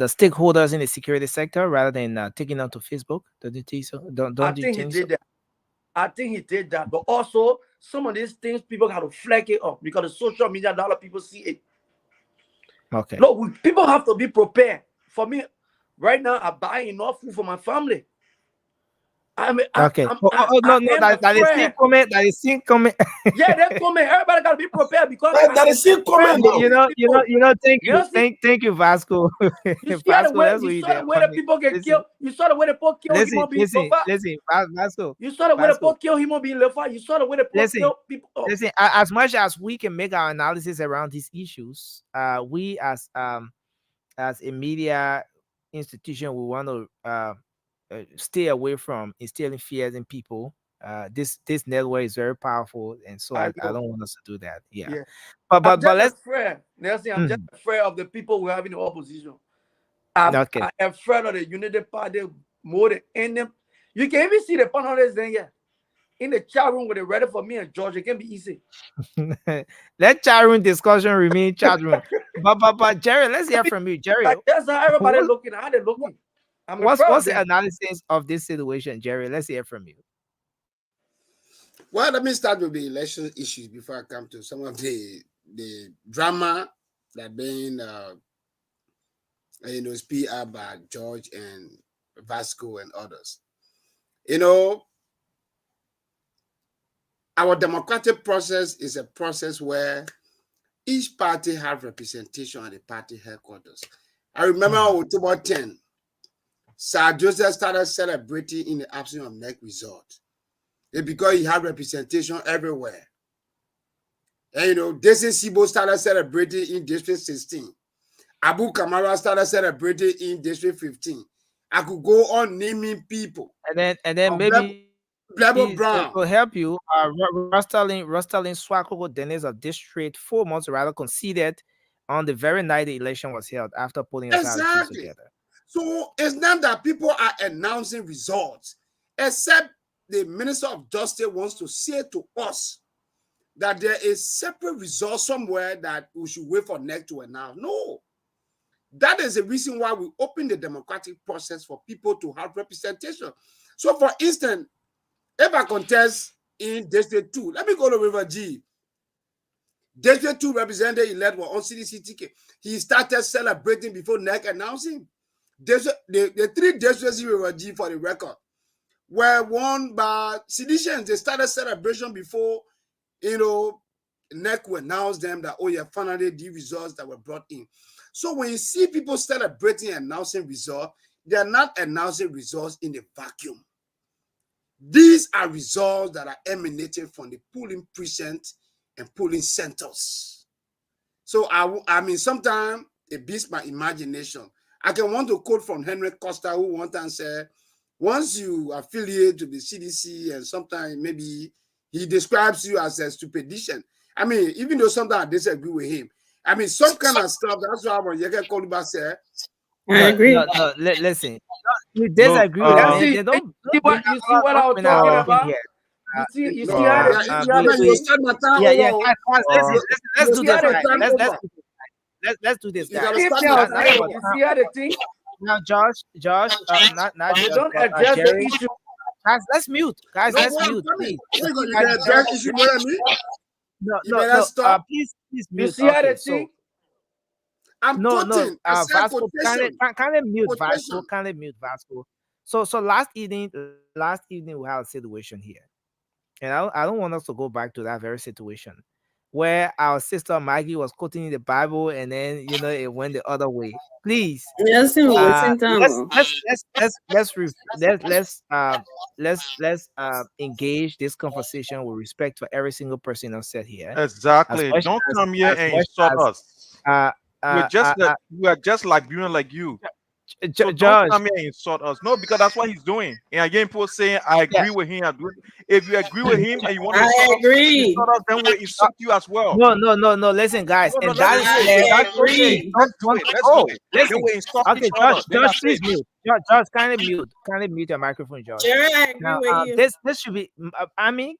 stakeholders in the security sector rather than taking it to Facebook? Don't you think so? I think he did that. I think he did that. But also, some of these things people got to flag it up because the social media, a lot of people see it. Okay. Look, people have to be prepared. For me, right now, I buy enough food for my family. No, that is still coming. That is still coming. Yeah, they're coming. Everybody gotta be prepared because that is still coming. Thank you, Vasco. You saw the way the people get killed. You saw the way the people kill human beings. Listen, Vasco. You saw the way the people kill human beings. You saw the way the people kill people. Listen, as much as we can make our analysis around these issues, we as a media institution, we want to stay away from instilling fears in people. This network is very powerful, and so I don't want us to do that. Yeah. But let's afraid. Nelson, I'm just afraid of the people we have in the opposition. I'm afraid of the Unity Party more than any. You can even see the panelists then, yeah. in the chat room with it ready for me and George. It can be easy. Let chat room discussion remain chat room. But Jerry, let's hear from you, Jerry. Like, that's how everybody looking. How they looking? What's the analysis of this situation, Jerry? Let's hear from you. Well, let me start with the election issues before I come to some of the drama that being speak up by George and Vasco and others. Our democratic process is a process where each party have representation at the party headquarters. I remember on October 10, Sir Joseph started celebrating in the absence of NEC result. And because he had representation everywhere. And Desi Sibo started celebrating in District 16. Abu Kamara started celebrating in District 15. I could go on naming people. And then maybe Blebo Brown will help you. Rostalin Swakoko Dennis of District 4 months rather conceded on the very night the election was held after pulling us together. So it's not that people are announcing results, except the Minister of Justice wants to say to us that there is separate result somewhere that we should wait for NEC to announce. No. That is the reason why we open the democratic process for people to have representation. So, for instance, if I contest in District 2, let me go to River G. District 2 representative elect was on CDC ticket. He started celebrating before NEC announcing. The 3 districts in River G, for the record, were won by seditions. They started celebration before, NEC will announce them that, finally the results that were brought in. So when you see people celebrating and announcing results, they are not announcing results in a vacuum. These are results that are emanating from the polling precincts and polling centers. So I mean, sometimes it beats my imagination. I can want to quote from Henry Costa, who one time said, once you affiliate to the CDC and sometimes maybe he describes you as a stupidician. I mean, even though sometimes I disagree with him, I mean, some kind of stuff, that's why when Yeke Koluba said, I agree. No, listen. You disagree with me. You see what I was talking about? You see how let's do this. Let's do this, guys. You see how the thing? Now, Josh, not you don't address the issue. Guys, let's mute. Guys, let's mute. Please. No. Please mute. You see how the thing? Vasco, can I mute Vasco? Can I mute Vasco? So last evening we had a situation here, and I don't want us to go back to that very situation where our sister Maggie was quoting the Bible, and then it went the other way. Please, let's engage this conversation with respect for every single person on set here. Exactly. Don't come here and insult us. We are just Liberian like you. So don't come here and insult us. No, because that's what he's doing. And again, people saying, I agree with him. If you agree with him and you want to insult us, then we'll insult you as well. No. Listen, guys. Let's do it. Then we insult each other. Josh, please mute. Josh, kindly mute your microphone, Josh. Jerry, I agree with you. This should be,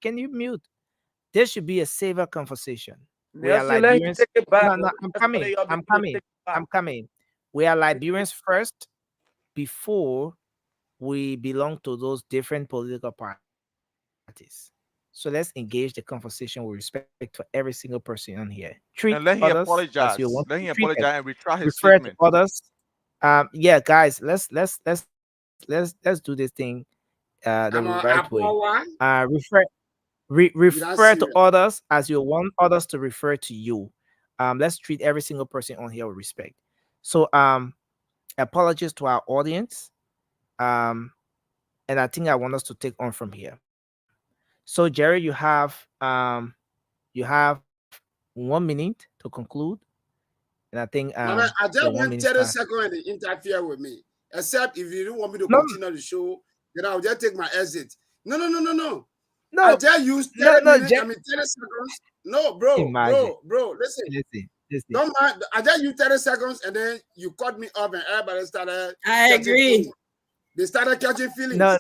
can you mute? This should be a safer conversation. We are Liberians. No, I'm coming. We are Liberians first before we belong to those different political parties. So let's engage the conversation with respect for every single person on here. And let him apologize. Let him apologize and retract his refer statement. to others. Guys, let's do this thing the right way. Refer to others as you want others to refer to you. Let's treat every single person on here with respect. So apologies to our audience. And I think I want us to take on from here. So Jerry, you have 1 minute to conclude. And I think I just want 30 seconds to interfere with me. Except if you don't want me to continue the show, then I'll just take my exit. No. I just use 30 minutes, 30 seconds. No, bro, listen. Don't mind. I just use 30 seconds and then you cut me off and everybody started. I agree. They started catching feelings. No,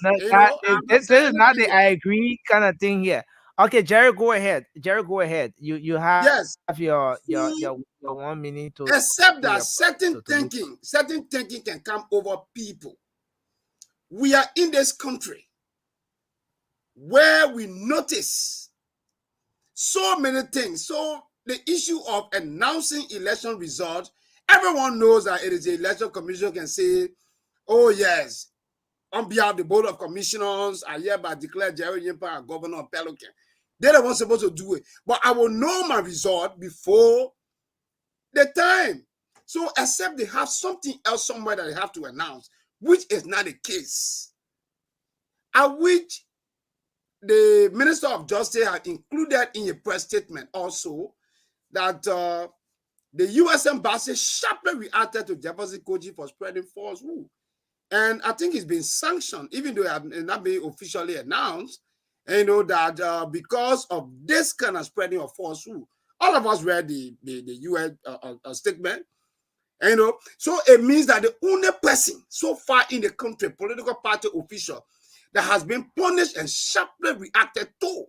this is not the you. I agree kind of thing here. Okay, Jerry, go ahead. Jerry, go ahead. You have Yes. your 1 minute to Except that certain thinking can come over people. We are in this country where we notice so many things. So the issue of announcing election results, everyone knows that it is the election commission can say, oh yes, on behalf of the board of commissioners, I hereby declare Jerry Yimpa a governor of Pelican. They're the ones supposed to do it. But I will know my result before the time. So except they have something else somewhere that they have to announce, which is not the case. I wish the Minister of Justice had included in a press statement also that the U.S. Embassy sharply reacted to Jefferson Koji for spreading false news. And I think it's been sanctioned, even though it has not been officially announced. And you know that because of this kind of spreading of false news, all of us read the U.S. Statement. And you know, so it means that the only person so far in the country, political party official, that has been punished and sharply reacted to,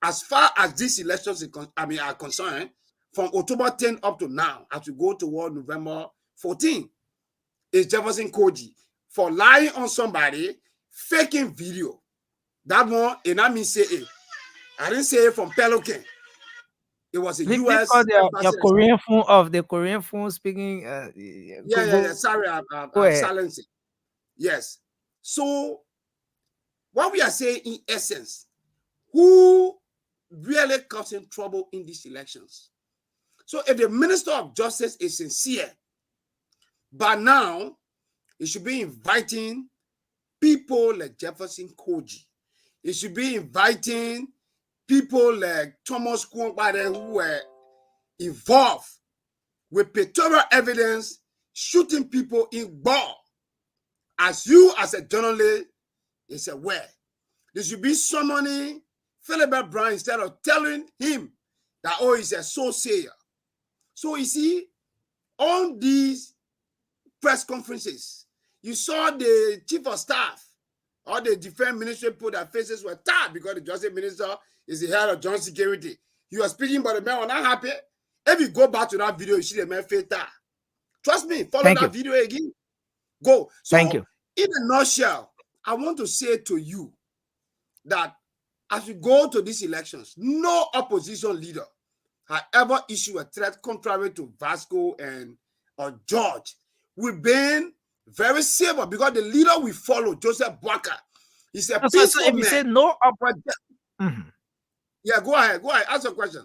as far as these elections are concerned, from October 10 up to now, as we go toward November 14, is Jefferson Koji for lying on somebody, faking video. That one, and I mean say it. I didn't say it from Pelican. It was a U.S. your Korean phone of the Korean phone speaking. Yeah. Sorry, I'm silencing. Yes. So, what we are saying in essence, who really causing trouble in these elections? So, if the Minister of Justice is sincere, by now, he should be inviting people like Jefferson Koji. He should be inviting people like Thomas Kwongbade who were involved with pictorial evidence shooting people in bar. As you, as a journalist, is aware, there should be somebody, Philip Brown, instead of telling him that, oh, he's a soothsayer. So you see, on these press conferences, you saw the chief of staff or the defense ministry put their faces were tired because the justice minister is the head of joint security. You are speaking, but the man was not happy. If you go back to that video, you see the man face tired. Trust me, follow that video again. Go. So, thank you. In a nutshell, I want to say to you that as we go to these elections, no opposition leader has ever issued a threat contrary to Vasco and George. We've been very civil because the leader we follow, Joseph Boakai, he's a peaceful if man. You say no Yeah, go ahead. Ask a question.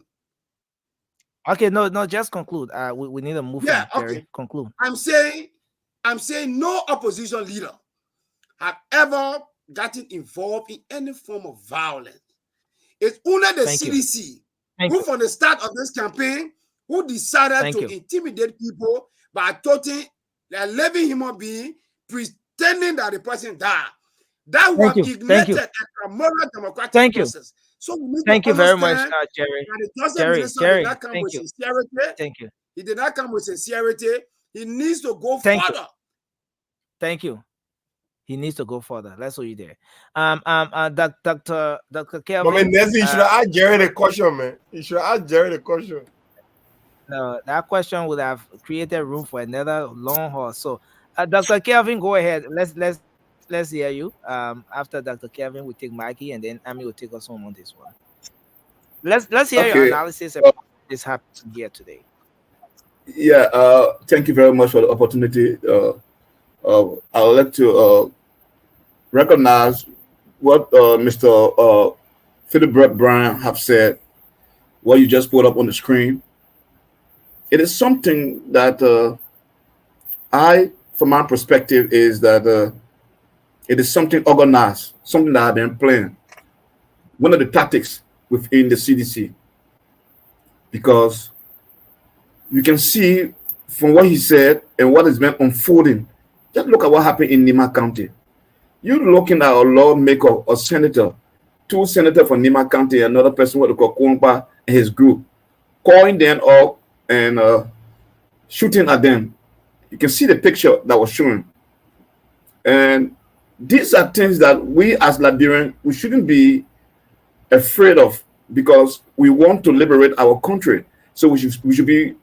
Okay, no, just conclude. We need to move on, Jerry. Conclude. I'm saying no opposition leader have ever gotten involved in any form of violence. It's only the CDC who, from the start of this campaign, who decided to intimidate people by toting a living human being, pretending that the person died. That was ignited a moral democratic process. So we need thank to you very much, Jerry. Jerry, did not come with sincerity. Thank you. He did not come with sincerity. He needs to go further. Thank you. He needs to go further. Let's hold you there. Dr. Kelvin. I mean, Nancy, you should ask Jerry the question, man. You should ask Jerry the question. No, that question would have created room for another long haul. So, Dr. Kelvin, go ahead. Let's hear you. After Dr. Kelvin, we take Mikey, and then Ami will take us home on this one. Let's hear your analysis of what is happening here today. Yeah. Thank you very much for the opportunity. I would like to recognize what Mr. Philip Brown have said. What you just put up on the screen. It is something that from my perspective, is that it is something organized, something that I've been playing. One of the tactics within the CDC, because you can see from what he said and what has been unfolding. Just look at what happened in Nima County. You're looking at a lawmaker, a senator, 2 senators from Nima County, another person what they call Kwongbade and his group, calling them up and shooting at them. You can see the picture that was shown. And These are things that we as Liberians, we shouldn't be afraid of, because we want to liberate our country. So we should be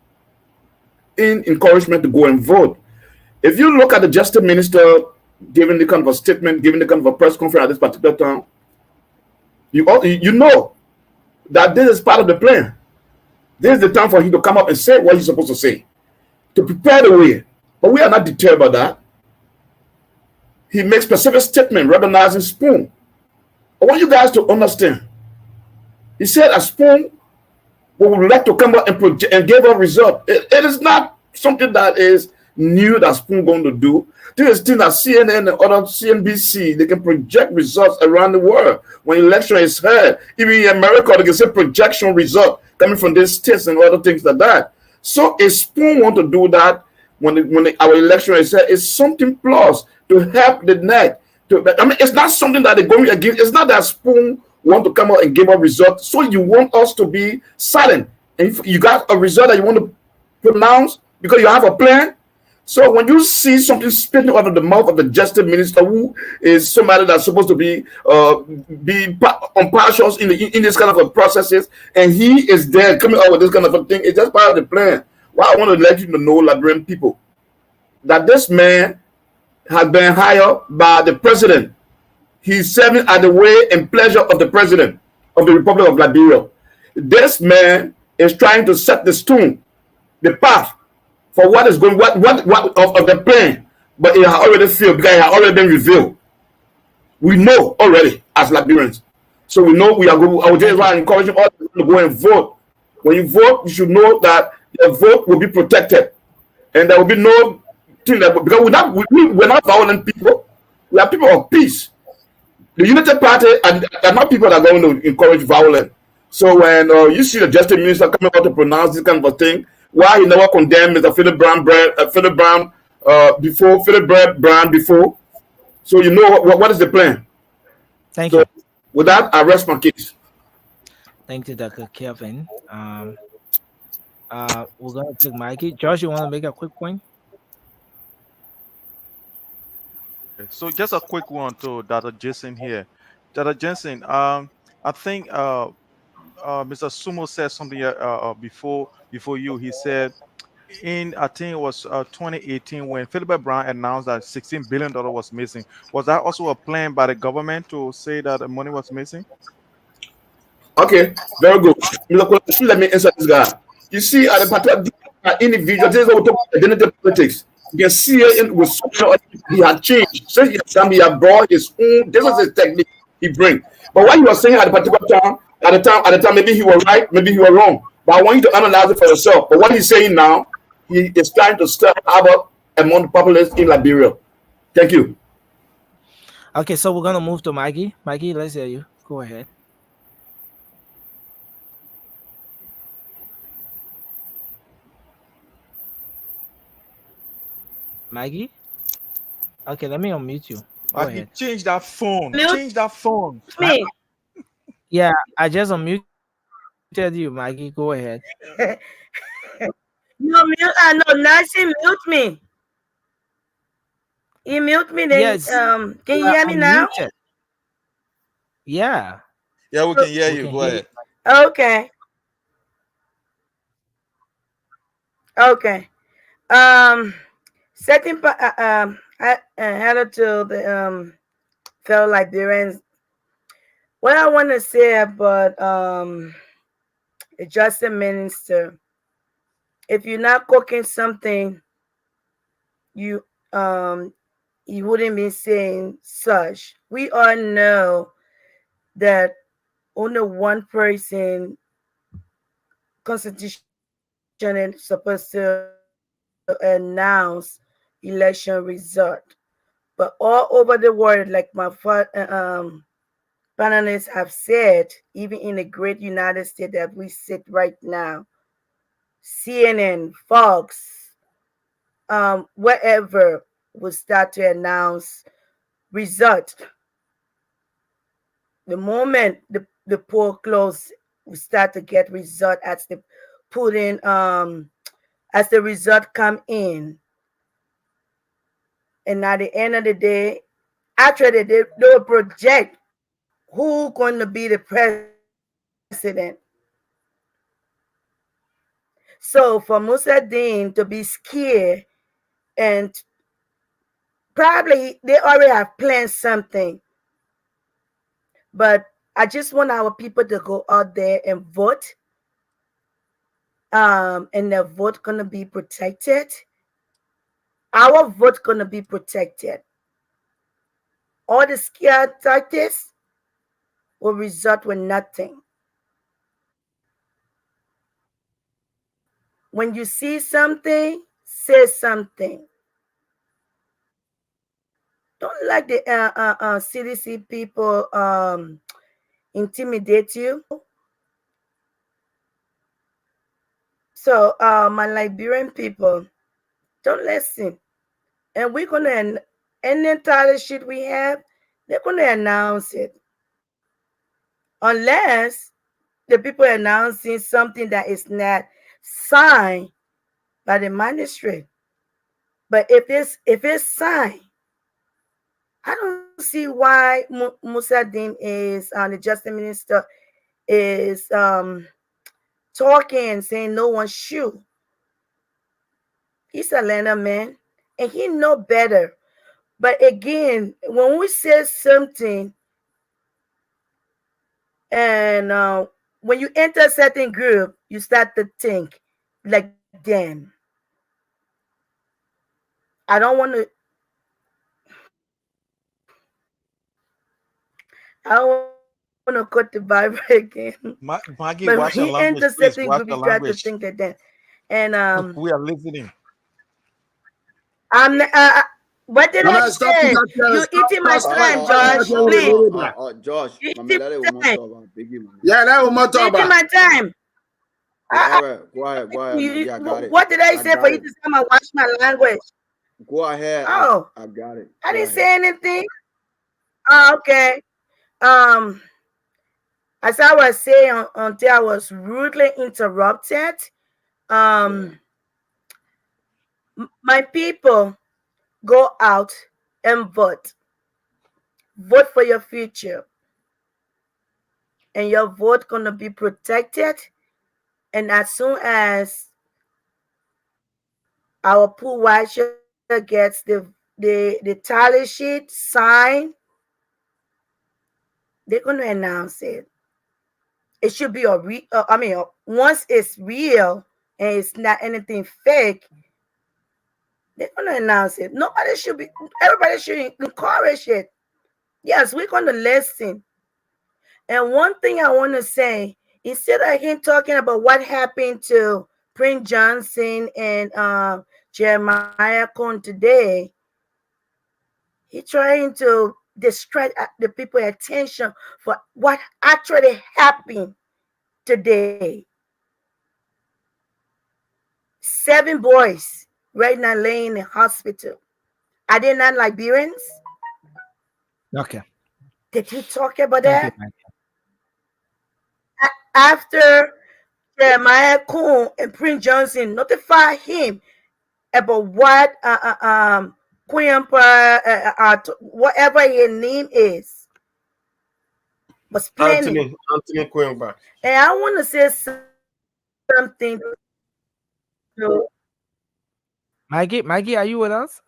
in encouragement to go and vote. If you look at the Justice Minister giving the kind of a statement, giving the kind of a press conference at this particular time, you know that this is part of the plan. This is the time for him to come up and say what he's supposed to say, to prepare the way. But we are not deterred by that. He makes specific statement recognizing Spoon. I want you guys to understand. He said a Spoon would like to come up and give a result. It is not something that is new that Spoon going to do. This is thing that CNN and other CNBC, they can project results around the world. When election is held, even in America, they can say projection result coming from these states and other things like that. So if Spoon want to do that when our election is held, it's something plus to help the neck. I mean, it's not something that they're going against. It's not that Spoon want to come out and give a result. So you want us to be silent. And if you got a result that you want to pronounce because you have a plan. So when you see something spitting out of the mouth of the Justice Minister, who is somebody that's supposed to be impartial in this kind of processes, and he is there coming out with this kind of a thing, it's just part of the plan. Well, I want to let you know, Liberian people, that this man has been hired by the president. He's serving at the way and pleasure of the president of the Republic of Liberia. This man is trying to set the stone, the path for what is going, what of the plan, but it has already failed because it has already been revealed. We know already as Liberians, so we know we are going. I would just encourage all to go and vote. When you vote, you should know that your vote will be protected, and there will be no thing that because we're not violent people. We are people of peace. The United Party are not people that are going to encourage violence. So when you see the Justice Minister coming out to pronounce this kind of a thing, why he never condemned Mr. Philip Brown before? So you know what is the plan. Thank you. With that, I rest my case. Thank you, Dr. Kevin. We're going to take Mikey. Josh, you want to make a quick point? So just a quick one to Dr. Jason here. Dr. Jensen, I think Mr. Sumo said something before you. He said I think it was 2018 when Philip Brown announced that $16 billion was missing. Was that also a plan by the government to say that the money was missing? Okay, very good. Let me answer this guy. You see, at a particular individual, this is what we talk about identity politics. You can see it with he had changed. So he had brought his own. This is his technique he bring. But what he was saying at a particular time, at the time, maybe he was right, maybe he was wrong. But I want you to analyze it for yourself. But what he's saying now, he is trying to stir havoc among the populace in Liberia. Thank you. Okay, so we're gonna move to Maggie. Maggie, let's hear you. Go ahead. Maggie? Okay, let me unmute you. Go ahead. Change that phone. Mute. Change that phone. Me. Yeah, I just unmuted you, Maggie. Go ahead. No, mute. No, Nancy, mute me. You mute me. Then, Yes. can you hear me now? Unmuted. Yeah. Yeah, we can hear We you. can Go hear ahead. Okay. Okay. Second part. Hello to the fellow Liberians. What I want to say about the Justice Minister, if you're not cooking something, you wouldn't be saying such. We all know that only one person constitution is supposed to announce election result, but all over the world, like my panelists have said, even in the great United States that we sit right now, CNN, Fox, wherever will start to announce result. The moment the poll close, we start to get result as the put in as the result come in. And at the end of the day, actually they will project who going to be the president. So for Musaddin to be scared, and probably they already have planned something, but I just want our people to go out there and vote. And their vote gonna be protected. Our vote gonna be protected. All the scare tactics will result with nothing. When you see something, say something. Don't let the CDC people intimidate you. So my Liberian people, don't listen. And we're gonna any entire shit we have, they're gonna announce it. Unless the people announcing something that is not signed by the magistrate. But if it's signed, I don't see why Musaddin is the justice minister is talking and saying no one should. He's a learner man and he know better. But again, when we say something and when you enter a certain group, you start to think like them. I don't want to. I don't want to quote the Bible again. Maggie, But watch when your you language, enter please. certain Watch group, your you try to language. think like that. And We are listening. I'm what did I say? You eating my time, Josh. Please. Josh, You mama, eating let it my woman time. talk about biggie, man. Yeah, that woman You talk eating about. my time. All right, go ahead, Maggie, I got it. What did I say for got you it. to come and watch my language? Go ahead. Oh, I got it. I Go didn't ahead. say anything. Oh, okay. As I was saying until I was rudely interrupted. My people, go out and vote. Vote for your future. And your vote gonna be protected. And as soon as our pool watcher gets the tally sheet signed, they're gonna announce it. It should be once it's real and it's not anything fake, they're gonna announce it. Everybody should encourage it. Yes, we're gonna listen. And one thing I want to say, instead of him talking about what happened to Prince Johnson and Jeremiah Cohn today, he's trying to distract the people's attention for what actually happened today. 7 boys right now laying in the hospital. Are they not Liberians? Okay. Did he talk about Thank that? you, Mike. After Jeremiah Cohn and Prince Johnson notify him about what Queen Empire, whatever his name is, was planning. Anthony Quimba. And I want to say something to Maggie, are you with us?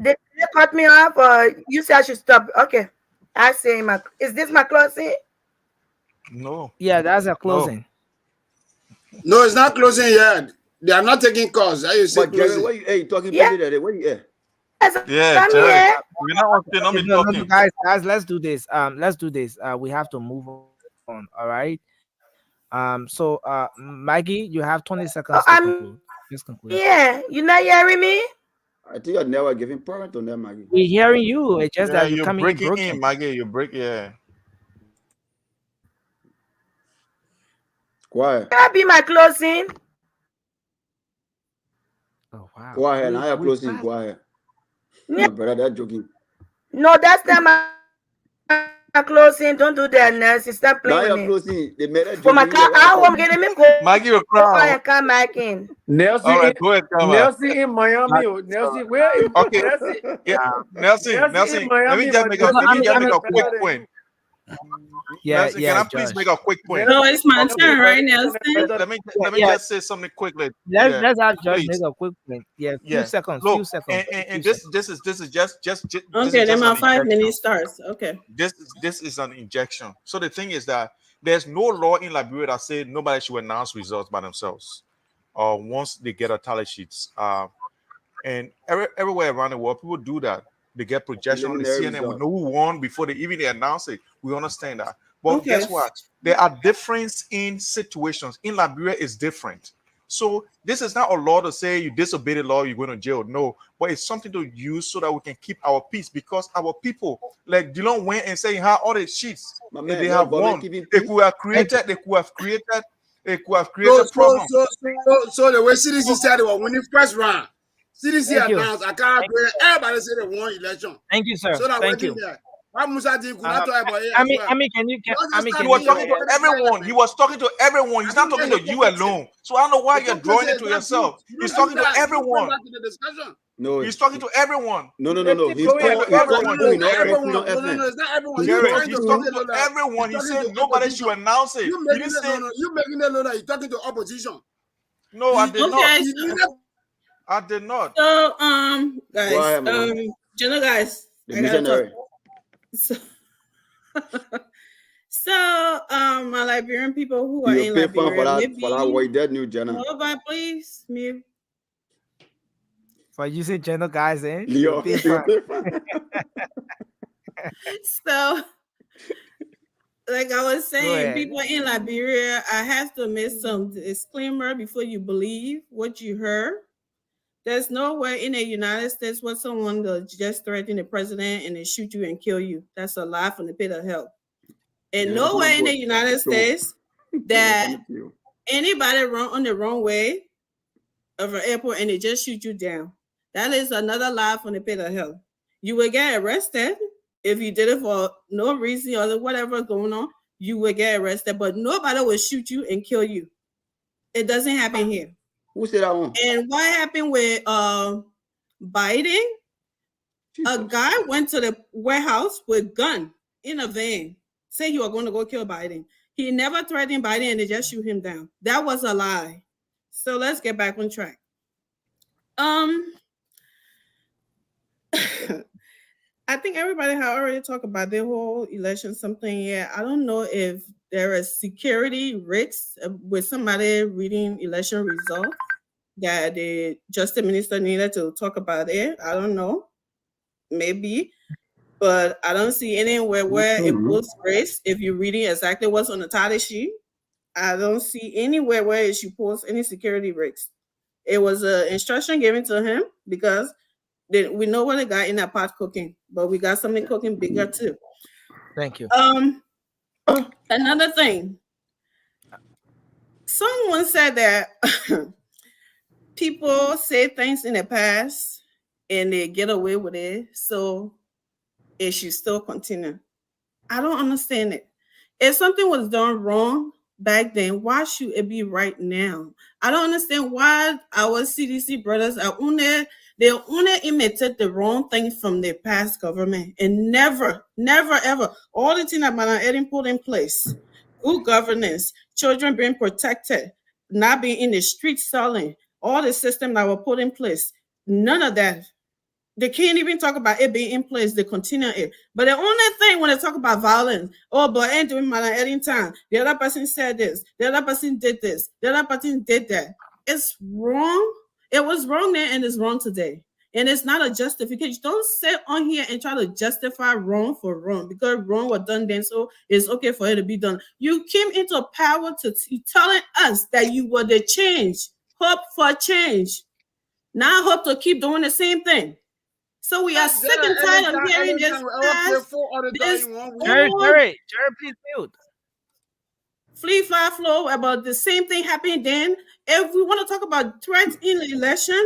Did you cut me off or you said I should stop? Okay. I say is this my closing? No. Yeah, that's a closing. No, it's not closing yet. They are not taking calls. How you say But Jerry, closing? where you, hey, talking Yeah. busy there? Where you at? Yeah, Jerry. We're not Okay, no, talking. guys, let's do this. Let's do this. We have to move on. All right. So Maggie, you have 20 seconds to conclude. Just conclude. Yeah, you not hearing me? I think you're never giving permit on that, Maggie. We're hearing you. It's just Yeah, that you're coming in breaking broken. in, Maggie. You break, yeah. Quiet. Can I be my closing? Oh wow. Go ahead. Now you're closing. Go ahead. Yeah. My brother, they're joking. No, that's not my Closing, don't do that, Nancy. Stop Now playing you're with me. closing. They made a For my car, I want to get him go. Maggie, you And come back in. Nelson, All right, go ahead, come on. Nelson in Miami. Nelson, where is Okay. Nelson? Yeah, Nelson. in Let Miami, me just make a quick point. Yeah, Nelson, can I please make a quick point? So it's my turn, right, Nelson? Let me just say something quickly. Let's have Judge please. make a quick point. Yeah, Yeah. few seconds. Look, few seconds. and this is just Okay, then my 5 minutes starts. Okay. This is an injection. So the thing is that there's no law in Liberia that says nobody should announce results by themselves, or once they get a tally sheets. And everywhere around the world, people do that. They get projection on the CNN. We know who won before they even announce it. We understand that. But guess what? There are differences in situations. In Liberia, it's different. So this is not a law to say you disobey the law, you're going to jail. No, but it's something to use so that we can keep our peace, because our people, like Dillon went and saying how all the sheets they have won. They could have created problems. So the way CDC said they were winning first round. CDC announced, I can't do it. Everybody said they won election. Thank you, sir. So that Thank you. Why Musa didn't talk about it? I mean, can you? He was talking to everyone. He was talking to everyone. He's not talking to you alone. So I don't know why you're drawing it to yourself. He's talking to everyone. No, he's talking to everyone. No. He's talking to everyone. No, it's not everyone. He's talking to everyone. He said nobody should announce it. You making that know that you're talking to opposition. No, I did Okay. not. I did not. So, guys, General guys, I gotta talk. So, my Liberian people who are in Liberia, nobody, please, mute. For using general guys, eh? Leo. So, like I was saying, people in Liberia, I have to make some disclaimer before you believe what you heard. There's nowhere in the United States where someone will just threaten the president and they shoot you and kill you. That's a lie from the pit of hell. And nowhere in the United States that anybody run on the wrong way of an airport and they just shoot you down. That is another lie from the pit of hell. You will get arrested if you did it for no reason or whatever going on. You will get arrested, but nobody will shoot you and kill you. It doesn't happen here. Who said that one? And what happened with Biden? A guy went to the warehouse with a gun in a van, saying he was going to go kill Biden. He never threatened Biden and they just shoot him down. That was a lie. So let's get back on track. I think everybody had already talked about the whole election something. Yeah, I don't know if there is security risks with somebody reading election results that the justice minister needed to talk about it. I don't know, maybe, but I don't see anywhere where it puts risk if you're reading exactly what's on the title sheet. I don't see anywhere where it should post any security risks. It was an instruction given to him because we know what the guy in that pot cooking, but we got something cooking bigger too. Thank you. Another thing. Someone said that people say things in the past and they get away with it, so it should still continue. I don't understand it. If something was done wrong back then, why should it be right now? I don't understand why our CDC brothers are only imitated the wrong thing from the past government and never, ever, all the things that Madam Eden put in place, good governance, children being protected, not being in the streets selling, all the system that were put in place, none of that. They can't even talk about it being in place. They continue it. But the only thing when they talk about violence, but ain't doing Madam Eden time. The other person said this. The other person did this. The other person did that. It's wrong. It was wrong then and it's wrong today. And it's not a justification. Don't sit on here and try to justify wrong for wrong because wrong was done then, so it's okay for it to be done. You came into power to telling us that you were the change, hope for change. Now hope to keep doing the same thing. So we are sick and tired of hearing this. Jerry, please mute. Flee, fly, flow about the same thing happening then. If we want to talk about threats in the election,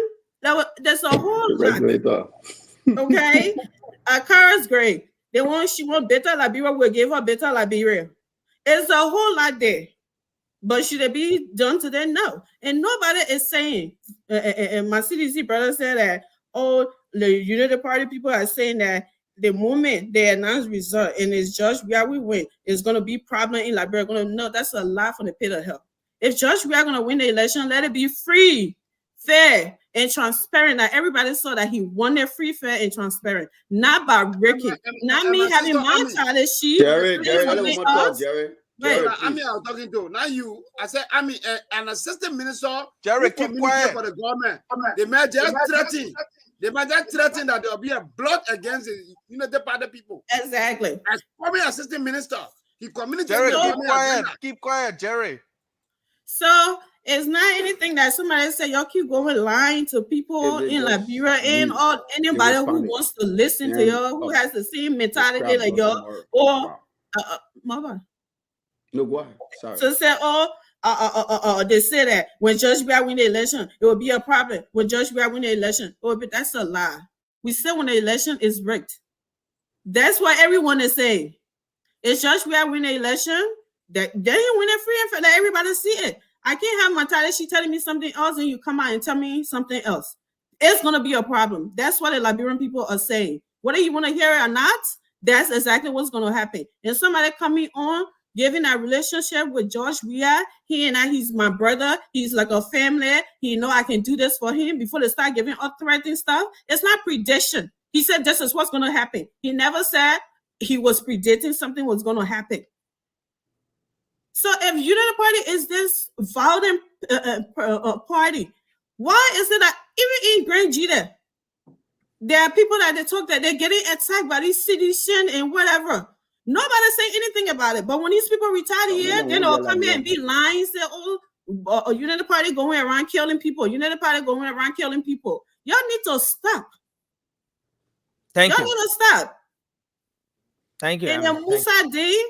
there's a whole lot. Okay, Kara's great. She want better Liberia, we'll give her better Liberia. It's a whole lot there. But should it be done today? No. And nobody is saying, and my CDC brother said that, oh, the United Party people are saying that the moment they announce result and it's George Weah we win, it's going to be problem in Liberia. No, that's a lie from the pit of hell. If George Weah going to win the election, let it be free, fair, and transparent. That everybody saw that he won it free, fair, and transparent. Not by rigging. Not me having my title sheet. Jerry, I don't want to talk, Jerry. Wait, I mean, I was talking to now you. I said, I mean, an assistant minister. Jerry, keep quiet. For the government, they might just threaten. They might just threaten that there will be a blood against the United Party people. Exactly. As former assistant minister, he communicated. Jerry, keep quiet, Jerry. So it's not anything that somebody say y'all keep going lying to people in Liberia and all anybody who wants to listen to y'all who has the same mentality like y'all or mama. No, go ahead. Sorry. So say, they say that when Judge Weah win the election, it will be a problem. When Judge Weah win the election, it will be, that's a lie. We said when the election is rigged. That's what everyone is saying. If Judge Weah win the election, that they didn't win it free and fair. Let everybody see it. I can't have my title sheet telling me something else and you come out and tell me something else. It's gonna be a problem. That's what the Liberian people are saying. Whether you want to hear it or not, that's exactly what's gonna happen. And somebody coming on giving a relationship with George Weah, he and I, he's my brother. He's like a family. He know I can do this for him before they start giving up threatening stuff. It's not prediction. He said this is what's going to happen. He never said he was predicting something was going to happen. So if United Party is this violent party, why is it that even in Grand Jita, there are people that they talk that they're getting attacked by these citizens and whatever. Nobody say anything about it. But when these people retaliate, then they'll come here and be lying, say, oh, United Party going around killing people. United Party going around killing people. Y'all need to stop. Thank you. Y'all need to stop. Thank you. And then Musa D,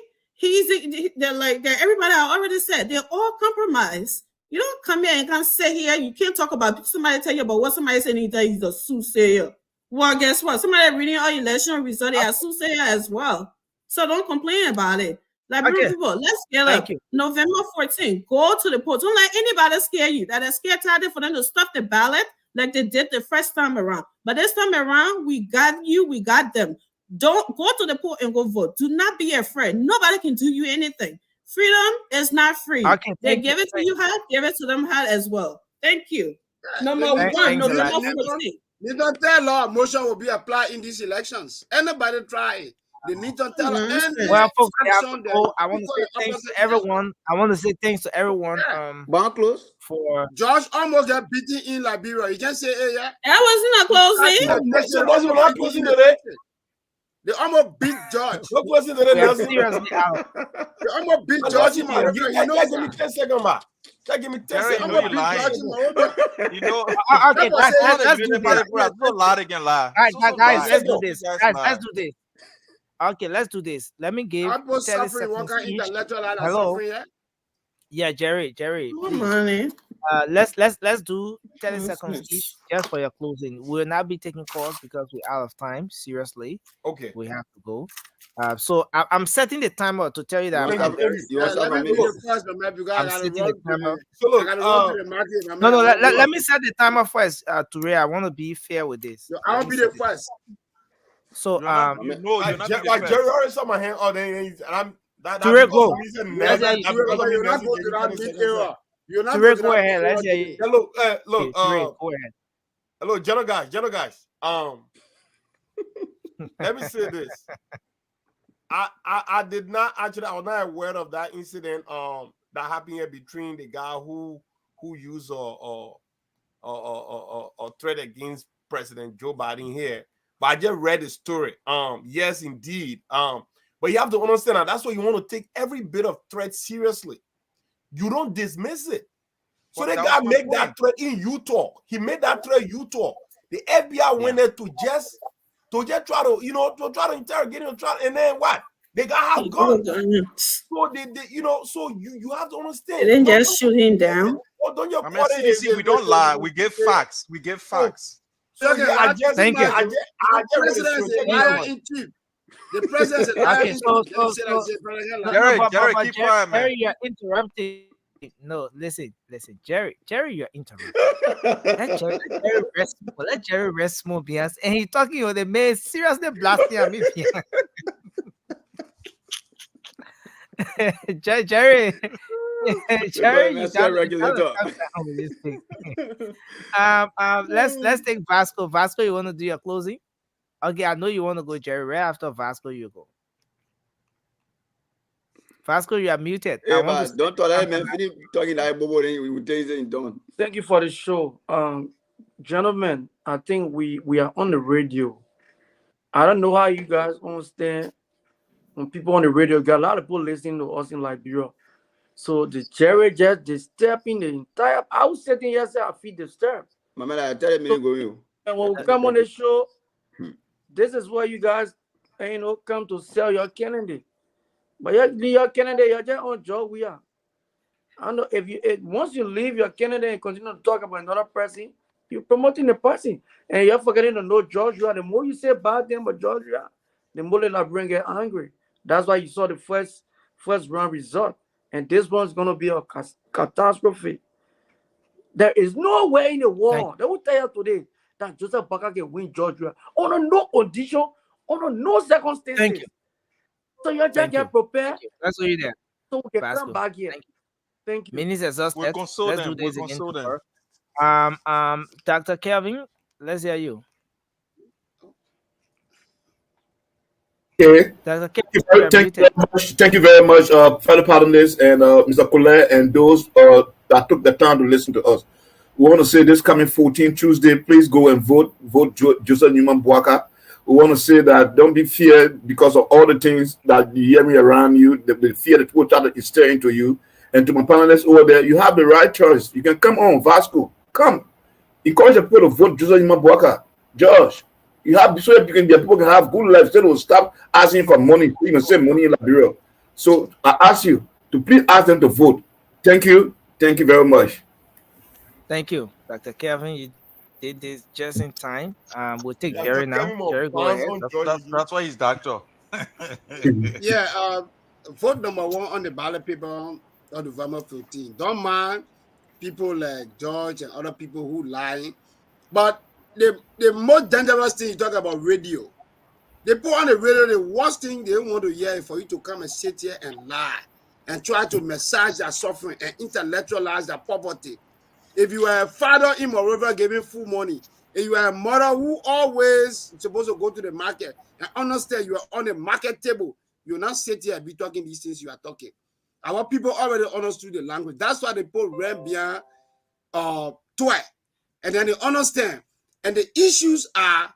they're like that. Everybody I already said, they're all compromised. You don't come here and can't sit here. You can't talk about somebody tell you about what somebody said he's a soothsayer. Well, guess what? Somebody reading our election result, they are soothsayer as well. So don't complain about it. Like people, let's get up. November 14th, go to the polls. Don't let anybody scare you. That is scared tired for them to stuff the ballot like they did the first time around. But this time around, we got you, we got them. Don't go to the poll and go vote. Do not be afraid. Nobody can do you anything. Freedom is not free. They give it to you hard, give it to them hard as well. Thank you. Number one, November 14th. They don't tell law motion will be applied in these elections. Anybody try it. They need to tell well, folks, I want to say thanks to everyone. I want to say thanks to everyone. For George almost got beaten in Liberia. You just say, hey, yeah. That wasn't a closing. Not closing today. They almost beat George. No closing today. They almost beat George in Liberia. You know, give me 10 seconds, man. Give me 10 seconds. You know, okay, let's do this. No lie again, lie. All right, guys, let's do this. Guys, let's do this. Okay, let's do this. Let me give 30 seconds each. Hello. Yeah, Jerry. Let's do 30 seconds each just for your closing. We'll not be taking calls because we're out of time. Seriously. Okay. We have to go. So I'm setting the timer to tell you that. I'm setting the timer. No, let me set the timer first, Ture. I want to be fair with this. I'll be the first. So you're not like Jerry already saw my hand all day, and I'm Ture, go. Ture, go ahead. Let's hear you. Look, go ahead. Hello, general guys. Let me say this. I did not actually. I was not aware of that incident. That happened here between the guy who used a threat against President Joe Biden here. But I just read the story. Yes, indeed. But you have to understand that that's why you want to take every bit of threat seriously. You don't dismiss it. So that guy made that threat in Utah. He made that threat in Utah. The FBI went there to just try to interrogate him, and then what? They got guns. So so you have to understand. They didn't just shoot him down. CDC, we don't lie. We give facts. We give facts. So thank you. President is a liar in chief. The president is lying. Okay, so Jerry, keep quiet, man. Jerry, you're interrupting. No, listen, Jerry, you're interrupting. Let Jerry rest. Let Jerry rest small behind. And he talking on the man seriously blasting at me. Jerry, you let's take Vasco. Vasco, you want to do your closing? Okay, I know you want to go, Jerry. Right after Vasco, you go. Vasco, you are muted. Hey, don't tolerate me. Finish talking like Bobo, then we will take it done. Thank you for the show. Gentlemen, I think we are on the radio. I don't know how you guys understand when people on the radio, got a lot of people listening to us in Liberia. So the Jerry just disturbing the entire. I was sitting here, I feel disturbed. My man, I tell me go you. And when we come on the show, this is where you guys, come to sell your candidate. But your candidate, you're just on job. We are. I don't know if once you leave your candidate and continue to talk about another person, you're promoting the person, and you're forgetting to know Georgia. The more you say bad thing about Georgia, the more they bring get angry. That's why you saw the first round result, and this one's gonna be a catastrophe. There is no way in the world they will tell you today that Joseph Boakai can win Georgia on no condition, on no circumstances. Thank you. So you just get prepared. Let's do it there. So we can come back here. Thank you. Minutes exhausted. We'll console Let's them. do this We'll again console them. tomorrow. Dr. Kelvin, let's hear you. Okay. Dr. Thank you very much, fellow panelists and Mr. Colette and those that took the time to listen to us. We want to say this coming 14 Tuesday, please go and vote. Vote Joseph Newman Boakai. We want to say that don't be feared because of all the things that you hear me around you, the fear that people try to instill into you. And to my panelists over there, you have the right choice. You can come on, Vasco. Come. Encourage people to vote Joseph Newman Boakai. Josh, you have so that people can have good life. They will stop asking for money. You can send money in Liberia. So I ask you to please ask them to vote. Thank you. Thank you very much. Thank you, Dr. Kelvin. You did this just in time. We'll take Jerry now. Jerry, go ahead. That's why he's doctor. Yeah, vote number 1 on the ballot paper on November 15. Don't mind people like George and other people who lie. But the most dangerous thing you talk about radio. They put on the radio, the worst thing they want to hear is for you to come and sit here and lie and try to massage their suffering and intellectualize their poverty. If you are a father in Moreover giving full money, if you are a mother who always supposed to go to the market and understand you are on the market table, you'll not sit here and be talking these things you are talking. Our people already understood the language. That's why they put Rembien toy. And then they understand. And the issues are,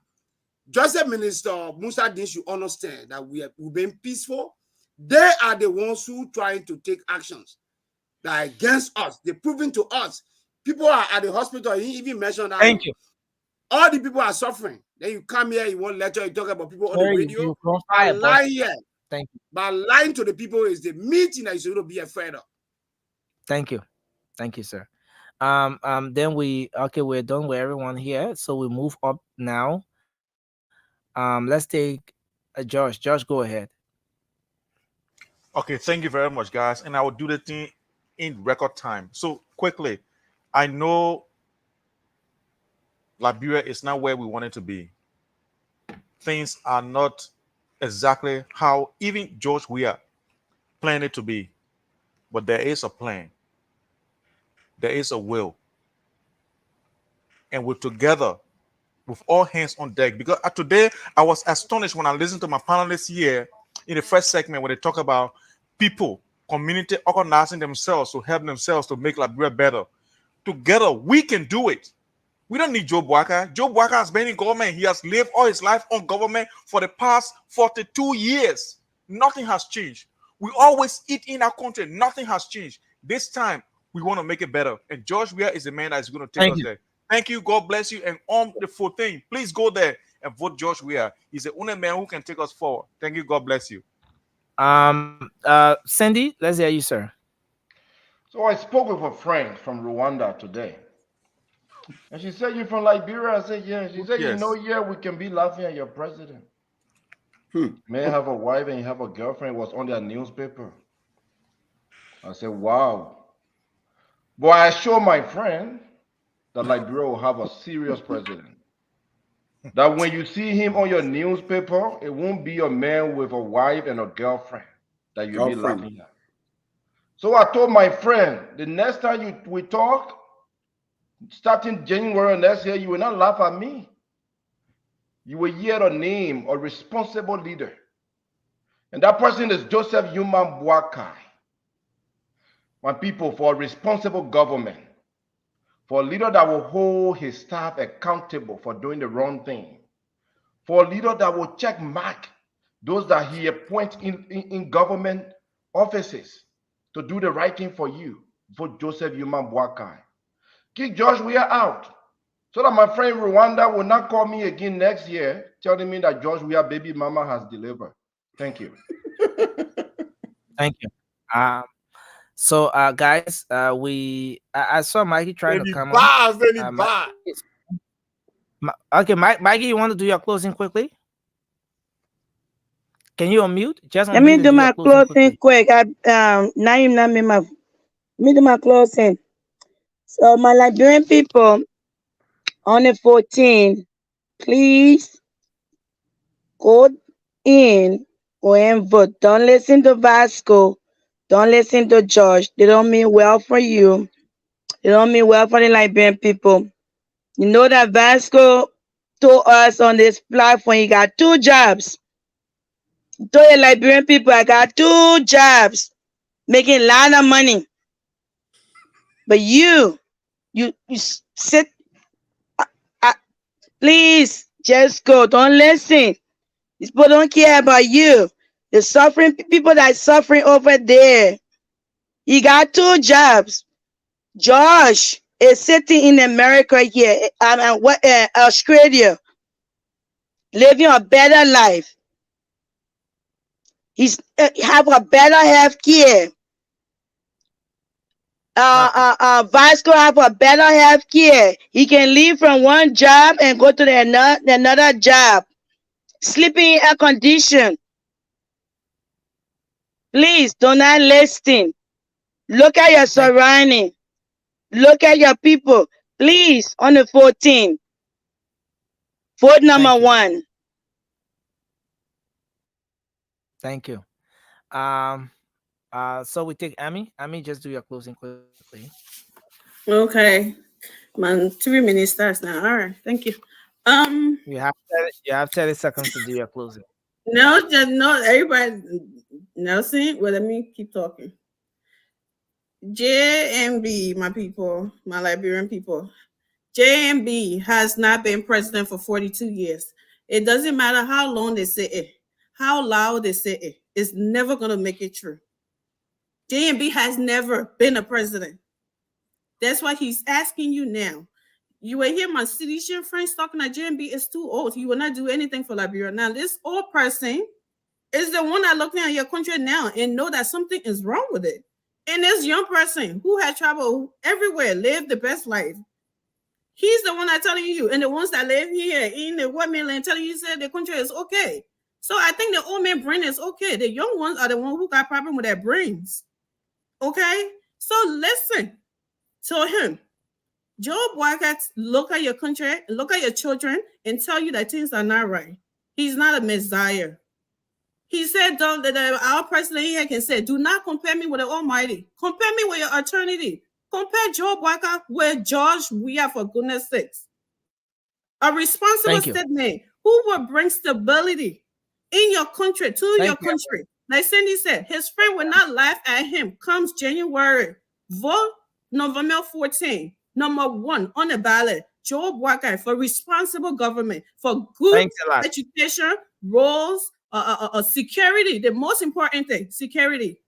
Justice Minister Musa Din should understand that we've been peaceful. They are the ones who trying to take actions that are against us. They're proving to us. People are at the hospital. He even mentioned that. Thank you. All the people are suffering. Then you come here, you want lecture, you talk about people on the radio. By lying here. Thank you. By lying to the people is the meeting that you should be afraid of. Thank you. Thank you, sir. Then we're done with everyone here. So we move up now. Let's take Josh. Josh, go ahead. Okay, thank you very much, guys. And I will do the thing in record time. So quickly, I know Liberia is not where we want it to be. Things are not exactly how even George Weah planned it to be. But there is a plan. There is a will. And we're together with all hands on deck. Because today I was astonished when I listened to my panelists here in the first segment where they talk about people, community organizing themselves to help themselves to make Liberia better. Together, we can do it. We don't need Joe Boakai. Joe Boakai has been in government. He has lived all his life on government for the past 42 years. Nothing has changed. We always eat in our country. Nothing has changed. This time, we want to make it better. And George Weah is the man that is going to take us there. Thank you. God bless you. And on the 14th, please go there and vote George Weah. He's the only man who can take us forward. Thank you. God bless you. Sandy, let's hear you, sir. So I spoke with a friend from Rwanda today. And she said, "You from Liberia?" I said, "Yeah." She said, Yes. "You know, yeah, we can be laughing at your president." May have a wife and you have a girlfriend, was on their newspaper. I said, wow. But I show my friend that Liberia will have a serious president. That when you see him on your newspaper, it won't be a man with a wife and a girlfriend that you'll be laughing at. So I told my friend, the next time we talk, starting January next year, you will not laugh at me. You will hear the name of a responsible leader. And that person is Joseph Yuman Boakai. My people, for a responsible government, for a leader that will hold his staff accountable for doing the wrong thing, for a leader that will check mark those that he appoints in government offices to do the right thing for you, for Joseph Yuman Boakai. King George, we are out. So that my friend Rwanda will not call me again next year telling me that George Weah baby mama has delivered. Thank you. Thank you. So guys, I saw Mikey trying to come on. Okay, Mikey, you want to do your closing quickly? Can you unmute? Just let me do my closing quick. Now you not me my. Let me do my closing. So my Liberian people, on the 14th, please go in, go and vote. Don't listen to Vasco. Don't listen to George. They don't mean well for you. They don't mean well for the Liberian people. You know that Vasco told us on this platform he got 2 jobs. He told the Liberian people, I got 2 jobs, making a lot of money. But you sit. Please just go. Don't listen. These people don't care about you. The suffering people that are suffering over there. He got 2 jobs. Josh is sitting in America here, Australia, living a better life. He's have a better health care. Vasco have a better health care. He can leave from one job and go to another job. Sleeping in air condition. Please do not listen. Look at your surrounding. Look at your people. Please, on the 14th, vote number 1. Thank you. So we take Amy. Amy, just do your closing quickly. Okay. My 3 minutes starts now. All right. Thank you. You have 30 seconds to do your closing. No, just no. Everybody, Nelson. Well, let me keep talking. JMB, my people, my Liberian people. JMB has not been president for 42 years. It doesn't matter how long they say it, how loud they say it. It's never gonna make it true. JMB has never been a president. That's why he's asking you now. You will hear my Citizen friends talking that JMB is too old. He will not do anything for Liberia. Now, this old person is the one that looking at your country now and know that something is wrong with it. And this young person who had traveled everywhere, lived the best life. He's the one that telling you, and the ones that live here in the white mainland telling you that the country is okay. So I think the old man brain is okay. The young ones are the ones who got problem with their brains. Okay? So listen to him. Joe Boakai look at your country, look at your children, and tell you that things are not right. He's not a messiah. He said, our president here can say, do not compare me with the Almighty. Compare me with your eternity. Compare Joe Boakai with George Weah, for goodness sakes. A responsible statement who will bring stability in your country, to your country. Like Cindy said, his friend will not laugh at him comes January. Vote November 14. Number 1 on the ballot, Joe Boakai, for responsible government, for good education, roles, security. The most important thing, security.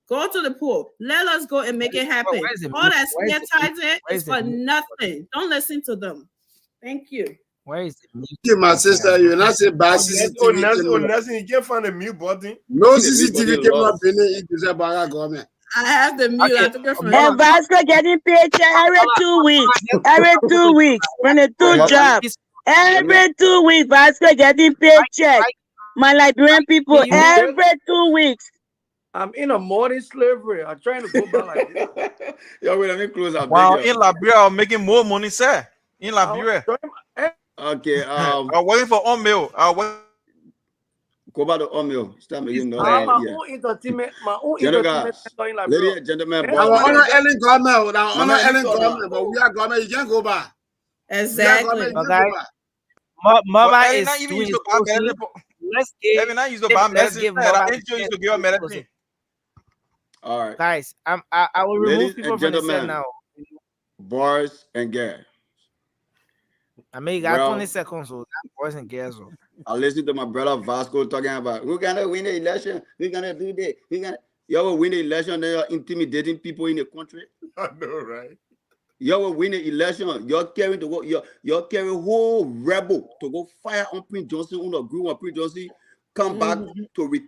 Go to the pool. Let us go and make it happen. All that scared is for nothing. Don't listen to them. Thank you. Where is it? Thank you, my sister. You're not saying bad CCTV. Nelson, you can't find a mute button. No CCTV camera beneath the Barack government. I have the mute. I took it from and Vasco getting paycheck every 2 weeks. Every 2 weeks. From the 2 jobs. Every 2 weeks, Vasco getting paycheck. My Liberian people, You know, every 2 weeks. I'm in a modern slavery. I'm trying to go back like this. Yo, wait, let me close. I Wow, beg you. in Liberia, I'm making more money, sir. In Liberia. Okay. I'm waiting for Omeo. Go back to Omeo. Start making noise. I'm my Yeah. own entertainment. My own Gentlemen, entertainment center in ladies Liberia. and gentlemen, boys Our and honor girls. Ellen government, our My honor man, Ellen you talk government, now. but we are government, you can't go back. Exactly. We are government, you Okay. can't go back. Mama Every is night even doing used his to buy closing. medicine. Let's give Every night used to buy let's medicine. give That Mama NGO used to give her medicine. All right. guys. I will remove Ladies people and from the set gentlemen, now. boys and girls. I mean, you got Well, 20 seconds, so that boys and girls. So. I listened to my brother Vasco talking about we're gonna win the election, we're gonna do that, we're gonna y'all will win the election, then you're intimidating people in the country. I know, right? Y'all will win the election. You're carrying to go, you're carrying whole rebel to go fire on Prince Johnson, on the group of Prince Johnson, come back to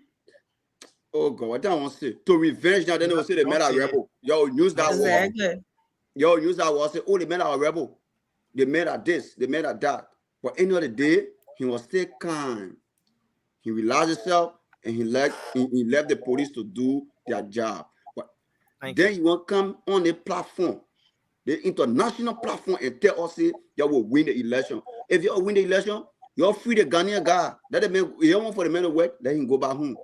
oh God, what do I want to say? To revenge now, then they will say they made a rebel. Y'all use that word. Exactly. Y'all use that word, say, oh, they made a rebel. They made a this, they made a that. But end of the day, he was still kind. He relaxed himself and he left the police to do their job. But then you want to come on a platform, the international platform, and tell us say you will win the election. If you win the election, you're free the Ghanaian guy. Let the man, you don't want for the man to work, let him go back home.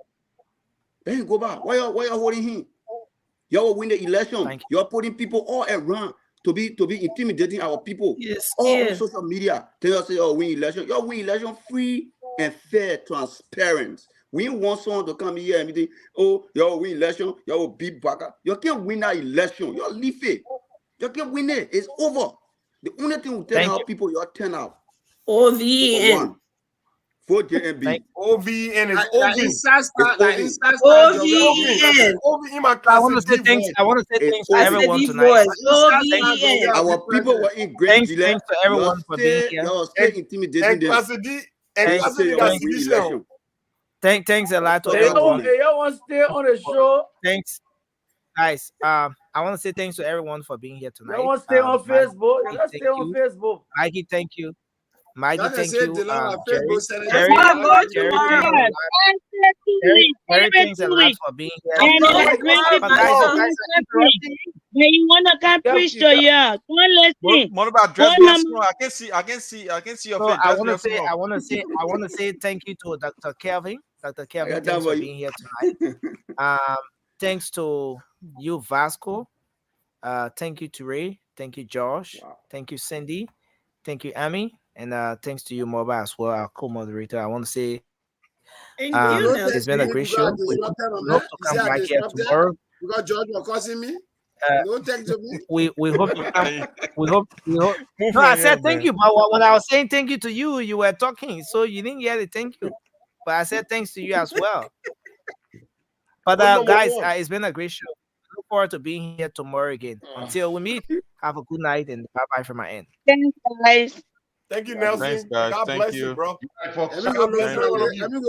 Let him go back. Why you holding him? You will win the election. You're putting people all around to be intimidating our people. Yes, all on social media. Tell us say, oh, win election. You win election free and fair, transparent. We want someone to come here and be, oh, you win election, you will beat Baka. You can't win that election. You leave it. You can't win it. It's over. The only thing we tell our people, you turn out. OVN. For JMB. OVN is Like OV. inside start, like inside OVN. OV in my I class. want to say thanks. I want to say thanks to It's everyone the tonight. voice. OVN. Our people were in great delay. Thanks to everyone for being here. You're still intimidating And them. class D, and Thanks, class Say D you got win sedition. election. Thanks a lot to Hey, everyone. y'all want to stay on the show? Thanks, guys. I want to say thanks to everyone for being here tonight. Y'all want to stay on Facebook? Mikey, Let's thank stay on you. Facebook. Mikey, thank you. Mikey, Y'all can thank say you. Dylan on Jerry, Facebook, send it Jerry, to I'm me. going Jerry, tomorrow. Jerry, thanks a lot for being here. And But I bring guys, people guys to are interrupting. when you want to come preach to you. Don't listen. What about dress Go real number. small? I can see your So face. I Dress want real to say, small. I want to say thank you to Dr. Kelvin. Dr. I Kelvin, got that thanks for for you. being here tonight. Thanks to you, Vasco. Thank you to Ray. Thank you, Josh. Wow. Thank you, Cindy. Thank you, Amy. And thanks to you, Moba, as well, our co-moderator. I want to say Thank you, it's Nelson. been a great show. We hope to come back here tomorrow. Because George was causing me. No thanks to me. We hope to come. We hope. Move No, I from said here, thank man. you, but when I was saying thank you to you, you were talking, so you didn't get it. Thank you, but I said thanks to you as well. But guys, it's been a great show. Look forward to being here tomorrow again. Until we meet, have a good night and bye bye from my end. Thanks, guys. Thank you, Nelson. Thanks, guys. God Thank bless you, you. bro. Let me go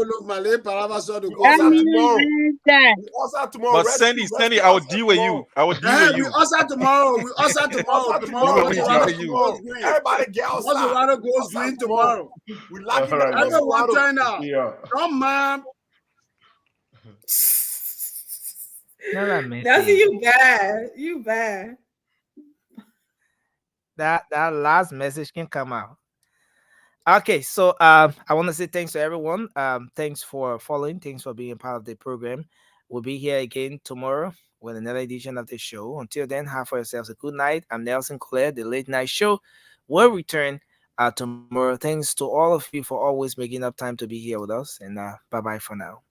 look my late Palava so to We go. also We tomorrow. We also tomorrow. But Sandy, I will deal with you. I will deal with you. also tomorrow. We also tomorrow. Tomorrow. We will deal with you. Everybody get Once the outside. water goes green tomorrow. We lock you down. Everyone turn out. Yeah. Come on. That's you bad. You bad. That last message can come out. Okay, so I want to say thanks to everyone. Thanks for following. Thanks for being part of the program. We'll be here again tomorrow with another edition of the show. Until then, have for yourselves a good night. I'm Nelson Claire. The Late Night Show will return tomorrow. Thanks to all of you for always making up time to be here with us. And bye-bye for now.